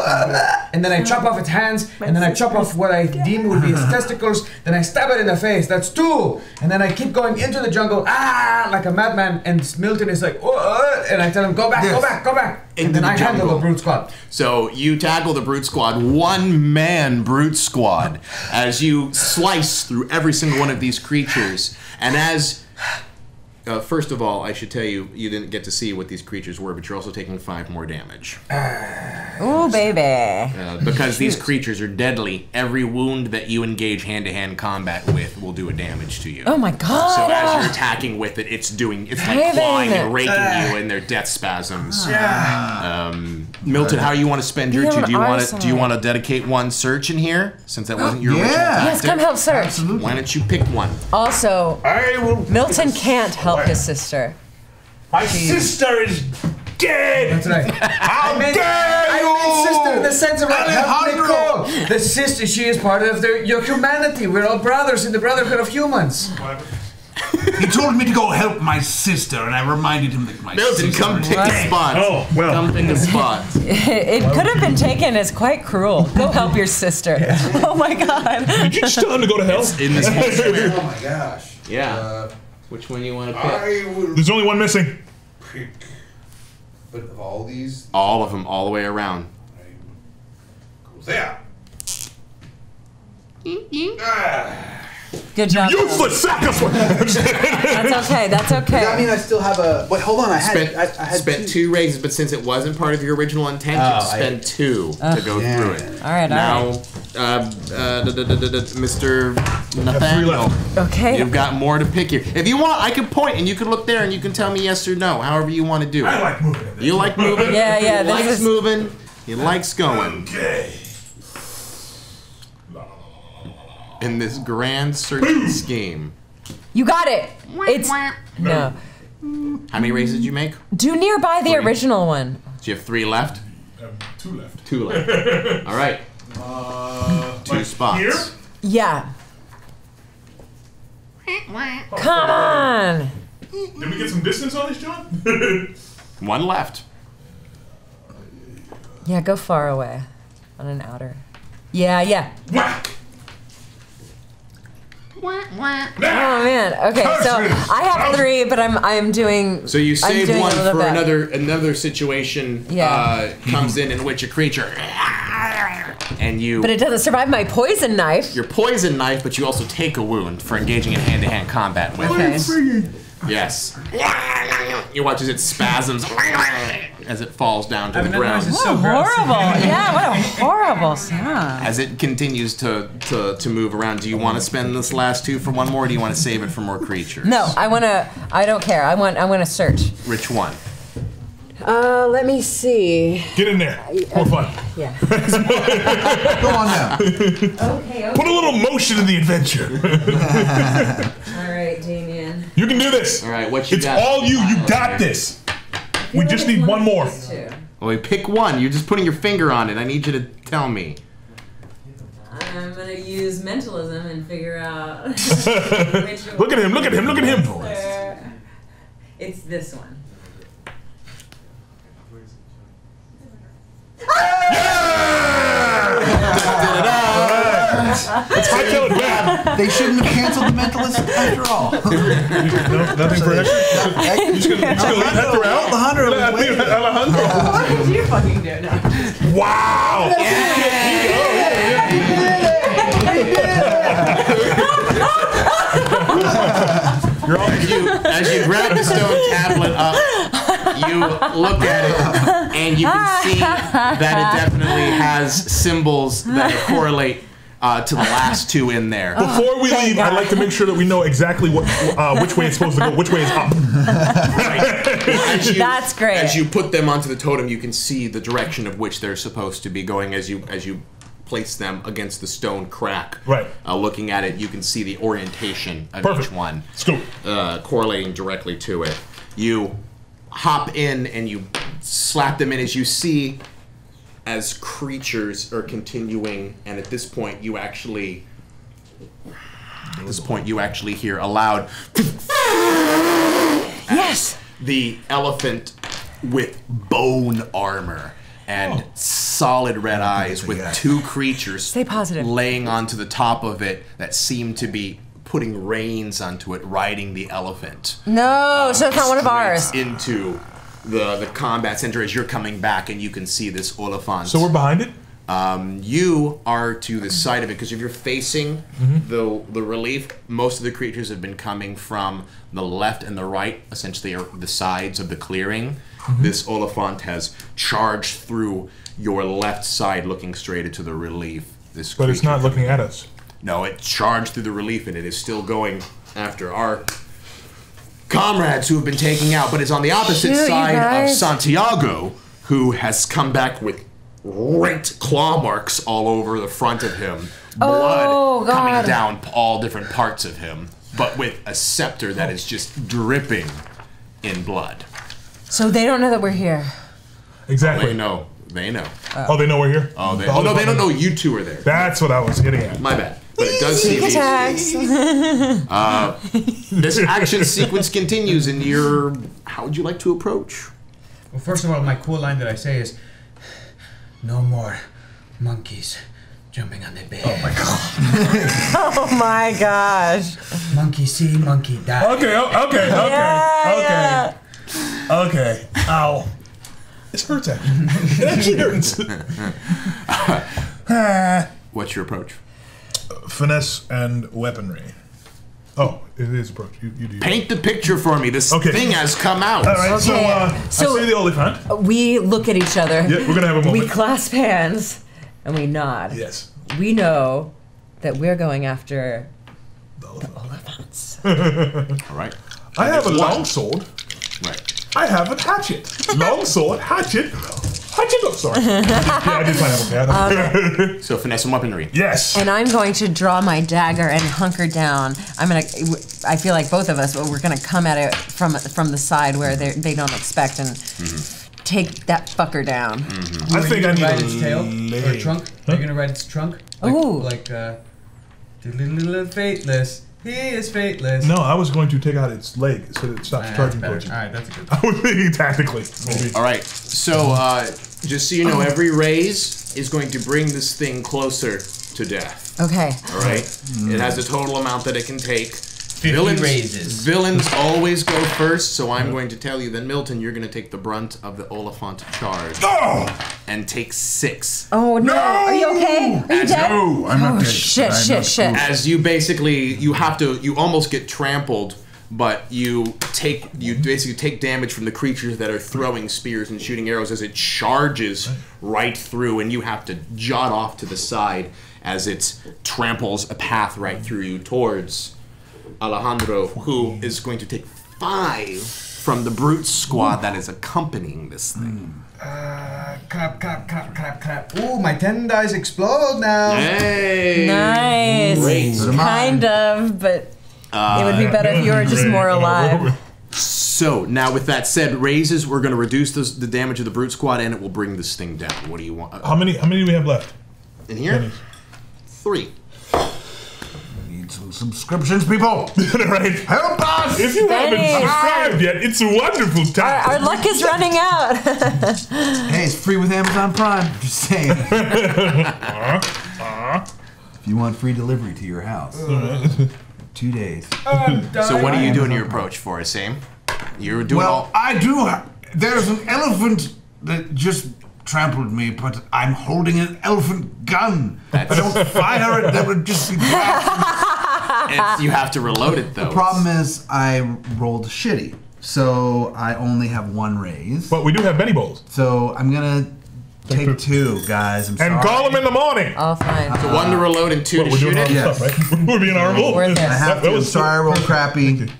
And then I chop off its hands, and then I chop off what I deem would be its testicles. Then I stab it in the face. That's 2. And then I keep going into the jungle, like a madman. And Milton is like, and I tell him, go back, go back, go back. And then I handle the brute squad. So you tackle the brute squad, 1-man brute squad, as you slice through every single one of these creatures. And as first of all, I should tell you, you didn't get to see what these creatures were, but you're also taking 5 more damage. Ooh, baby. Because these creatures are deadly. Every wound that you engage hand-to-hand combat with will do a damage to you. Oh my god. So as you're attacking with it, it's like clawing and raking you in their death spasms. Milton, how you want to spend your 2? Do you want to dedicate 1 search in here, since that wasn't your original tactic? Yes, come help search. Absolutely. Why don't you pick 1? Also, Milton can't help his sister. My sister is dead! That's right. How dare you! I mean sister in the sense of Nicole. The sister, she is part of your humanity. We're all brothers in the brotherhood of humans. He told me to go help my sister, and I reminded him that my Milton, sister come is pick a dead. spot. Oh, well. Come pick a spot. It could have been taken as quite cruel. Go help your sister. Oh my god. Did you just tell him to go to hell? In this whole square. Oh my gosh. Yeah. Which one you want to pick? There's only 1 missing. But of all these, All of them, all the way around. There. Good job. Useless sacrifice. That's okay. That's okay. I mean, I still have a. Wait, hold on. I had Spent 2 raises, but since it wasn't part of your original intention, spend 2 to go through it. All right. Now, Mr. Nathaniel, Okay. you've got more to pick here. If you want, I can point and you can look there and you can tell me yes or no, however you want to do it. I like moving. You like moving? Yeah, yeah, He this likes is- moving. He likes going. Okay. In this grand searching scheme. You got it. It's no. How many raises did you make? Do nearby the 3. original one. Do you have 3 left? 2 left. 2 left. All right. 2 spots. Here? Yeah. Come on. Did we get some distance on this, John? 1 left. Yeah, go far away. On an outer. Yeah, yeah. Whack! Oh man. Okay, so I have 3, but I'm doing. So you save doing 1 a little for bit. another situation comes in which a creature and you. But it doesn't survive my poison knife. Your poison knife, but you also take a wound for engaging in hand-to-hand combat with Okay. it. Yes. You watch as it spasms as it falls down to the ground. So horrible. Yeah, what a horrible sound. As it continues to move around, do you want to spend this last 2 for 1 more, or do you want to save it for more creatures? No, I don't care. I want to search. Which one? Let me see. Get in there. More fun. Yeah. Go on now. Okay. Put a little motion in the adventure. All right, Damion. one. You can do this. All right, what you It's got? all you. You got this. We just need one more. Well, we pick one. You're just putting your finger on it. I need you to tell me. I'm gonna use mentalism and figure out which Look at him. Look at him. Look at him. It's this one. Let's hightail it back. They shouldn't have canceled the mentalist after all. No, nothing for Hector. You just gonna leave Hector out? Alejandro was waiting. Alejandro. What did you fucking do? No. Wow. As you grab the stone tablet up, you look at it, and you can see that it definitely has symbols that correlate to the last two in there. Before we leave, I'd like to make sure that we know exactly what, which way it's supposed to go, which way is up. That's great. As you put them onto the totem, you can see the direction of which they're supposed to be going as you place them against the stone crack. Right. Looking at it, you can see the orientation of Perfect. each one. Let's go. Correlating directly to it. You hop in and you slap them in as you see as creatures are continuing, and at this point you actually hear a loud Yes! the elephant with bone armor and solid red eyes with two creatures Stay positive. laying onto the top of it that seem to be putting reins onto it, riding the elephant. No, so it's not one of ours. Into the combat center as you're coming back, and you can see this Oliphant. So we're behind it? You are to the side of it, because if you're facing the relief, most of the creatures have been coming from the left and the right, essentially are the sides of the clearing. This Oliphant has charged through your left side, looking straight into the relief. But it's not looking at us. No, it charged through the relief, and it is still going after our comrades who have been taken out, but it's on the opposite side of Santiago, who has come back with rent claw marks all over the front of him. Blood coming down all different parts of him, but with a scepter that is just dripping in blood. So they don't know that we're here. Exactly. They know. They know. Oh, they know we're here? Oh, no, they don't know you two are there. That's what I was getting at. My bad. But it does seem this action sequence continues, and how would you like to approach? Well, first of all, my cool line that I say is, no more monkeys jumping on the bed. Oh my god. Oh my gosh. Monkey see, monkey die. Okay. Okay. Ow. This hurts actually. It actually hurts. What's your approach? Finesse and weaponry. Oh, it is approach. You do. Paint the picture for me. This thing has come out. All right. So I see the Oliphant. We look at each other. Yeah, we're gonna have a moment. We clasp hands and we nod. Yes. We know that we're going after the Oliphants. All right. I have a longsword. Right. I have a hatchet. Longsword, hatchet. Oh, sorry. Yeah, I did find out. Okay. So finesse and weaponry. Yes. And I'm going to draw my dagger and hunker down. I feel like both of us, we're gonna come at it from the side where they don't expect and take that fucker down. I think I need ride its tail or trunk. Are you gonna ride its trunk? Like fateless. He is fateless. No, I was going to take out its leg so that it stops charging towards you. Alright, that's a good I was thinking tactically. Maybe. All right. So just so you know, every raise is going to bring this thing closer to death. Okay. All right. It has a total amount that it can take. 50 raises. Villains always go first, so I'm going to tell you that, Milton, you're going to take the brunt of the Oliphant charge. And take 6. Oh no! Are you okay? Are you dead? No, I'm not dead. Shit. As you basically, you almost get trampled, but you basically take damage from the creatures that are throwing spears and shooting arrows as it charges right through, and you have to jot off to the side as it tramples a path right through you towards Alejandro, who is going to take 5 from the brute squad that is accompanying this thing. Crap. Ooh, my 10 dice explode now. Hey! Nice. Great. Kind of, but It would be better if you were just more alive. So, now with that said, raises, we're going to reduce the damage of the brute squad, and it will bring this thing down. What do you want? How many do we have left? In here? 3. Need some subscriptions, people. Right. Help us! If you haven't subscribed yet, it's a wonderful time. Our luck is running out. Hey, it's free with Amazon Prime. Just saying. If you want free delivery to your house. 2 days. So what are you doing your approach for us, Sam? You're doing I do. There's an elephant that just trampled me, but I'm holding an elephant gun. If I don't fire it, that would just be bad. You have to reload it, though. The problem is I rolled shitty, so I only have 1 raise. But we do have Benny Bowls. So I'm gonna take 2, guys. I'm sorry. And call them in the morning. Oh, fine. 1 to reload and 2 to shoot it? Yes. Stuff, right? We're being honorable. Worth it. I have to. was Sorry, I rolled crappy.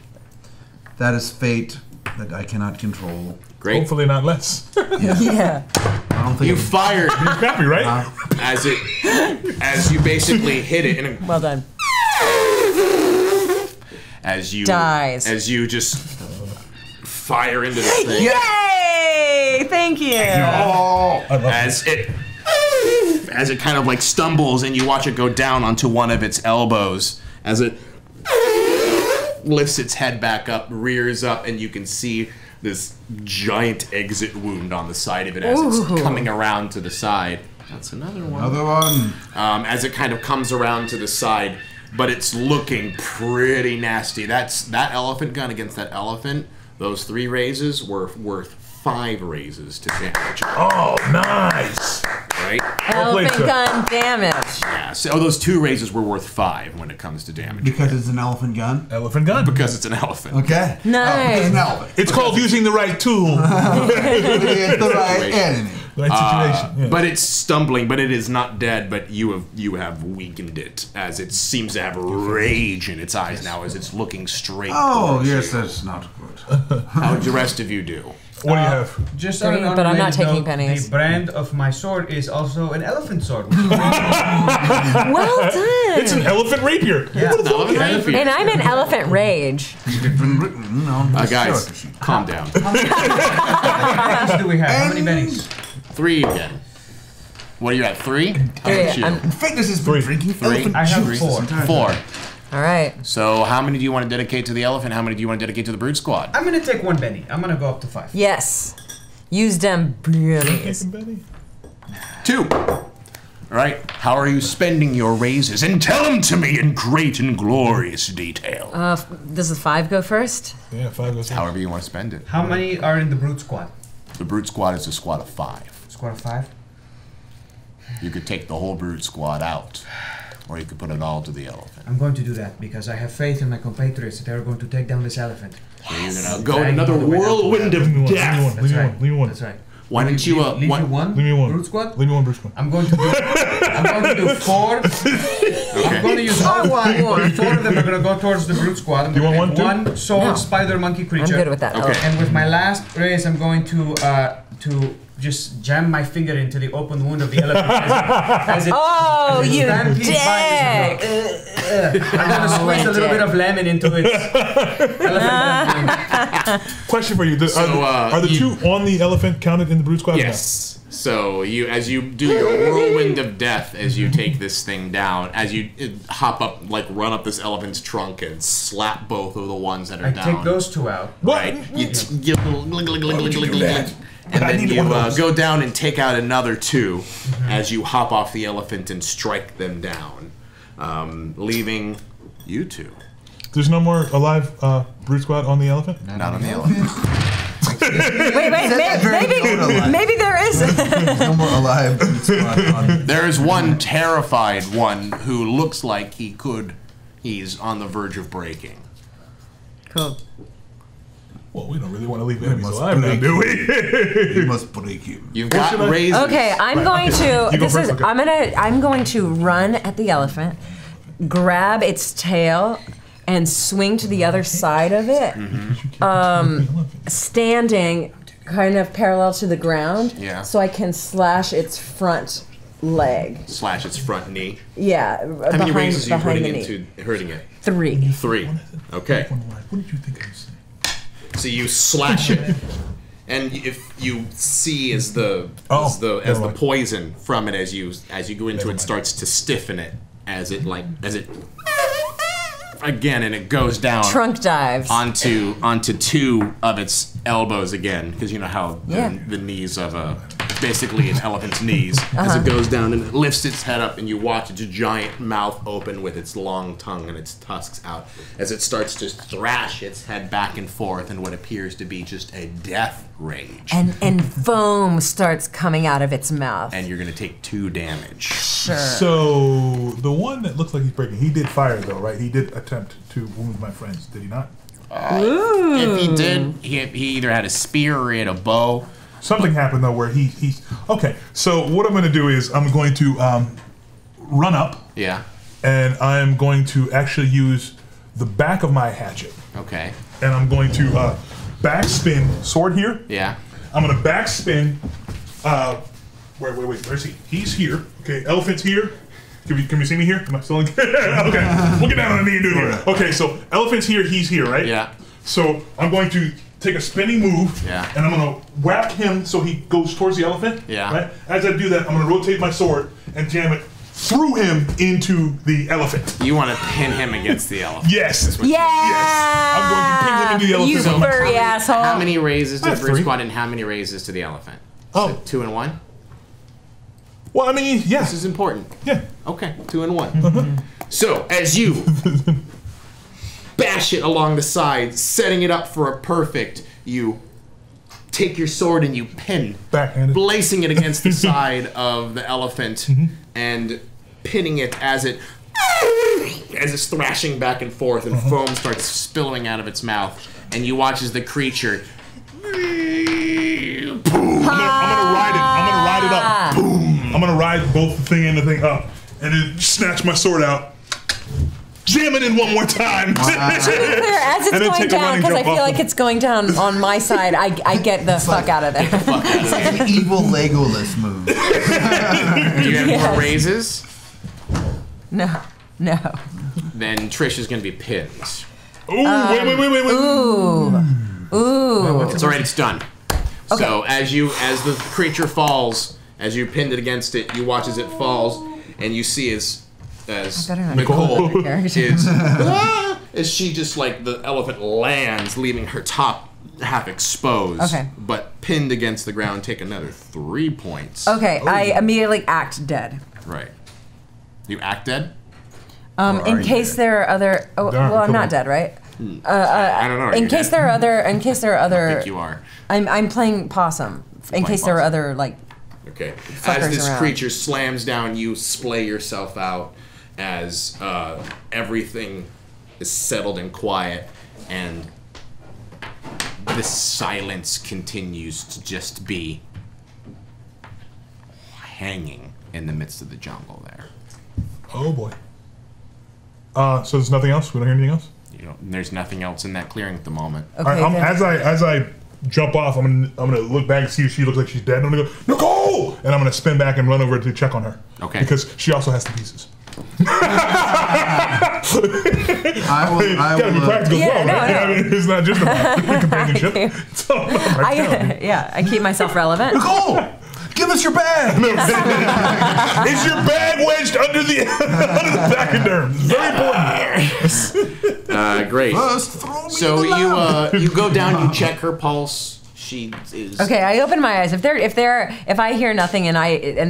That is fate that I cannot control. Great. Hopefully not less. Yeah. I don't think You fired Happy, right? as you basically hit it, and Well done. as you Dies. as you just fire into this thing. Yay! Thank you. I love As it kind of like stumbles, and you watch it go down onto one of its elbows as it lifts its head back up, rears up, and you can see this giant exit wound on the side of it as it's coming around to the side. That's another one. Another one. As it kind of comes around to the side, but it's looking pretty nasty. That elephant gun against that elephant, those 3 raises were worth 5 raises to damage. Oh, nice. Right? Elephant gun damage. Yeah, so those 2 raises were worth 5 when it comes to damage. because it's an elephant gun. Elephant gun. Because it's an elephant. Okay. Nice. It's an elephant. It's called using the right tool. It's the right enemy. Right situation. Yeah. But it's stumbling, but it is not dead, but you have weakened it, as it seems to have rage in its eyes now as it's looking straight towards Yes, you. that's not good. How did the rest of you do? What do you have? Just 3, on an but I'm not unrelated taking note, pennies. The brand of my sword is also an elephant sword. Well done. It's an elephant rapier. Yeah. Elephant rapier. And I'm in elephant rage. It's been written on the Guys, shirt. calm down. How many bennies do we have? How many bennies? 3 again. What are you at? 3? 3. Fitness has been drinking 3. elephant I have juice 4. this entire 4. time. All right. So how many do you want to dedicate to the elephant? How many do you want to dedicate to the brute squad? I'm gonna take 1 benny. I'm gonna go up to 5. Yes. Use them bennies. Benny? 2. All right. How are you spending your raises? And tell them to me in great and glorious detail. Does the 5 go first? Yeah, 5 goes. However you want to spend it. How many are in the brute squad? The brute squad is a squad of 5. Squad of 5? You could take the whole brute squad out, or you could put it all to the elephant. I'm going to do that because I have faith in my compatriots that they're going to take down this elephant. So you're gonna go in another whirlwind of death. Leave me one. Leave me one. That's right. Why don't you Leave you 1? Leave me one. Brute squad? Leave me one, Bruce. One. I'm going to do 4. I'm going to use all 4 of them are going to go towards the brute squad. I'm Do you gonna want take one, 1 sword No. spider monkey I'm creature. good with that. Okay. And with my last raise, I'm going to just jam my finger into the open wound of the elephant as it Oh, as it you stampedes by dick! I'm going to squeeze a little bit of lemon into its elephant. Question for you: Are the 2 on the elephant counted in the brute squad? Yes. So as you do your whirlwind of death, as you take this thing down, as you hop up, like run up this elephant's trunk and slap both of the ones that are I down. take those 2 out. Right. And then you go down and take out another 2 as you hop off the elephant and strike them down, leaving you 2. There's no more alive brute squad on the elephant? Not on the elephant. Wait, maybe there is. No more alive. There is one terrified one who looks like he's on the verge of breaking. Cool. Well, we don't really want to leave enemies alive now, do we? You must break him. You've got raises. Okay, I'm going to. You go This first, is. okay. I'm going to run at the elephant, grab its tail, and swing to the other side of it, standing kind of parallel to the ground, Yeah. so I can slash its front leg. Slash its front knee. Yeah, How many raises are you putting the into hurting it? 3. 3. Okay. What did you think I was saying? So you slash it, and if you see as the poison from it as you go into it starts to stiffen it as it again, and it goes down. Trunk dives onto 2 of its elbows again, because you know how the knees of basically an elephant's knees as it goes down, and it lifts its head up, and you watch its giant mouth open with its long tongue and its tusks out as it starts to thrash its head back and forth in what appears to be just a death rage. And foam starts coming out of its mouth. And you're going to take 2 damage. Sure. So the one that looks like he's breaking, he did fire though, right? He did attempt to wound my friends, did he not? If he did, he either had a spear or he had a bow. Something happened though where he's okay. So what I'm going to do is I'm going to run up. Yeah. And I'm going to actually use the back of my hatchet. Okay. And I'm going to backspin sword here. Yeah. I'm going to backspin. Wait. Where's he? He's here. Okay. Elephant's here. Can we see me here? Am I still in? Okay. We'll get down on the knee and do it here. Okay. So elephant's here. He's here, right? Yeah. So I'm going to take a spinning move, and I'm gonna whack him so he goes towards the elephant. Yeah. Right. As I do that, I'm gonna rotate my sword and jam it through him into the elephant. You want to pin him against the elephant? Yes. Yeah. Yes. I'm going to pin him into the elephant. You furry asshole. How many raises to the brute 3. squad and how many raises to the elephant? Oh. So 2 and 1? Well, I mean, yeah. This is important. Yeah. Okay, 2 and 1. So, as you bash it along the side, setting it up for a perfect, you take your sword and you pin, placing it against the side of the elephant and pinning it as it's thrashing back and forth, and foam starts spilling out of its mouth, and you watch as the creature. I'm gonna ride it up. Boom. I'm gonna ride both the thing and the thing up, and then snatch my sword out. Jam it in one more time. To be clear, as it's going down, because I feel like it's going down on my side, I get the fuck out of there. It's like an evil Legolas move. Do you have more raises? No. Then Trish is going to be pinned. Ooh, wait. Ooh. It's alright, it's done. Okay. So as the creature falls, as you pinned it against it, you watch as it falls, and you see as Nicole is as she just like the elephant lands, leaving her top half exposed. Okay. But pinned against the ground, take another 3 points. Okay, I immediately act dead. Right. You act dead? In case there are other. Oh, well, I'm not dead, right? I don't know. In case there are other. I think you are. I'm playing possum. In case there are other like. Okay. As this creature slams down, you splay yourself out as everything is settled and quiet, and the silence continues to just be hanging in the midst of the jungle there. Oh boy. So there's nothing else? We don't hear anything else? There's nothing else in that clearing at the moment. Okay, as I jump off, I'm gonna look back and see if she looks like she's dead. I'm gonna go, Nicole! And I'm gonna spin back and run over to check on her. Okay. Because she also has the pieces. I will. Gotta be practical as well, right? I mean, it's not just about companionship. It's all about practicality. I keep myself relevant. Nicole, give us your bag. Is your bag wedged under the pachyderm? Very important. Great. First, throw me So the you go down, you check her pulse. She is Okay, I open my eyes. If I hear nothing and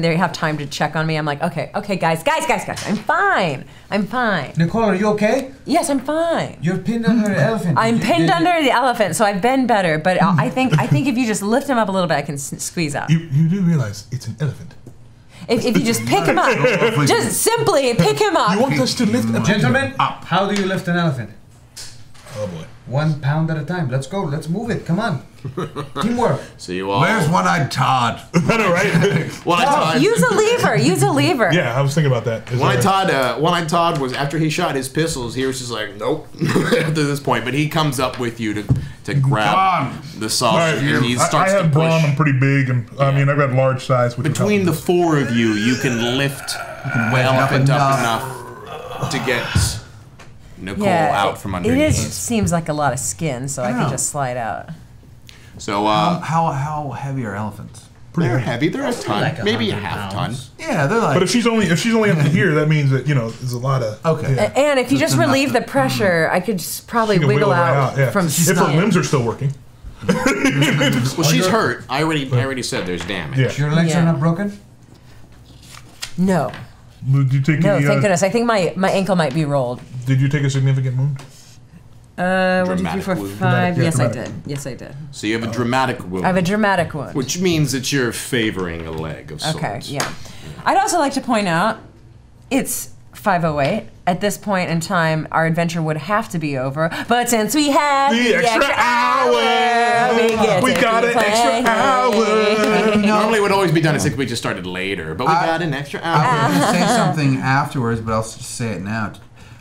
they have time to check on me, I'm like, okay, guys, I'm fine. Nicole, are you okay? Yes, I'm fine. You're pinned under the elephant. I'm pinned under the elephant, so I've been better. But I think if you just lift him up a little bit, I can squeeze out. You do realize it's an elephant. If you just pick him up, just simply pick him up. You want us to lift him Gentlemen, up? how do you lift an elephant? Oh boy. 1 pound at a time. Let's go. Let's move it. Come on. Teamwork. So you all. Where's one-eyed Todd? I know, right? One-eyed Todd. Use a lever. Yeah, I was thinking about that. One-eyed Todd was after he shot his pistols. He was just like, nope, at this point. But he comes up with you to grab the sausage. Right, And he I starts to have brawn. push. I'm pretty big, and I mean I've got large size. Between the four of you, you can lift the elephant up enough to get Nicole out from underneath. It seems like a lot of skin, so I can just slide out. So, how heavy are elephants? They're heavy. They're a ton, like maybe a 100 half pounds. ton. Yeah, they're like. But if she's only up to here, that means that there's a lot of. Okay. Yeah. And if you just enough relieve the pressure, I could just probably She can wiggle right out yeah. from If her skin. limbs are still working. Well, she's hurt. I already said there's damage. Yeah. Your legs are not broken? No. Did you take No, any, thank goodness. I think my ankle might be rolled. Did you take a significant wound? 1, 2, 3, Dramatic 4, wound. 5. Yeah, Yes, I dramatic. did. Yes, I did. So you have a dramatic wound. I have a dramatic wound. Which means that you're favoring a leg of sorts. Okay, yeah. I'd also like to point out, it's 5:08. At this point in time, our adventure would have to be over. But since we have The extra hour, we got an extra hour. Normally it would always be done as if we just started later, but we got an extra hour. I was going to say something afterwards, but I'll just say it now.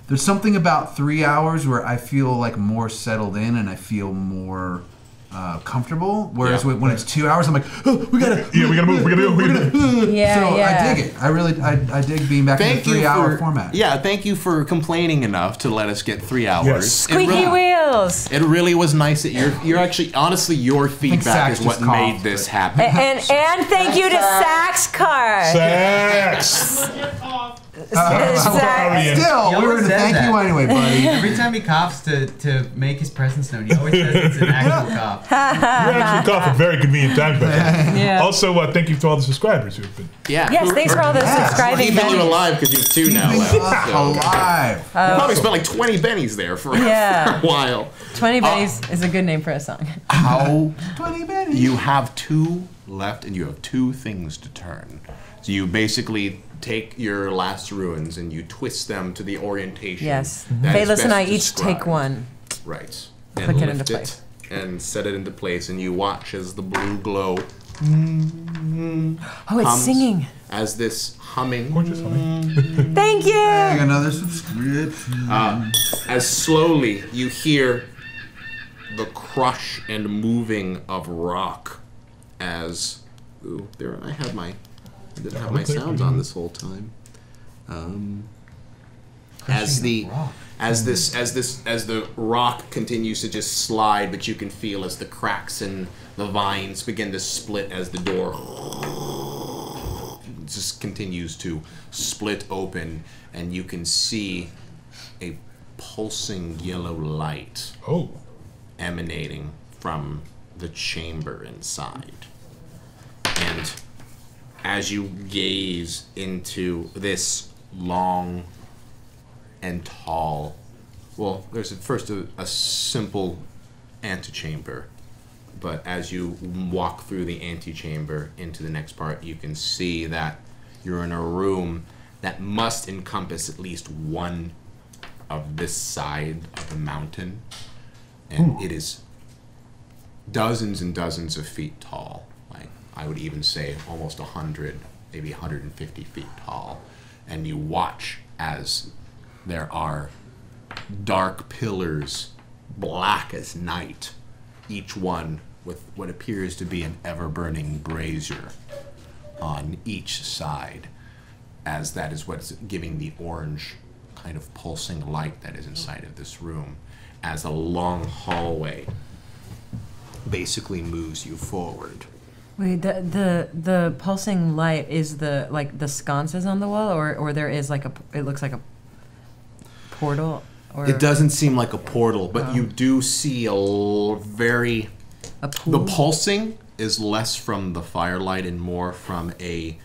There's something about 3 hours where I feel like more settled in and I feel more comfortable. Whereas Yeah. when it's 2 hours, I'm like, oh, we gotta move. We gotta go. Yeah, so yeah. I dig it. I really dig being back in the 3 hour format. Yeah, thank you for complaining enough to let us get 3 hours. Yes. Squeaky wheels. It really was nice that you're actually honestly your feedback Sax is what just coughed, made this but- happen. And thank you to Sax Car. Sex. Sax. Still, He we were always going to says thank that. you anyway, buddy. Every time he coughs to make his presence known, he always says it's an actual cough. We actually cough at very convenient times, but Yeah. Also, thank you to all the subscribers who've been. Yeah. Yes, thanks for all those subscribing Keeping you bennies. alive because you have 2 now left. So. Alive. You probably spent like 20 bennies there for, Yeah. for a while. 20 Bennies is a good name for a song. How 20 pennies. you have 2 left and you have 2 things to turn. So you basically take your last ruins and you twist them to the orientation. Yes. that is Bayless and I best each take described. one. Right. Click And it into lift place. and set it into place, and you watch as the blue glow Oh, it's hums singing. as this humming Gorgeous, honey. Thank you. Another subscription. as slowly you hear the crush and moving of rock as I didn't have my sounds on this whole time. As the rock continues to just slide, but you can feel as the cracks in the vines begin to split as the door just continues to split open, and you can see a pulsing yellow light emanating from the chamber inside. And as you gaze into this long and tall, well, there's first a simple antechamber, but as you walk through the antechamber into the next part, you can see that you're in a room that must encompass at least one of this side of the mountain, and it is dozens and dozens of feet tall. Like, I would even say almost 100, maybe 150 feet tall. And you watch as there are dark pillars, black as night, each one with what appears to be an ever-burning brazier on each side, as that is what's giving the orange kind of pulsing light that is inside of this room, as a long hallway basically moves you forward. Wait, the pulsing light is the sconces on the wall, or there is it looks like a portal, or It doesn't seem like a portal, but you do see a pool. The pulsing is less from the firelight and more from a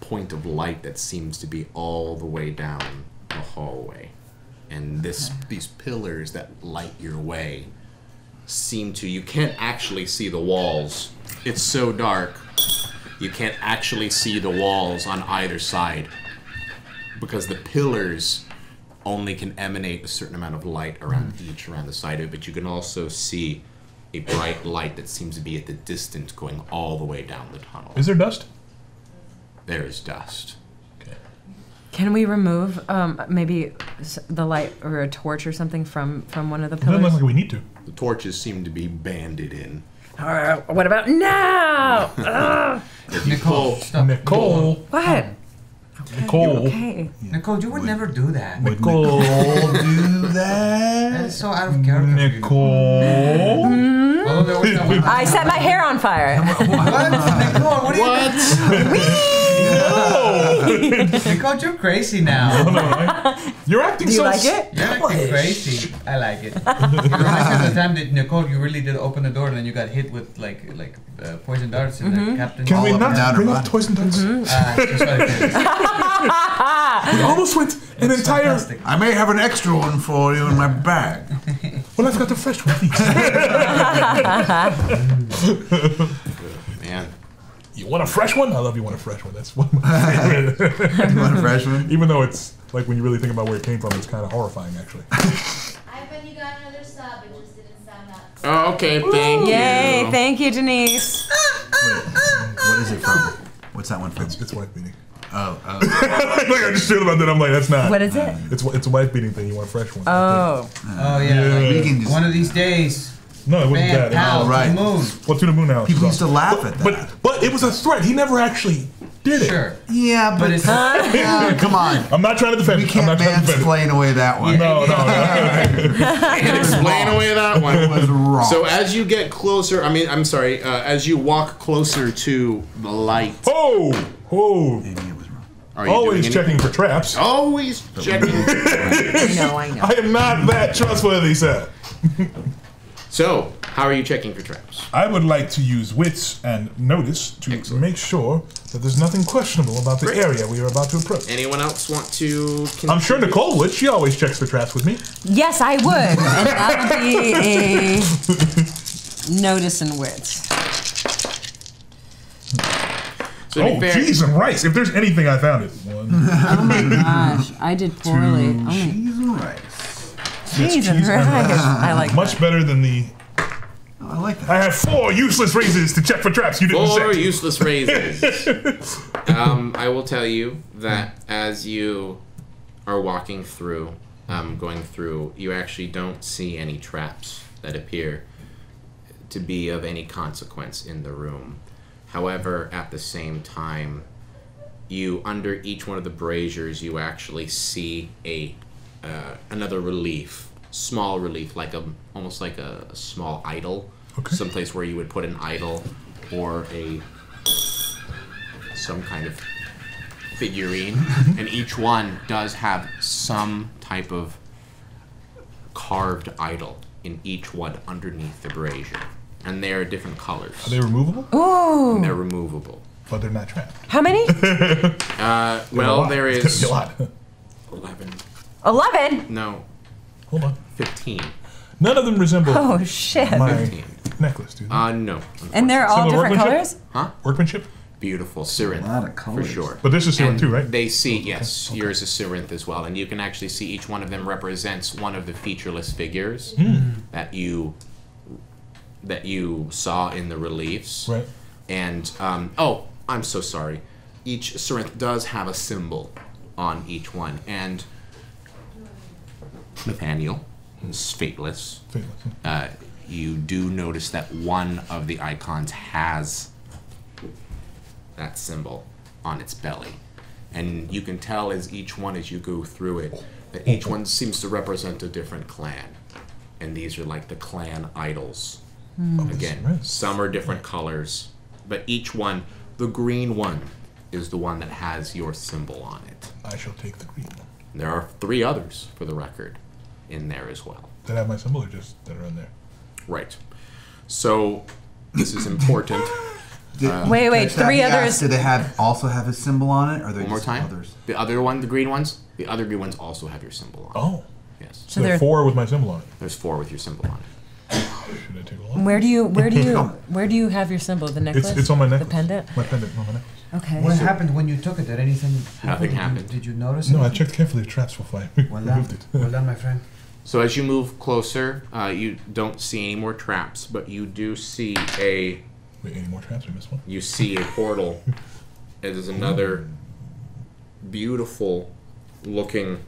point of light that seems to be all the way down the hallway. And these pillars that light your way you can't actually see the walls. It's so dark, you can't actually see the walls on either side, because the pillars only can emanate a certain amount of light around the side of it, but you can also see a bright light that seems to be at the distance going all the way down the tunnel. Is there dust? There is dust. Can we remove maybe the light or a torch or something from one of the It doesn't look pillars? like we need to. The torches seem to be banded in. What about now? If you Nicole, pull, stop. Nicole. What? Nicole. Okay. Nicole, you would never do that. Nicole. do that. That is so out of character. Nicole. Oh, there was no one. I set my hair on fire. What? Nicole, what are you doing? Nicole, you're crazy now. You're acting Do you so. like it? You're acting crazy. I like it. You remember the time that Nicole, you really did open the door and then you got hit with like poison darts and the captain. Can we All up and down not bring her up body. poison darts? Just what it is. We almost went an entire. Fantastic. I may have an extra one for you in my bag. Well, I've got the fresh one, please. man. You want a fresh one? I love you want a fresh one. That's one of my favorite. You want a fresh one? Even though it's like when you really think about where it came from, it's kind of horrifying actually. I bet you got another sub, it just didn't sound up. Oh, okay, thank Yay! you. Thank you, Denise. What is it from? What's that one from? It's wife beating. Oh, Like I just feel about that. I'm like, that's not. What is it? It's a wife beating thing. You want a fresh one? Oh. Oh yeah. we can just. One of these days. No, it wasn't Man, that. pal, Oh, right. to the moon. Well, to the moon now. People used to laugh at that. But it was a threat. He never actually did it. Sure. Yeah, But it's come on. I'm not trying to defend We it. I'm can't not trying to defend it. mansplain away that one. No. Can't explain away that It one. was wrong. So as you get closer, as you walk closer to the light, Oh. Maybe it was wrong. are you Always doing checking for traps. Always checking. I know. I am not that trustworthy, sir. So, how are you checking for traps? I would like to use wits and notice to Excellent. make sure that there's nothing questionable about the Great. area we are about to approach. Anyone else want to? I'm sure Nicole would. She always checks for traps with me. Yes, I would. And that would be a notice and wits. So to Oh, be fair, cheese and rice. If there's anything, I found it. One. Oh my gosh, I did poorly. Cheese and rice. Cheese and rice. I like Much better than the. Oh, I like that. I have 4 useless raises to check for traps. You didn't 4 say. useless raises. I will tell you that as you are walking through, going through, you actually don't see any traps that appear to be of any consequence in the room. However, at the same time, you under each one of the braziers, you actually see another relief, small relief, almost like a small idol, someplace where you would put an idol or some kind of figurine, and each one does have some type of carved idol in each one underneath the brazier, and they are different colors. Are they removable? Ooh. And they're removable. But they're not trapped. How many? Well, there It's is gonna be a lot. 11. 11? No, Hold on. 15. None of them resemble Oh, shit. my 15. necklace, dude. No. And they're all Similar different workmanship? colors? Workmanship? Beautiful. Siren. A lot of For colors. sure. But this is Siren And too, right? They see, yes, yours is Siren as well. And you can actually see each one of them represents one of the featureless figures that you saw in the reliefs. Right. And, I'm so sorry. Each Siren does have a symbol on each one. And Nathaniel is fateless. You do notice that one of the icons has that symbol on its belly. And you can tell as you go through it, that each one seems to represent a different clan. And these are like the clan idols. Again, some are different colors, but each one, the green one, is the one that has your symbol on it. I shall take the green one. There are 3 others, for the record, in there as well. That have my symbol or just that are in there? Right. So, this is important. Wait, 3 others. Do they also have his symbol on it, or are they One more just time. others? The other one, the green ones, the other green ones also have your symbol on it. Oh. Yes. So there are 4 with my symbol on it. There's 4 with your symbol on it. Should I take a look? Where do you have your symbol? The necklace? It's on my necklace. The pendant? My pendant on my necklace. Okay. What happened when you took it? Did anything? Nothing happened. Did you notice? No, I anything? checked carefully the traps before I Well removed done. it. Well done, my friend. So as you move closer, you don't see any more traps, but you do see Wait, any more traps? We missed one? you see a portal. It is another beautiful looking.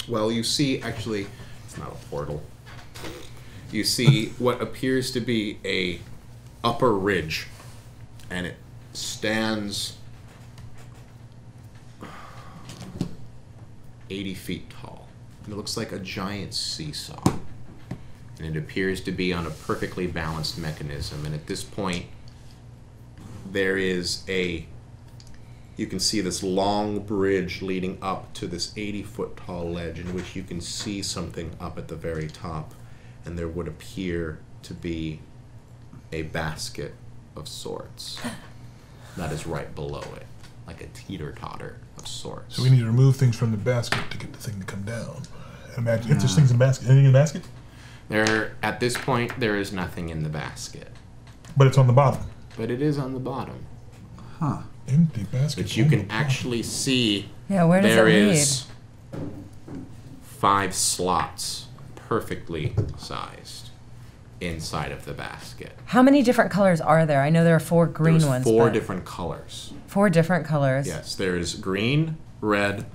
Well, you see, actually, it's not a portal. You see what appears to be a upper ridge, and it stands 80 feet tall. And it looks like a giant seesaw. And it appears to be on a perfectly balanced mechanism. And at this point, there is you can see this long bridge leading up to this 80-foot tall ledge in which you can see something up at the very top. And there would appear to be a basket of sorts that is right below it, like a teeter-totter of sorts. So we need to remove things from the basket to get the thing to come down. Imagine if there's things in the basket. Anything in the basket? At this point, there is nothing in the basket. But it's on the bottom. But it is on the bottom. Huh. Empty basket. But you can actually see where does there it lead? is 5 slots, perfectly sized, inside of the basket. How many different colors are there? I know there are 4 green There's ones. 4 but- different colors. 4 different colors. Yes, there's green, red,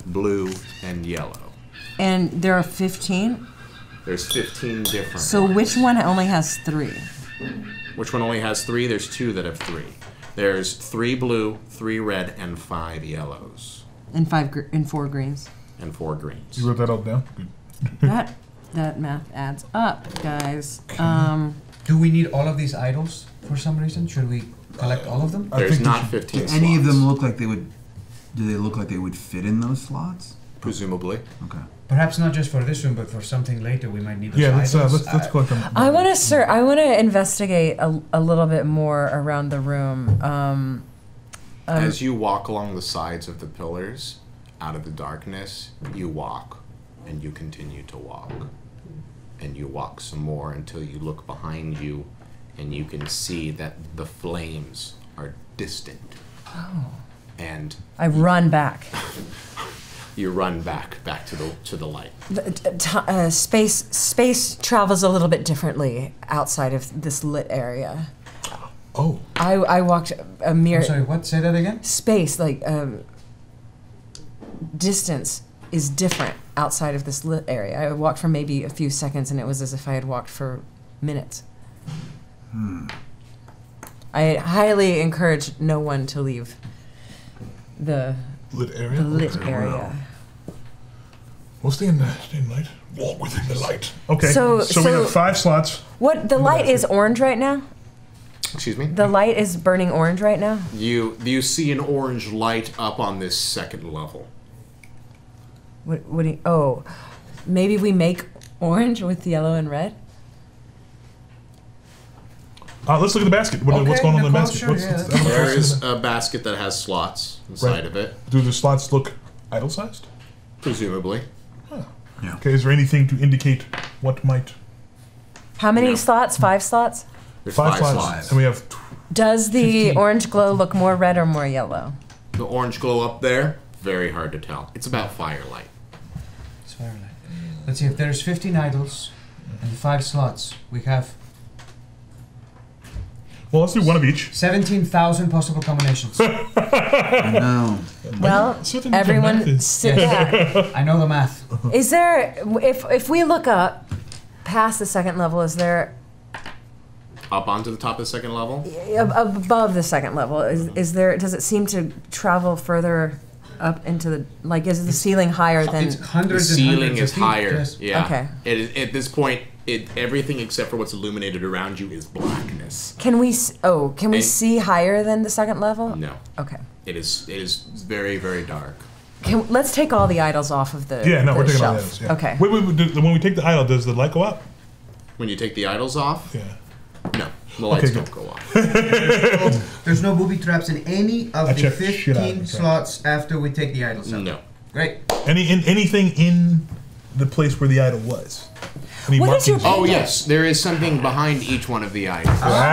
blue, and yellow. And there are 15? There's 15 different So ones. which one only has 3? Which one only has 3? There's 2 that have 3. There's 3 blue, 3 red, and 5 yellows. And 4 greens. And 4 greens. You wrote that all down? Good. That math adds up, guys. Do we need all of these idols for some reason? Should we collect all of them? There's not 15 slots. Any of them look like they would... Do they look like they would fit in those slots? Presumably. Okay. Perhaps not just for this room, but for something later we might need those Yeah, idols. let's collect them. I want to investigate a little bit more around the room. As you walk along the sides of the pillars, out of the darkness, you walk, and you continue to walk. And you walk some more until you look behind you, and you can see that the flames are distant. Oh. And I run back. you run back to the light. Space travels a little bit differently outside of this lit area. Oh. I walked a mere... I'm sorry, what? Say that again? Space, distance is different outside of this lit area. I walked for maybe a few seconds, and it was as if I had walked for minutes. I highly encourage no one to leave the lit area. The lit area. We'll stay in light. Walk within the light. Okay. So we have 5 slots. What the light is orange right now? Excuse me? The light is burning orange right now? You see an orange light up on this second level. What do you, oh, maybe we make orange with yellow and red? Let's look at the basket. What's going on in the basket? There is a basket that has slots inside of it. Do the slots look idle-sized? Presumably. Huh. Yeah. Okay, is there anything to indicate what might... How many slots? 5 slots? There's 5 slots. And we have... Does the 15. orange glow look more red or more yellow? The orange glow up there, very hard to tell. It's about firelight. It's firelight. Let's see, if there's 15 idols and 5 slots, we have... Well, let's do 1 of each. 17,000 possible combinations. I know. Well, everyone sit back. I know the math. Is there, if we look up past the second level, is there... Up onto the top of the second level? Above the second level, is there, does it seem to travel further up into the, like, is the ceiling higher than... It's hundreds the ceiling and hundreds is of feet, higher. yes. Yeah. Okay. It is, at this point, everything except for what's illuminated around you is blackness. Can we see higher than the second level? No. Okay. It is very, very dark. Let's take all the idols off of the we're taking shelf. all the idols. Yeah. Okay. Wait, when we take the idol, does the light go out? When you take the idols off? Yeah. No, the lights don't go off. There's no booby traps in any of the checked the shit out of 15 the slots after we take the idols out. No. Great. Anything in the place where the idol was? What is your Oh, yes. There is something behind each one of the items. Press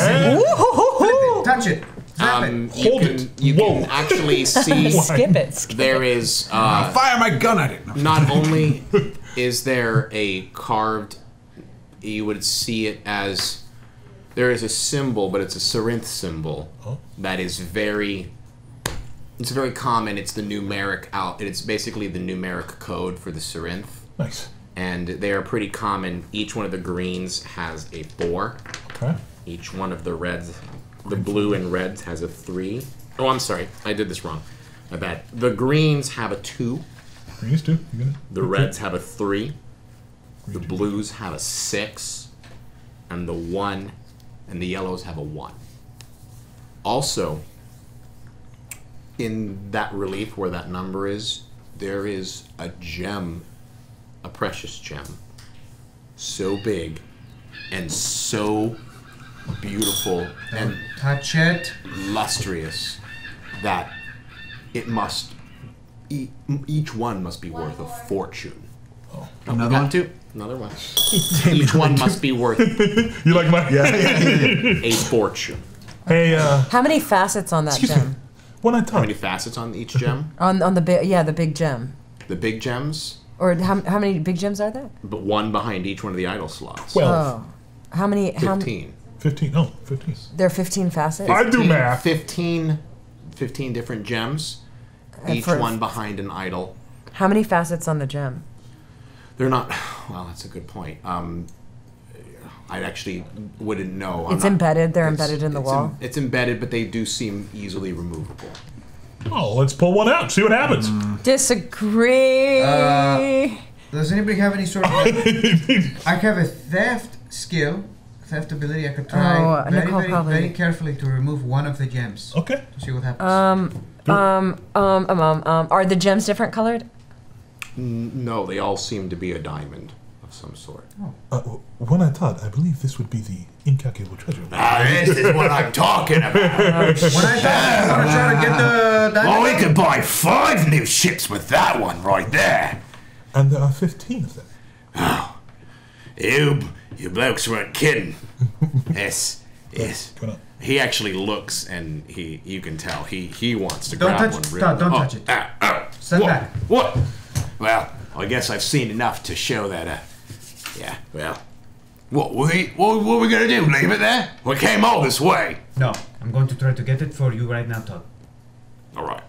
it. Flip it. Touch it. Zap it. Hold it. You can actually see Skip it. there is... Fire my gun at it! not only is there a carved... You would see it as... There is a symbol, but it's a Syrinth symbol that is very... It's very common. It's the numeric It's basically the numeric code for the Syrinth. Nice. And they are pretty common. Each one of the greens has a 4. Okay. Each one of the reds, the blue and reds has a 3. Oh, I'm sorry. I did this wrong. My bad. The greens have a 2. Greens 2. You got it. The reds have a 3. The blues have a 6. And the 1 and the yellows have a 1. Also, in that relief where that number is, there is a gem, a precious gem, so big and so beautiful and touch it, lustrous that it must, each one must be worth a fortune. Oh. Another one? Another one. Each one must be worth you like my a fortune. Hey, how many facets on that gem? When I talk. How many facets on each gem? on the the big gem. The big gems? Or how many big gems are there? But one behind each one of the idol slots. 12. Oh. How many? 15. 15. Oh, 15. There are 15 facets? I do math. 15 different gems. Each one behind an idol. How many facets on the gem? They're not... Well, that's a good point. I actually wouldn't know. It's embedded. They're embedded in the wall. It's embedded, but they do seem easily removable. Oh, let's pull one out. See what happens. Disagree. Does anybody have any sort of... I have a theft ability. I could try very carefully to remove one of the gems. Okay. To see what happens. Are the gems different colored? No, they all seem to be a diamond of some sort. When I thought, I believe this would be the incalculable treasure. This is what I'm talking about. When I thought you were trying to get the diamond... Oh, we could buy 5 new ships with that one right there. And there are 15 of them. Oh, you blokes weren't kidding. Yes. He actually looks, and you can tell he wants to grab one. Don't touch it. Stand back. What? Well, I guess I've seen enough to show that. Yeah. Well, what we gonna do? Leave it there? We came all this way. No, I'm going to try to get it for you right now, Todd. All right.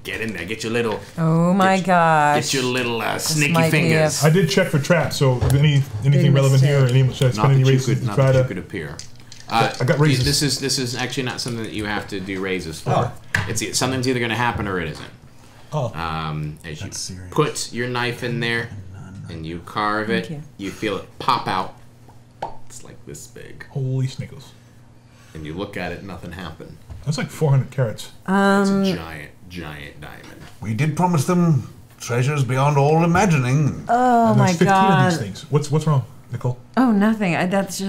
Get in there. Get your little. Oh my gosh. Get your little sneaky fingers. I did check for traps, so anything relevant here, any spend any raises to try to. Could appear. I got raises. This is actually not something that you have to do raises for. Something's either going to happen or it isn't. As you put your knife in there and you carve it, you feel it pop out. It's like this big. Holy snickles. And you look at it, nothing happened. That's like 400 carats. It's a giant diamond. We did promise them treasures beyond all imagining. Oh my 15 god. of these things. What's wrong, Nicole? Oh, nothing. That's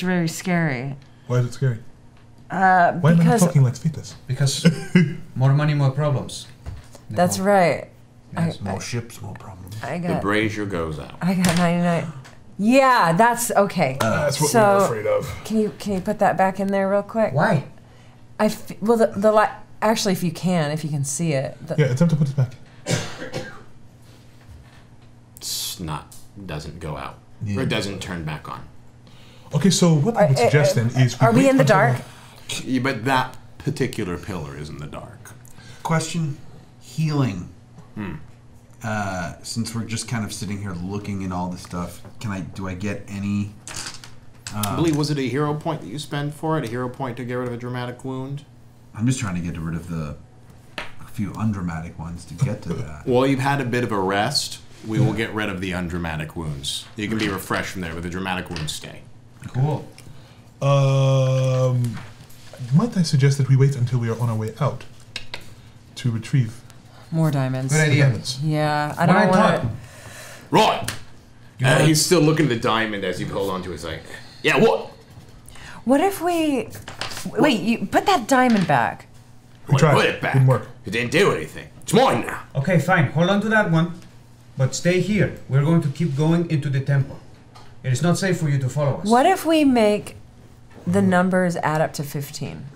very scary. Why is it scary? Why am I not talking like Fetus? Because more money, more problems. Nicole. That's right. Yes, more ships, more problems. The brazier goes out. I got 99. Yeah, that's okay. That's what we were afraid of. Can you put that back in there real quick? Why? Actually, if you can see it. Attempt to put this back. Doesn't go out. Or it doesn't turn back on. Okay, so what I would suggest then is... Are we in the dark? Yeah, but that particular pillar is in the dark. Question. Healing. Since we're just kind of sitting here looking at all this stuff, do I get any... I believe, was it a hero point that you spend for it? A hero point to get rid of a dramatic wound? I'm just trying to get rid of a few undramatic ones to get to that. Well, you've had a bit of a rest. We will get rid of the undramatic wounds. You can be refreshed from there, but the dramatic wounds stay. Cool. Might I suggest that we wait until we are on our way out to retrieve more diamonds? Good idea. Diamonds. Yeah, I don't want to... Right. He's still looking at the diamond as you hold on to his like, yeah, what? What if we... Wait, you put that diamond back. We tried. Put it back. Didn't work. It didn't do anything. It's mine now. Okay, fine. Hold on to that one. But stay here. We're going to keep going into the temple. It is not safe for you to follow us. What if we make the numbers add up to 15?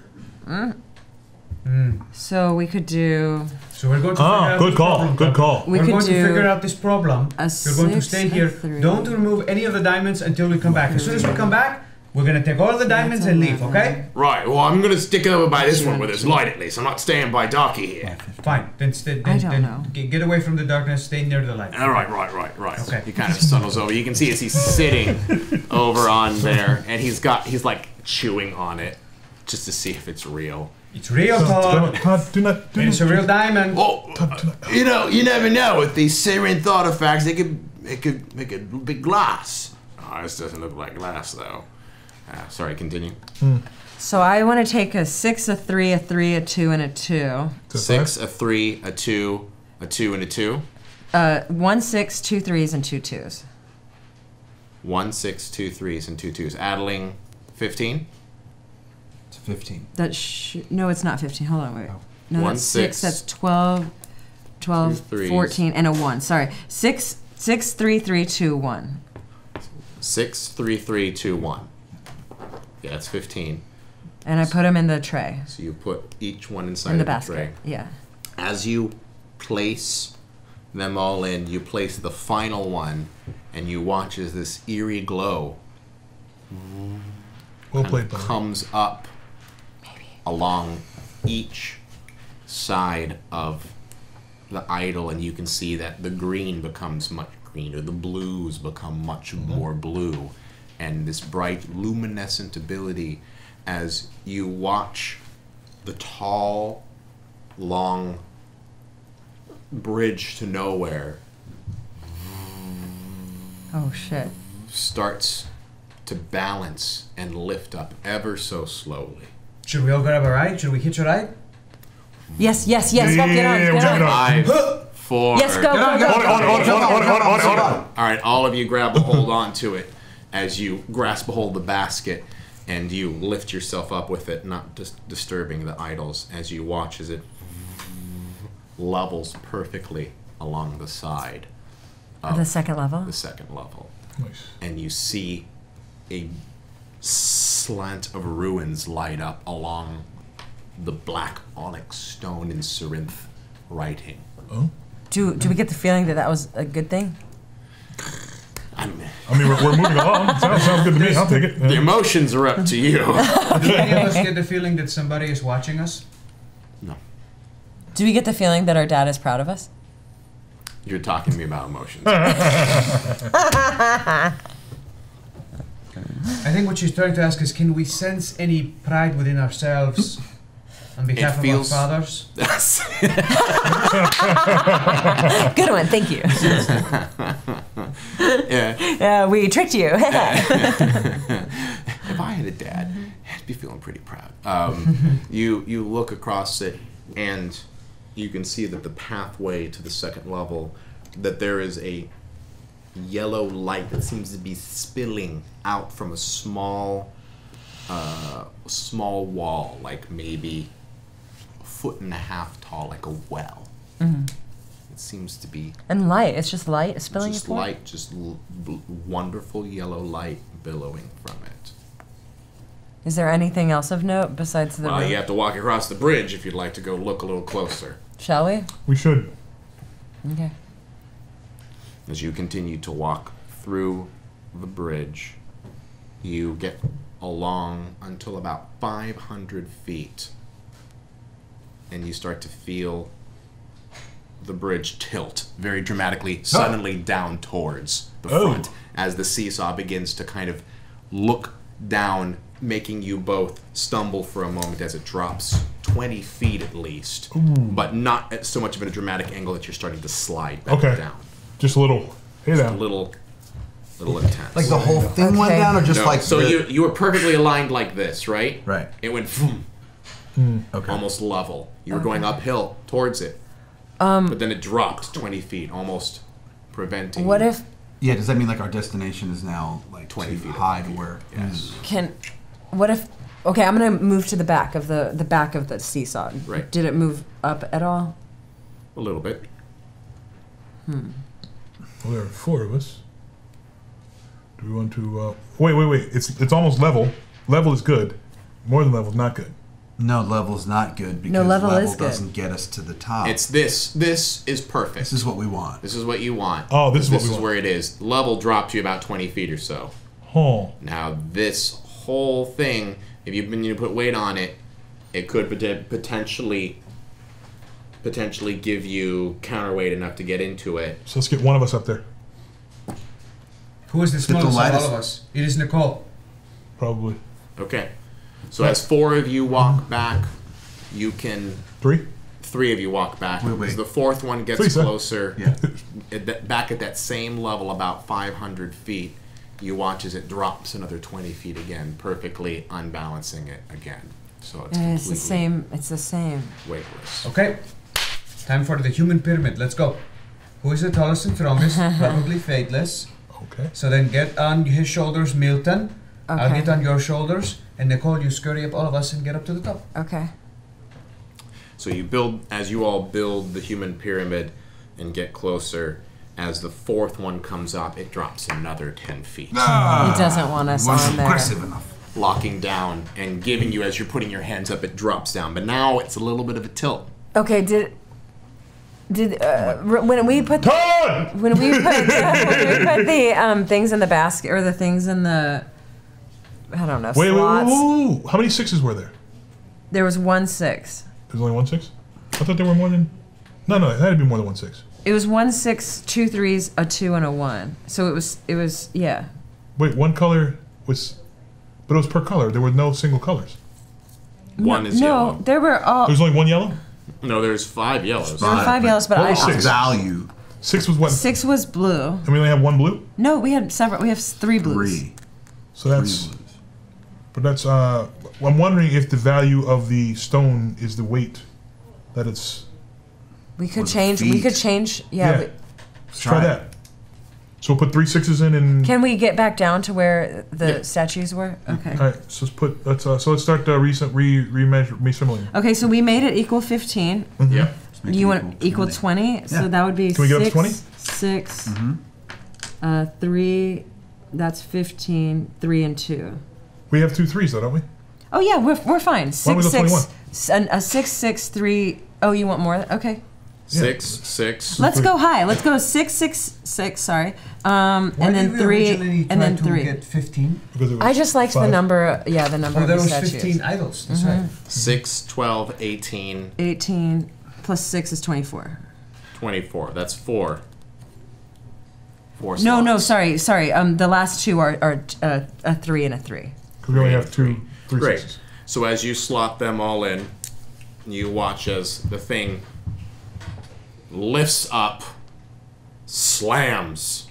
So we could do... So we're going to figure out good call. Good call. We're going to figure out this problem. You're going to stay here. Don't remove any of the diamonds until we come back. As soon as we come back, We're gonna take all the diamonds and leave, okay? Right, well, I'm gonna stick over by this one where there's light at least. I'm not staying by darky here. Fine, then get away from the darkness, stay near the light. All right. Okay. He kind of snuggles over. You can see as he's sitting over on there, and he's like chewing on it just to see if it's real. It's real, Todd. It's a real diamond. Oh, you know, you never know with these siren thought artifacts. It could make a big glass. Oh, this doesn't look like glass though. Sorry, continue. So I want to take a 6, a 3, a 3, a 2, and a 2. 6, a 3, a 2, a 2, and a 2. 1 6, 2 3s, and 2 2s. 1 6, 2 3s, and 2 2s. Addling 15. It's 15. No, it's not 15. Hold on, wait. No, 1 that's 6. That's 12, 14, and a 1. Sorry. 6 3 3 2 1. 6 3 3 2 1. Yeah, that's 15. And I put them in the tray. So you put each one inside in the of basket. tray. Yeah. As you place them all in, you place the final one, and you watch as this eerie glow comes up along each side of the idol, and you can see that the green becomes much greener, the blues become much more blue, and this bright luminescent ability as you watch the tall, long bridge to nowhere Oh shit. starts to balance and lift up ever so slowly. Should we all grab a ride? Should we hitch a ride? Yes. Go, get on. 5, 4. Yes, go. All right, all of you grab a hold on to it as you grasp a hold of the basket and you lift yourself up with it, not just disturbing the idols, as you watch as it levels perfectly along the side of The second level? The second level. Nice. And you see a slant of ruins light up along the black onyx stone in Syrinth writing. Oh? Do we get the feeling that was a good thing? I mean, we're moving along. Sounds good to me. I'll take it. The emotions are up to you. Do any of us get the feeling that somebody is watching us? No. Do we get the feeling that our dad is proud of us? You're talking to me about emotions. I think what she's trying to ask is, can we sense any pride within ourselves on behalf of our fathers? Good one, thank you. Yeah. We tricked you. If I had a dad, I'd be feeling pretty proud. You look across it, and you can see that the pathway to the second level, that there is a yellow light that seems to be spilling out from a small wall, like maybe 1.5 feet tall, like a well. Mm-hmm. It seems to be. And light. It's just light spilling. Just light, just wonderful yellow light billowing from it. Is there anything else of note besides the? Well, you have to walk across the bridge if you'd like to go look a little closer. Shall we? We should. Okay. As you continue to walk through the bridge, you get along until about 500 feet, and you start to feel the bridge tilt very dramatically, suddenly down towards the front, as the seesaw begins to kind of look down, making you both stumble for a moment as it drops 20 feet at least, but not at so much of a dramatic angle that you're starting to slide back down. Just a little. Hey just down. a little intense. Like the whole thing went down, or just No, like so you were perfectly aligned like this, right? Right. It went Okay. almost level. You were going uphill towards it, but then it dropped 20 feet, almost preventing. What if? Yeah, does that mean like our destination is now like 20 feet high to where? Yes. What if? Okay, I'm gonna move to the back of the back of the seesaw. Right. Did it move up at all? A little bit. Well, there are 4 of us. Do we want to? Wait. It's almost level. Level is good. More than level is not good. No, level's not good because No, level is good. doesn't get us to the top. It's this. This is perfect. This is what we want. This is what you want. Oh, this is what we This is want. where it is. Level dropped you about 20 feet or so. Oh. Now this whole thing, if you put weight on it, it could potentially give you counterweight enough to get into it. So let's get one of us up there. Who is the smallest of all of us? It is Nicole. Probably. Okay. So as 4 of you walk back, you can... 3 of you walk back. Wait. As the 4th one gets closer, back at that same level, about 500 feet, you watch as it drops another 20 feet again, perfectly unbalancing it again. So it's the same. It's the same. Weightless. Okay. Time for the human pyramid. Let's go. Who is the tallest and strongest? Probably Fateless. Okay. So then get on his shoulders, Milton. Okay. I'll get on your shoulders. And Nicole, you scurry up all of us and get up to the top. Okay. So you build, as you all build the human pyramid and get closer, as the 4th one comes up, it drops another 10 feet. He doesn't want us on there. Aggressive enough. Locking down and giving you, as you're putting your hands up, it drops down. But now it's a little bit of a tilt. Okay, when we put the things in the basket, or the things in the, I don't know, slots. Wait. How many 6s were there? There was 1 6. There's only 1 6? I thought there were more than... No, it had to be more than 1 6. It was 1 6, 2 3s, a 2, and a 1. So it was yeah. Wait, one color was... But it was per color. There were no single colors. One is yellow. No, there were all... There's only 1 yellow? No, there's 5 yellows. There were 5 yellows, but what was 6? Value. 6 was what? 6 was blue. And we only have 1 blue? No, we had several. We have 3 blues. 3. So that's... But that's... I'm wondering if the value of the stone is the weight that it's... We could change. We could change. Yeah. Let's try that. So we'll put 3 6s in and... Can we get back down to where the statues were? Okay. All right, so let's put... let's start re-assimilating. Okay, so we made it equal 15. Mm-hmm. Yep. You want equal 20? So that would be Can we get up to 20? 6, 3, that's 15, 3 and 2. We have 2 3s though, don't we? Oh yeah, we're fine. Why don't we go 6, a 6, 6, 3. Oh, you want more? Okay. 6 6. Let's go high. Let's go 6 6 6. Sorry, and then 3, and then 3. Get 15. I just liked the number. Yeah, the number. Oh, of there the was statues. 15 idols. That's right. 6, 12, 18. 18 plus 6 is 24. 24. That's 4. 4 slots. No, sorry. The last 2 are a 3 and a 3. Because we only have 3 Great. 6s. So as you slot them all in, you watch as the thing lifts up, slams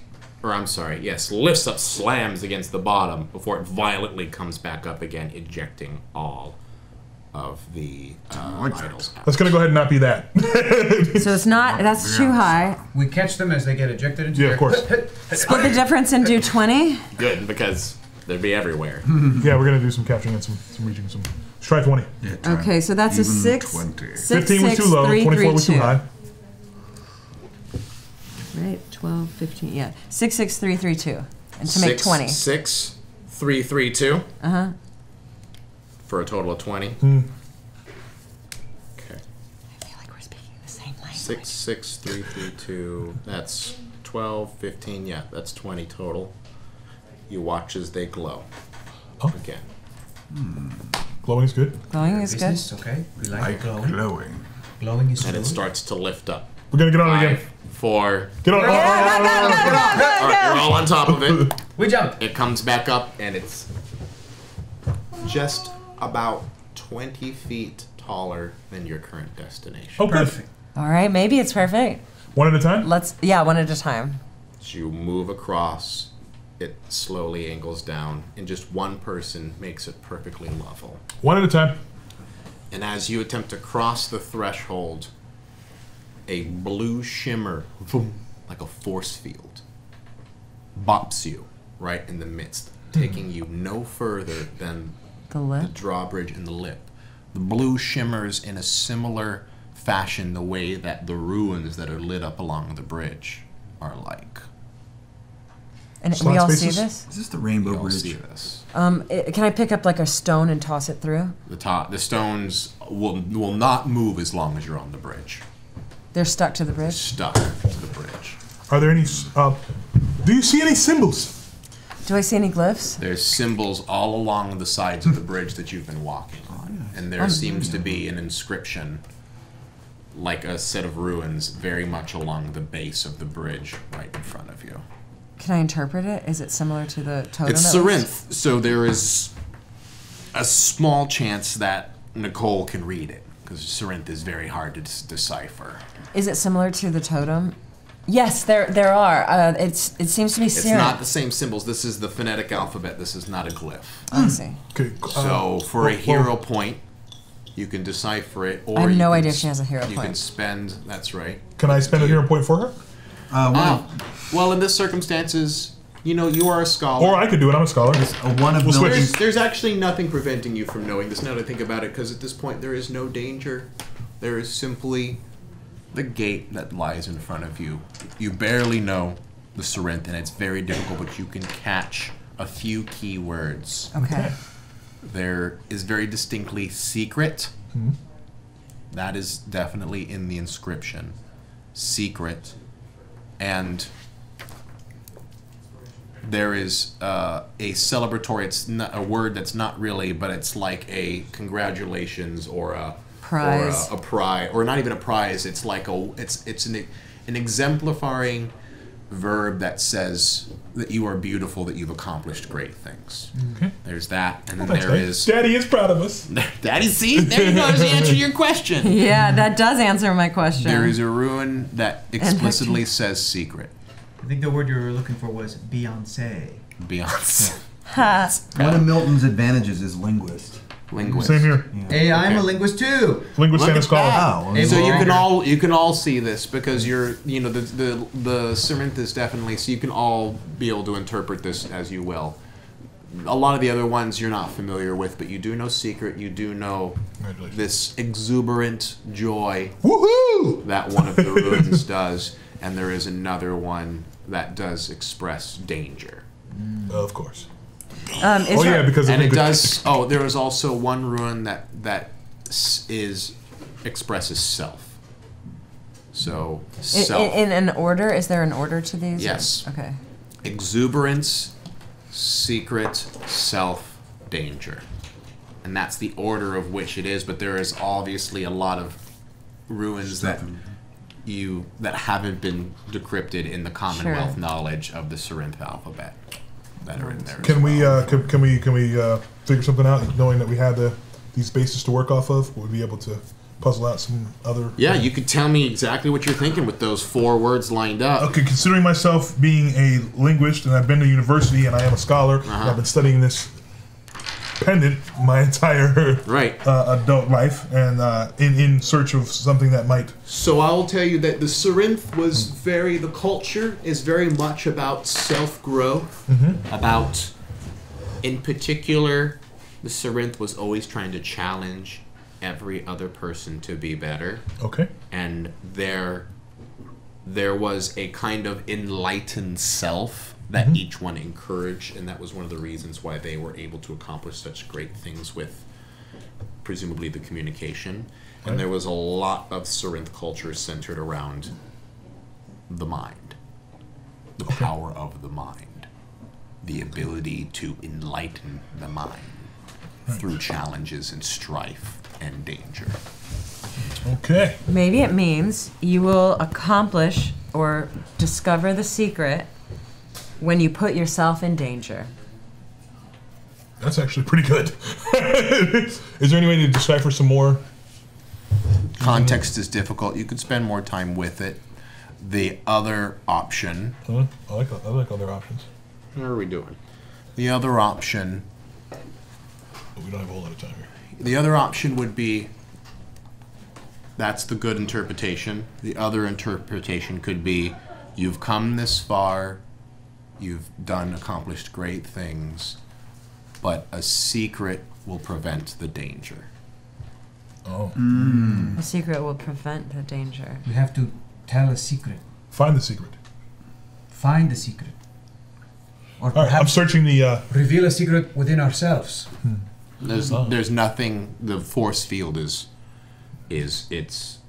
against the bottom before it violently comes back up again, ejecting all of the idols out. That's going to go ahead and not be that. So it's not, that's too high. We catch them as they get ejected into Yeah, of course. Split the difference and do 20. Good, because they'd be everywhere. Yeah, we're going to do some capturing and some reaching. Let's try 20. Yeah, Okay, so that's a 6. 20. 6 15 was too low, 3, 24 3, was too 2. high. Right, 12, 15, yeah. 6 6 3 3 2. And to make 20. 6 3 3 2. For a total of 20. Okay. I feel like we're speaking the same language. 6 6 3 3 2. That's 12, 15. Yeah, that's 20 total. You watch as they glow. Again. Glowing is good. Glowing is good. Okay, we like glowing. Glowing. Glowing is And it good. starts to lift up. We're going to get on it 5, again. 4. Get on. All right, you're all on top of it. We jump. It comes back up, and it's just about 20 feet taller than your current destination. Oh, good. Perfect. All right, maybe it's perfect. One at a time? One at a time. As you move across, it slowly angles down, and just one person makes it perfectly level. One at a time. And as you attempt to cross the threshold, a blue shimmer, like a force field, bops you right in the midst, taking you no further than the drawbridge and the lip. The blue shimmers in a similar fashion the way that the ruins that are lit up along the bridge are like. And Slot we all spaces? see this? Is this the Rainbow You all Bridge? see this. Can I pick up like a stone and toss it through? The stones will not move as long as you're on the bridge. They're stuck to the bridge? Stuck to the bridge. Are there any... do you see any symbols? Do I see any glyphs? There's symbols all along the sides of the bridge that you've been walking on. And there seems to be an inscription, like a set of ruins, very much along the base of the bridge right in front of you. Can I interpret it? Is it similar to the totem? It's Sirinth, so there is a small chance that Nicole can read it, because Sirinth is very hard to decipher. Is it similar to the totem? Yes, there are. It seems to be It's siren. not the same symbols. This is the phonetic alphabet. This is not a glyph. I see. Okay. So for a hero point, you can decipher it, or I have you no can idea if she has a hero You point. can spend. That's right. Can I spend a hero point for her? Well, in this circumstances, you know, you are a scholar. Or I could do it. I'm a scholar. There's actually nothing preventing you from knowing this now that I think about it, because at this point there is no danger. There is simply the gate that lies in front of you. You barely know the Sirinth, and it's very difficult, but you can catch a few key words. Okay. There is very distinctly secret. Mm-hmm. That is definitely in the inscription. Secret. And there is a celebratory, it's not a word that's not really, but it's like a congratulations or a prize. Or a prize, or not even a prize. It's like it's an exemplifying verb that says that you are beautiful, that you've accomplished great things. Okay. There's that, and then Thanks, there Dad. is. Daddy is proud of us. Daddy, see, there you go to answer your question. Yeah, that does answer my question. There is a ruin that explicitly says secret. I think the word you were looking for was Beyonce. Beyonce. One of Milton's advantages is linguist. Linguist. Same here. Hey, I'm a linguist too. Linguist Look and a at scholar. that. Hey, So well, you can all see this, because the Sirinth is definitely, so you can all be able to interpret this as you will. A lot of the other ones you're not familiar with, but you do know secret. You do know this exuberant joy that one of the runes does, and there is another one that does express danger. Of course. Because and it does. Oh, there is also one rune that expresses self. So self. In an order, is there an order to these? Yes. Okay. Exuberance, secret, self, danger, and that's the order of which it is. But there is obviously a lot of runes that haven't been decrypted in the Commonwealth knowledge of the Sirinth alphabet that are in there. Can we figure something out, knowing that we had these bases to work off of? Will we be able to puzzle out some other? Yeah, you could tell me exactly what you're thinking with those 4 words lined up. Okay, considering myself being a linguist and I've been to university and I am a scholar, and I've been studying this pendant my entire adult life, and in search of something that might. So I will tell you that the Sirinth was the culture is very much about self-growth, about, in particular, the Sirinth was always trying to challenge every other person to be better. Okay. And there was a kind of enlightened self that each one encouraged, and that was one of the reasons why they were able to accomplish such great things with, presumably, the communication. And there was a lot of Sirinth culture centered around the mind, the power of the mind, the ability to enlighten the mind through challenges and strife and danger. Okay. Maybe it means you will accomplish or discover the secret when you put yourself in danger. That's actually pretty good. Is there any way to decipher some more? Context is difficult. You could spend more time with it. The other option... I like other options. How are we doing? The other option... But we don't have a whole lot of time here. The other option would be... That's the good interpretation. The other interpretation could be, you've come this far, you've accomplished great things, but a secret will prevent the danger. Oh. A secret will prevent the danger. We have to tell a secret. Find the secret. Find the secret. Or perhaps I'm searching the... reveal a secret within ourselves. There's nothing... The force field is it's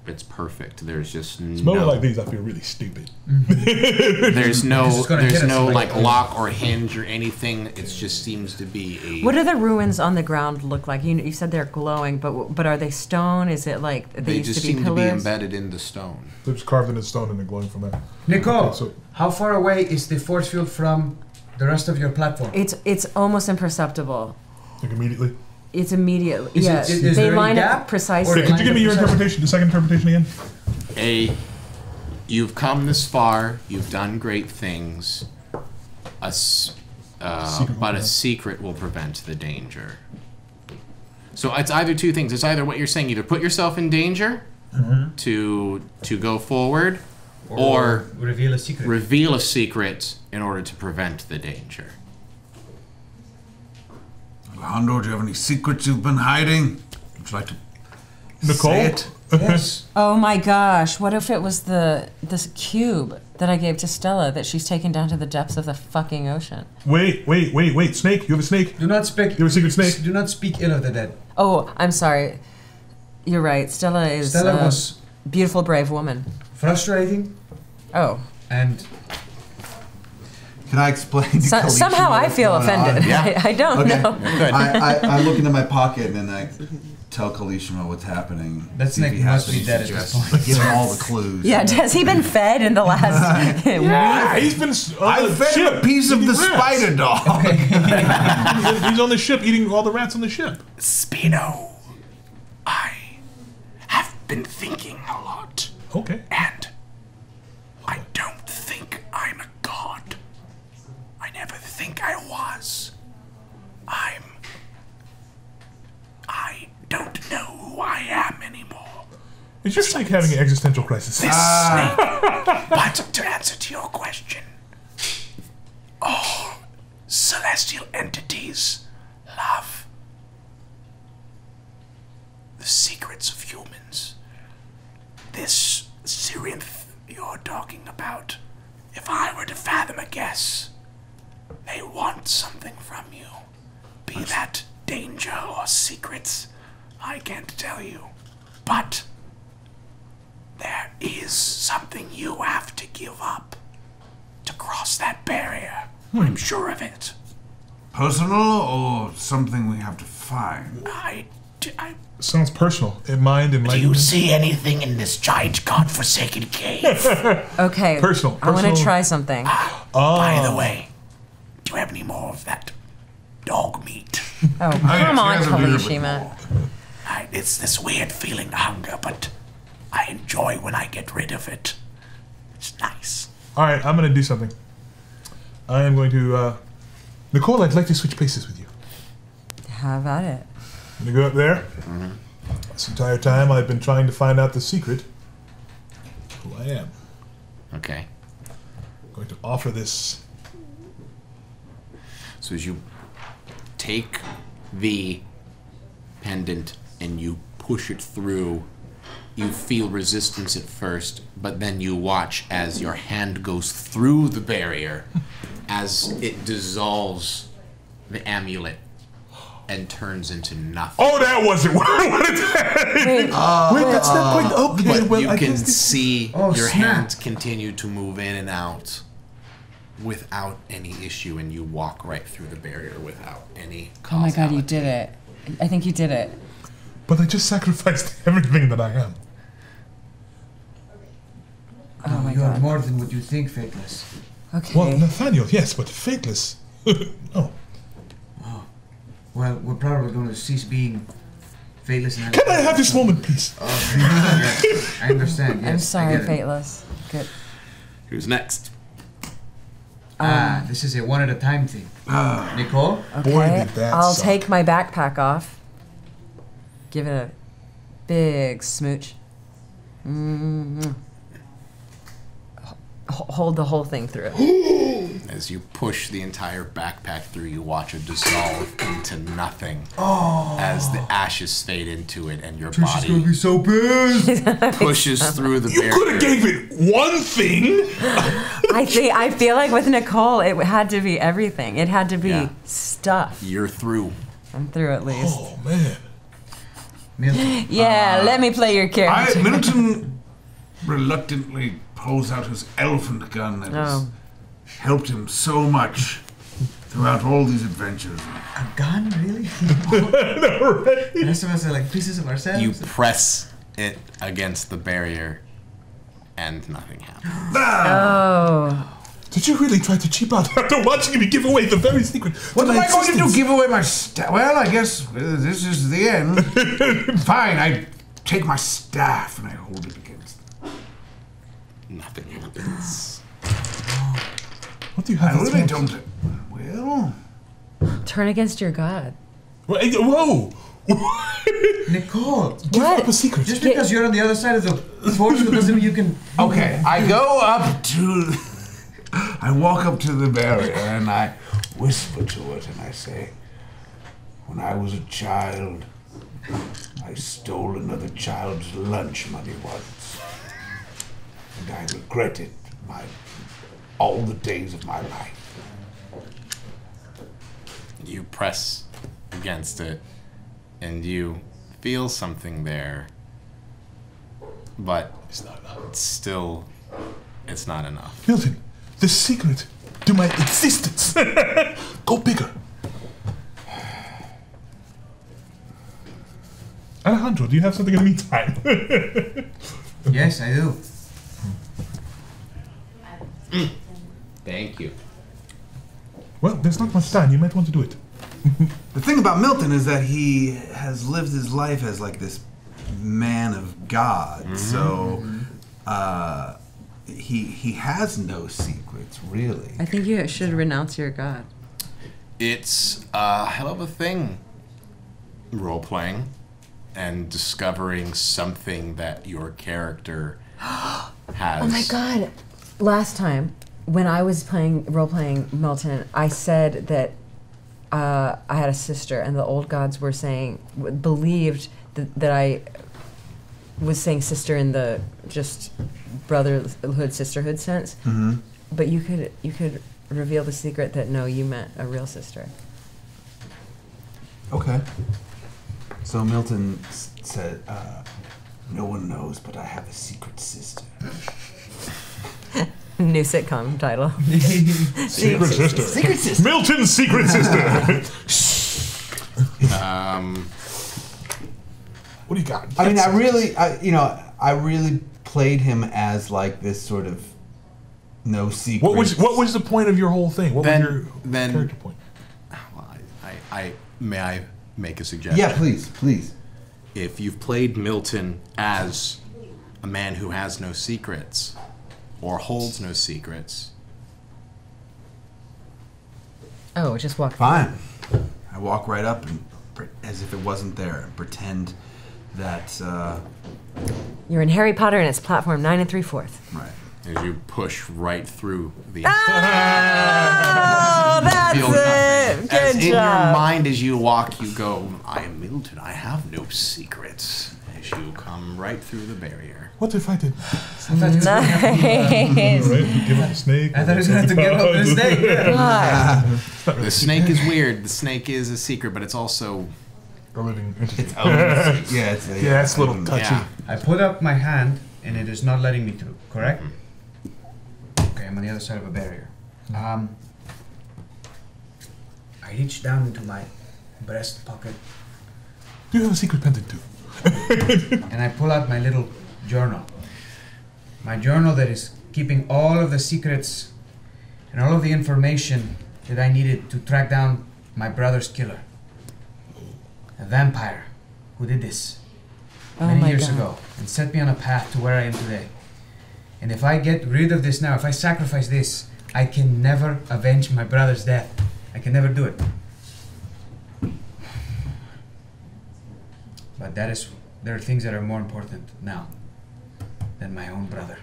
It's perfect. There's just Smelling like these, I feel really stupid. There's no like like lock or hinge or anything. It just seems to be a. What do the ruins on the ground look like? You said they're glowing, but are they stone? Is it like they used just to be seem pillars? to be embedded in the stone. They're just carved in the stone and they're glowing from there. Nicole, Okay, so how far away is the force field from the rest of your platform? It's almost imperceptible. like immediately. It's immediately. Is Yeah, it- is they there any line gap? up precisely. Okay, could you give me your interpretation, the second interpretation again? You've come this far. You've done great things. But a secret will prevent the danger. So it's either two things. It's either what you're saying, either put yourself in danger to go forward, or reveal a secret. Reveal a secret in order to prevent the danger. Alejandro, do you have any secrets you've been hiding? Would you like to Nicole? say it? Yes. Oh my gosh! What if it was this cube that I gave to Stella that she's taken down to the depths of the fucking ocean? Wait. Snake? You have a snake? Do not speak. You have a secret snake? Do not speak ill of the dead. Oh, I'm sorry. You're right. Stella was beautiful, brave woman. Frustrating. Oh. And can I explain? To Somehow I feel offended. I don't know. I look into my pocket and I tell Kalishima what's happening. That snake must be dead at this point. Give him all the clues. Yeah, has he been fed in the last week? Yeah, he's been. I fed him a piece of the spider dog. He's on the ship eating all the rats on the ship. Spino, I have been thinking a lot. Okay. And I don't think I'm a god. I never think I was. I don't know who I am anymore. It's just like having an existential crisis. This snake. But to answer to your question, all celestial entities love the secrets of humans. This Syrinth you're talking about, if I were to fathom a guess, they want something from you. Be that danger or secrets, I can't tell you. But there is something you have to give up to cross that barrier. I'm sure of it. Personal or something we have to find? Sounds personal. In mind, in Do you see anything in this giant godforsaken cave? Okay. Personal. I want to try something. By the way, do you have any more of that dog meat? Oh, come on, Kalishima. It's this weird feeling of hunger, but I enjoy when I get rid of it. It's nice. All right, I'm going to do something. I am going to... Nicole, I'd like to switch places with you. How about it? I'm going to go up there. This entire time I've been trying to find out the secret of who I am. Okay. I'm going to offer this. So as you take the pendant and you push it through, you feel resistance at first, but then you watch as your hand goes through the barrier as it dissolves the amulet and turns into nothing. Oh, that wasn't what I wanted to say. Wait, that's not quite okay. But Well, you I can guess see Oh, your snap. hands continue to move in and out without any issue, and you walk right through the barrier without any Oh my god, you causality. did it. I think you did it. But I just sacrificed everything that I am. Oh my You are god. more than what you think, Faithless. Okay. Well, Nathaniel, yes, but Faithless. No. Well, we're probably going to cease being Faithless and... Can I have this moment, please? Yes, I understand, yes. I'm I sorry, get it. Fateless. Good. Who's next? This is a one-at-a-time thing. Nicole? Okay. Boy, did that I'll suck. take my backpack off. Give it a big smooch. Hold the whole thing through. As you push the entire backpack through, you watch it dissolve into nothing as the ashes fade into it, and your She's gonna body be so pissed! pushes through the You barrier. could have gave it one thing. I feel like with Nicole, it had to be everything. It had to be Yeah. stuff. You're through. I'm through at least. Oh, man. Milton. Yeah, let me play your character. Milton reluctantly pulls out his elephant gun that has helped him so much throughout all these adventures. A gun, really? The rest of us are like pieces of ourselves. You press it against the barrier, and nothing happens. Oh. Did you really try to cheap out after watching me give away the very secret? What am I going to do? Give away my staff? Well, I guess this is the end. Fine, I take my staff and I hold it against them. Nothing happens. What do you have? I really don't. Well, Turn against your god. Whoa! Nicole, Give up a secret. just because you're on the other side of the force doesn't mean you can. okay, I go up to. I walk up to the barrier and I whisper to it and I say, when I was a child, I stole another child's lunch money once. And I regret it all the days of my life. You press against it, and you feel something there, but it's still, it's not enough. Milton, the secret to my existence. Go bigger. Alejandro, do you have something in the meantime? Yes, I do. Thank you. Well, there's not much time. You might want to do it. The thing about Milton is that he has lived his life as like this man of God. So he has no secrets, really. I think you should renounce your god. It's a hell of a thing, role-playing and discovering something that your character has. Oh my god. Last time, when I was role-playing Milton, I said that I had a sister, and the old gods were believed that I was saying sister in the just brotherhood, sisterhood sense. Mm-hmm. But you could reveal the secret that no, you meant a real sister. Okay. So Milton said, no one knows, but I have a secret sister. New sitcom title. Secret sister. Secret sister. Milton's secret sister. What do you got? I mean, I really played him as like this sort of no secret. What was the point of your whole thing? What was your character point? Well, may I make a suggestion? Yeah, please. If you've played Milton as a man who has no secrets or holds no secrets, Oh, just walk. Fine. I walk right up and as if it wasn't there and pretend that. You're in Harry Potter and it's platform 9 3/4. Right. as you push right through the. Oh, that's feel nothing. it. Good As job. in your mind, as you walk, you go, "I am Milton. I have no secrets." As you come right through the barrier. What if I did? Nice. Right, give up the snake. I thought he was going to have to give up the snake. Yeah. The snake is weird. The snake is a secret, but it's also a living entity. It's it's a little touchy. Yeah. I put up my hand and it is not letting me through, correct? Okay, I'm on the other side of a barrier. I reach down into my breast pocket. Do you have a secret pendant too? And I pull out my little journal. My journal that is keeping all of the secrets and all of the information that I needed to track down my brother's killer. A vampire who did this many years ago and set me on a path to where I am today. And if I get rid of this now, if I sacrifice this, I can never avenge my brother's death. I can never do it. But there are things that are more important now than my own brother.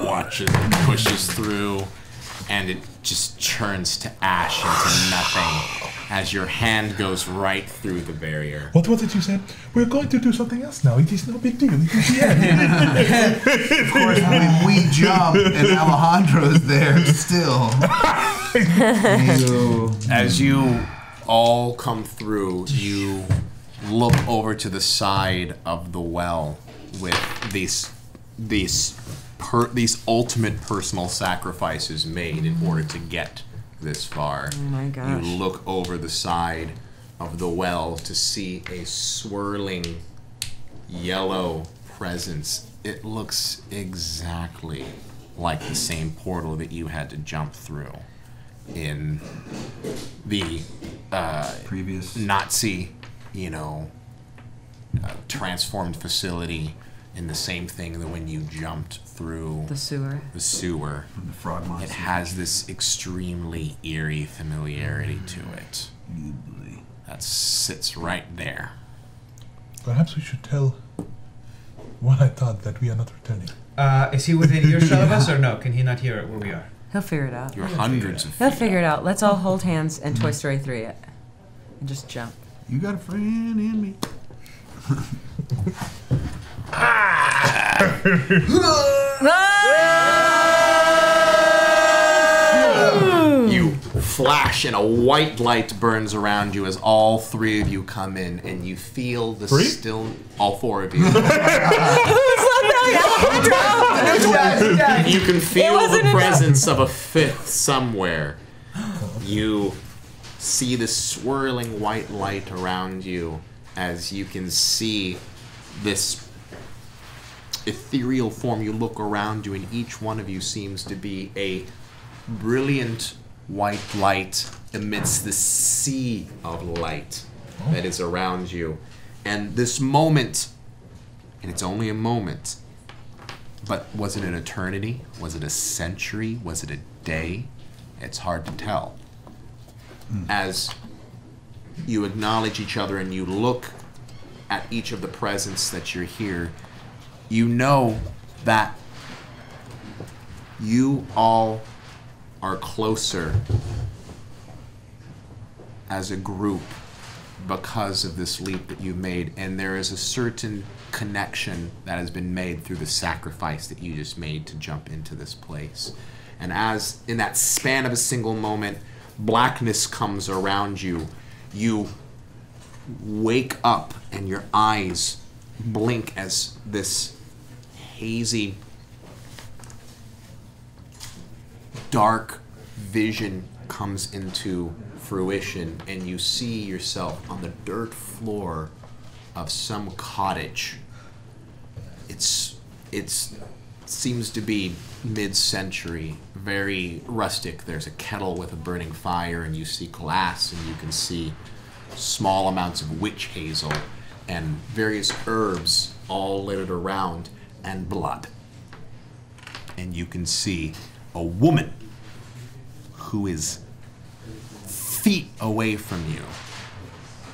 watches and pushes through, and it just churns to ash into nothing as your hand goes right through the barrier. What was it you said? We're going to do something else now. It is no big deal. It is the end. Of course, we jump and Alejandro's there still. As you all come through, you look over to the side of the well with these ultimate personal sacrifices made in order to get this far. Oh my gosh. You look over the side of the well to see a swirling yellow presence. It looks exactly like the same portal that you had to jump through in the previous Nazi, transformed facility, in the same thing that when you jumped through the sewer. From the fraud monster. It has this extremely eerie familiarity to it. That sits right there. Perhaps we should tell what I thought, that we are not returning. Is he within earshot of us or no? Can he not hear where we are? He'll figure it out. You're hundreds of feet. He'll figure it out. Let's all hold hands and Toy Story 3 it. And just jump. You got a friend in me. You flash and a white light burns around you as all three of you come in, and you feel the all four of you. You can feel the presence of a fifth somewhere. You see the swirling white light around you as you can see this ethereal form. You look around you, and each one of you seems to be a brilliant white light amidst the sea of light that is around you. And this moment, and it's only a moment, but was it an eternity? Was it a century? Was it a day? It's hard to tell. As you acknowledge each other and you look at each of the presents that you're here, you know that you all are closer as a group because of this leap that you made, and there is a certain connection that has been made through the sacrifice that you just made to jump into this place. And as in that span of a single moment, blackness comes around you, you wake up and your eyes blink as this hazy, dark vision comes into fruition, and you see yourself on the dirt floor of some cottage. It seems to be mid-century, very rustic. There's a kettle with a burning fire, and you see glass, and you can see small amounts of witch hazel and various herbs all littered around, and blood. And you can see a woman who is feet away from you,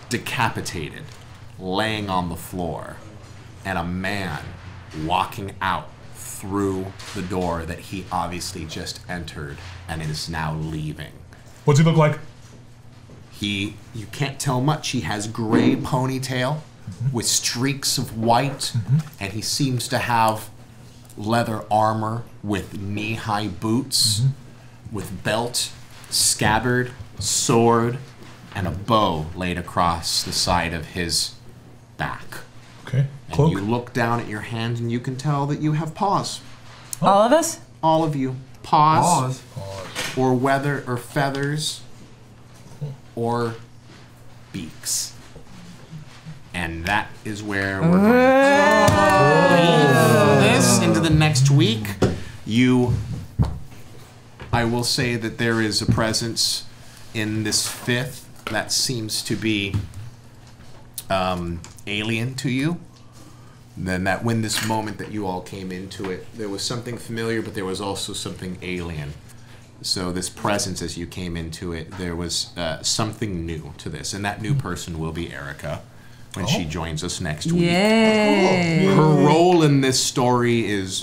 decapitated, laying on the floor, and a man walking out through the door that he obviously just entered and is now leaving. What's he look like? You can't tell much. He has gray ponytail with streaks of white, and he seems to have leather armor with knee-high boots, with belt, scabbard, sword, and a bow laid across the side of his back. Okay. And you look down at your hand, and you can tell that you have paws. All of us? All of you. Paws. Or feathers. Or beaks. And that is where we're going to leave this into the next week. I will say that there is a presence in this fifth that seems to be alien to you. Then that when this moment that you all came into it, there was something familiar, but there was also something alien. So this presence as you came into it, there was something new to this, and that new person will be Erica when she joins us next week. Yay. Her role in this story is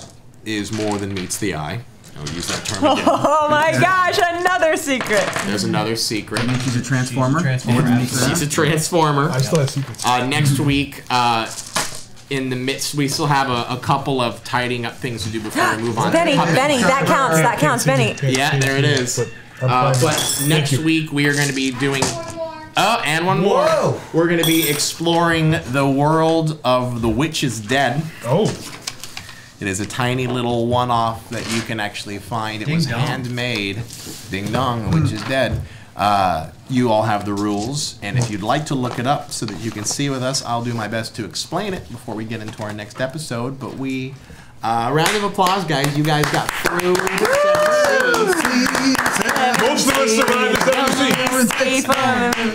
more than meets the eye. I'll use that term again. Oh my gosh, another secret. There's another secret. I mean, she's a transformer. She's a transformer. I still have secrets. Next week, in the midst, we still have a couple of tidying up things to do before we move on. Benny, that counts, Benny. Yeah, there it is. But next week we are going to be doing Oh, and one more. We're going to be exploring the world of The Witch is Dead. Oh. It is a tiny little one-off that you can actually find. It was handmade. Ding dong, The Witch is Dead. You all have the rules, and if you'd like to look it up so that you can see with us, I'll do my best to explain it before we get into our next episode. But we, round of applause, guys. You guys got through the 7 Cs. Most of us survived the 7 Cs.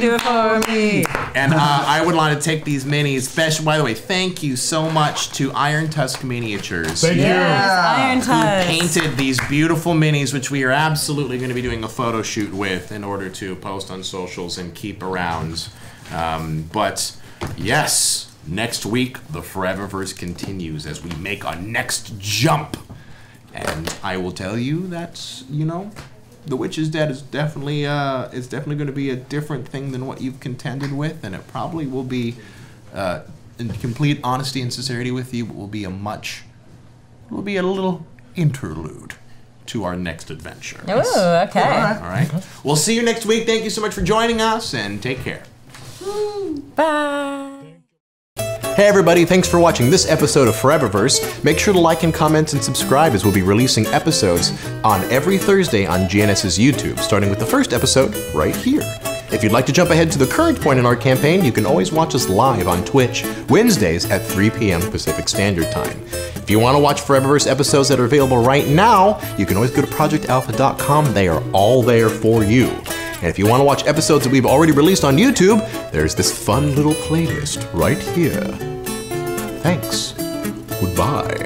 Do it for me. And I would like to take these minis. Special, by the way, thank you so much to Iron Tusk Miniatures. Thank you. Iron Tusk. Who painted these beautiful minis, which we are absolutely going to be doing a photo shoot with in order to post on socials and keep around. But yes, next week the ForeverVerse continues as we make our next jump. And I will tell you that, you know, The Witch is Dead is definitely going to be a different thing than what you've contended with, and it probably will be, in complete honesty and sincerity with you, will be a little interlude to our next adventure. Oh, okay. All right. We'll see you next week. Thank you so much for joining us, and take care. Bye. Hey everybody, thanks for watching this episode of ForeverVerse. Make sure to like and comment and subscribe as we'll be releasing episodes on every Thursday on GNS's YouTube, starting with the first episode right here. If you'd like to jump ahead to the current point in our campaign, you can always watch us live on Twitch, Wednesdays at 3 p.m. Pacific Standard Time. If you want to watch ForeverVerse episodes that are available right now, you can always go to projectalpha.com. They are all there for you. And if you want to watch episodes that we've already released on YouTube, there's this fun little playlist right here. Thanks. Goodbye.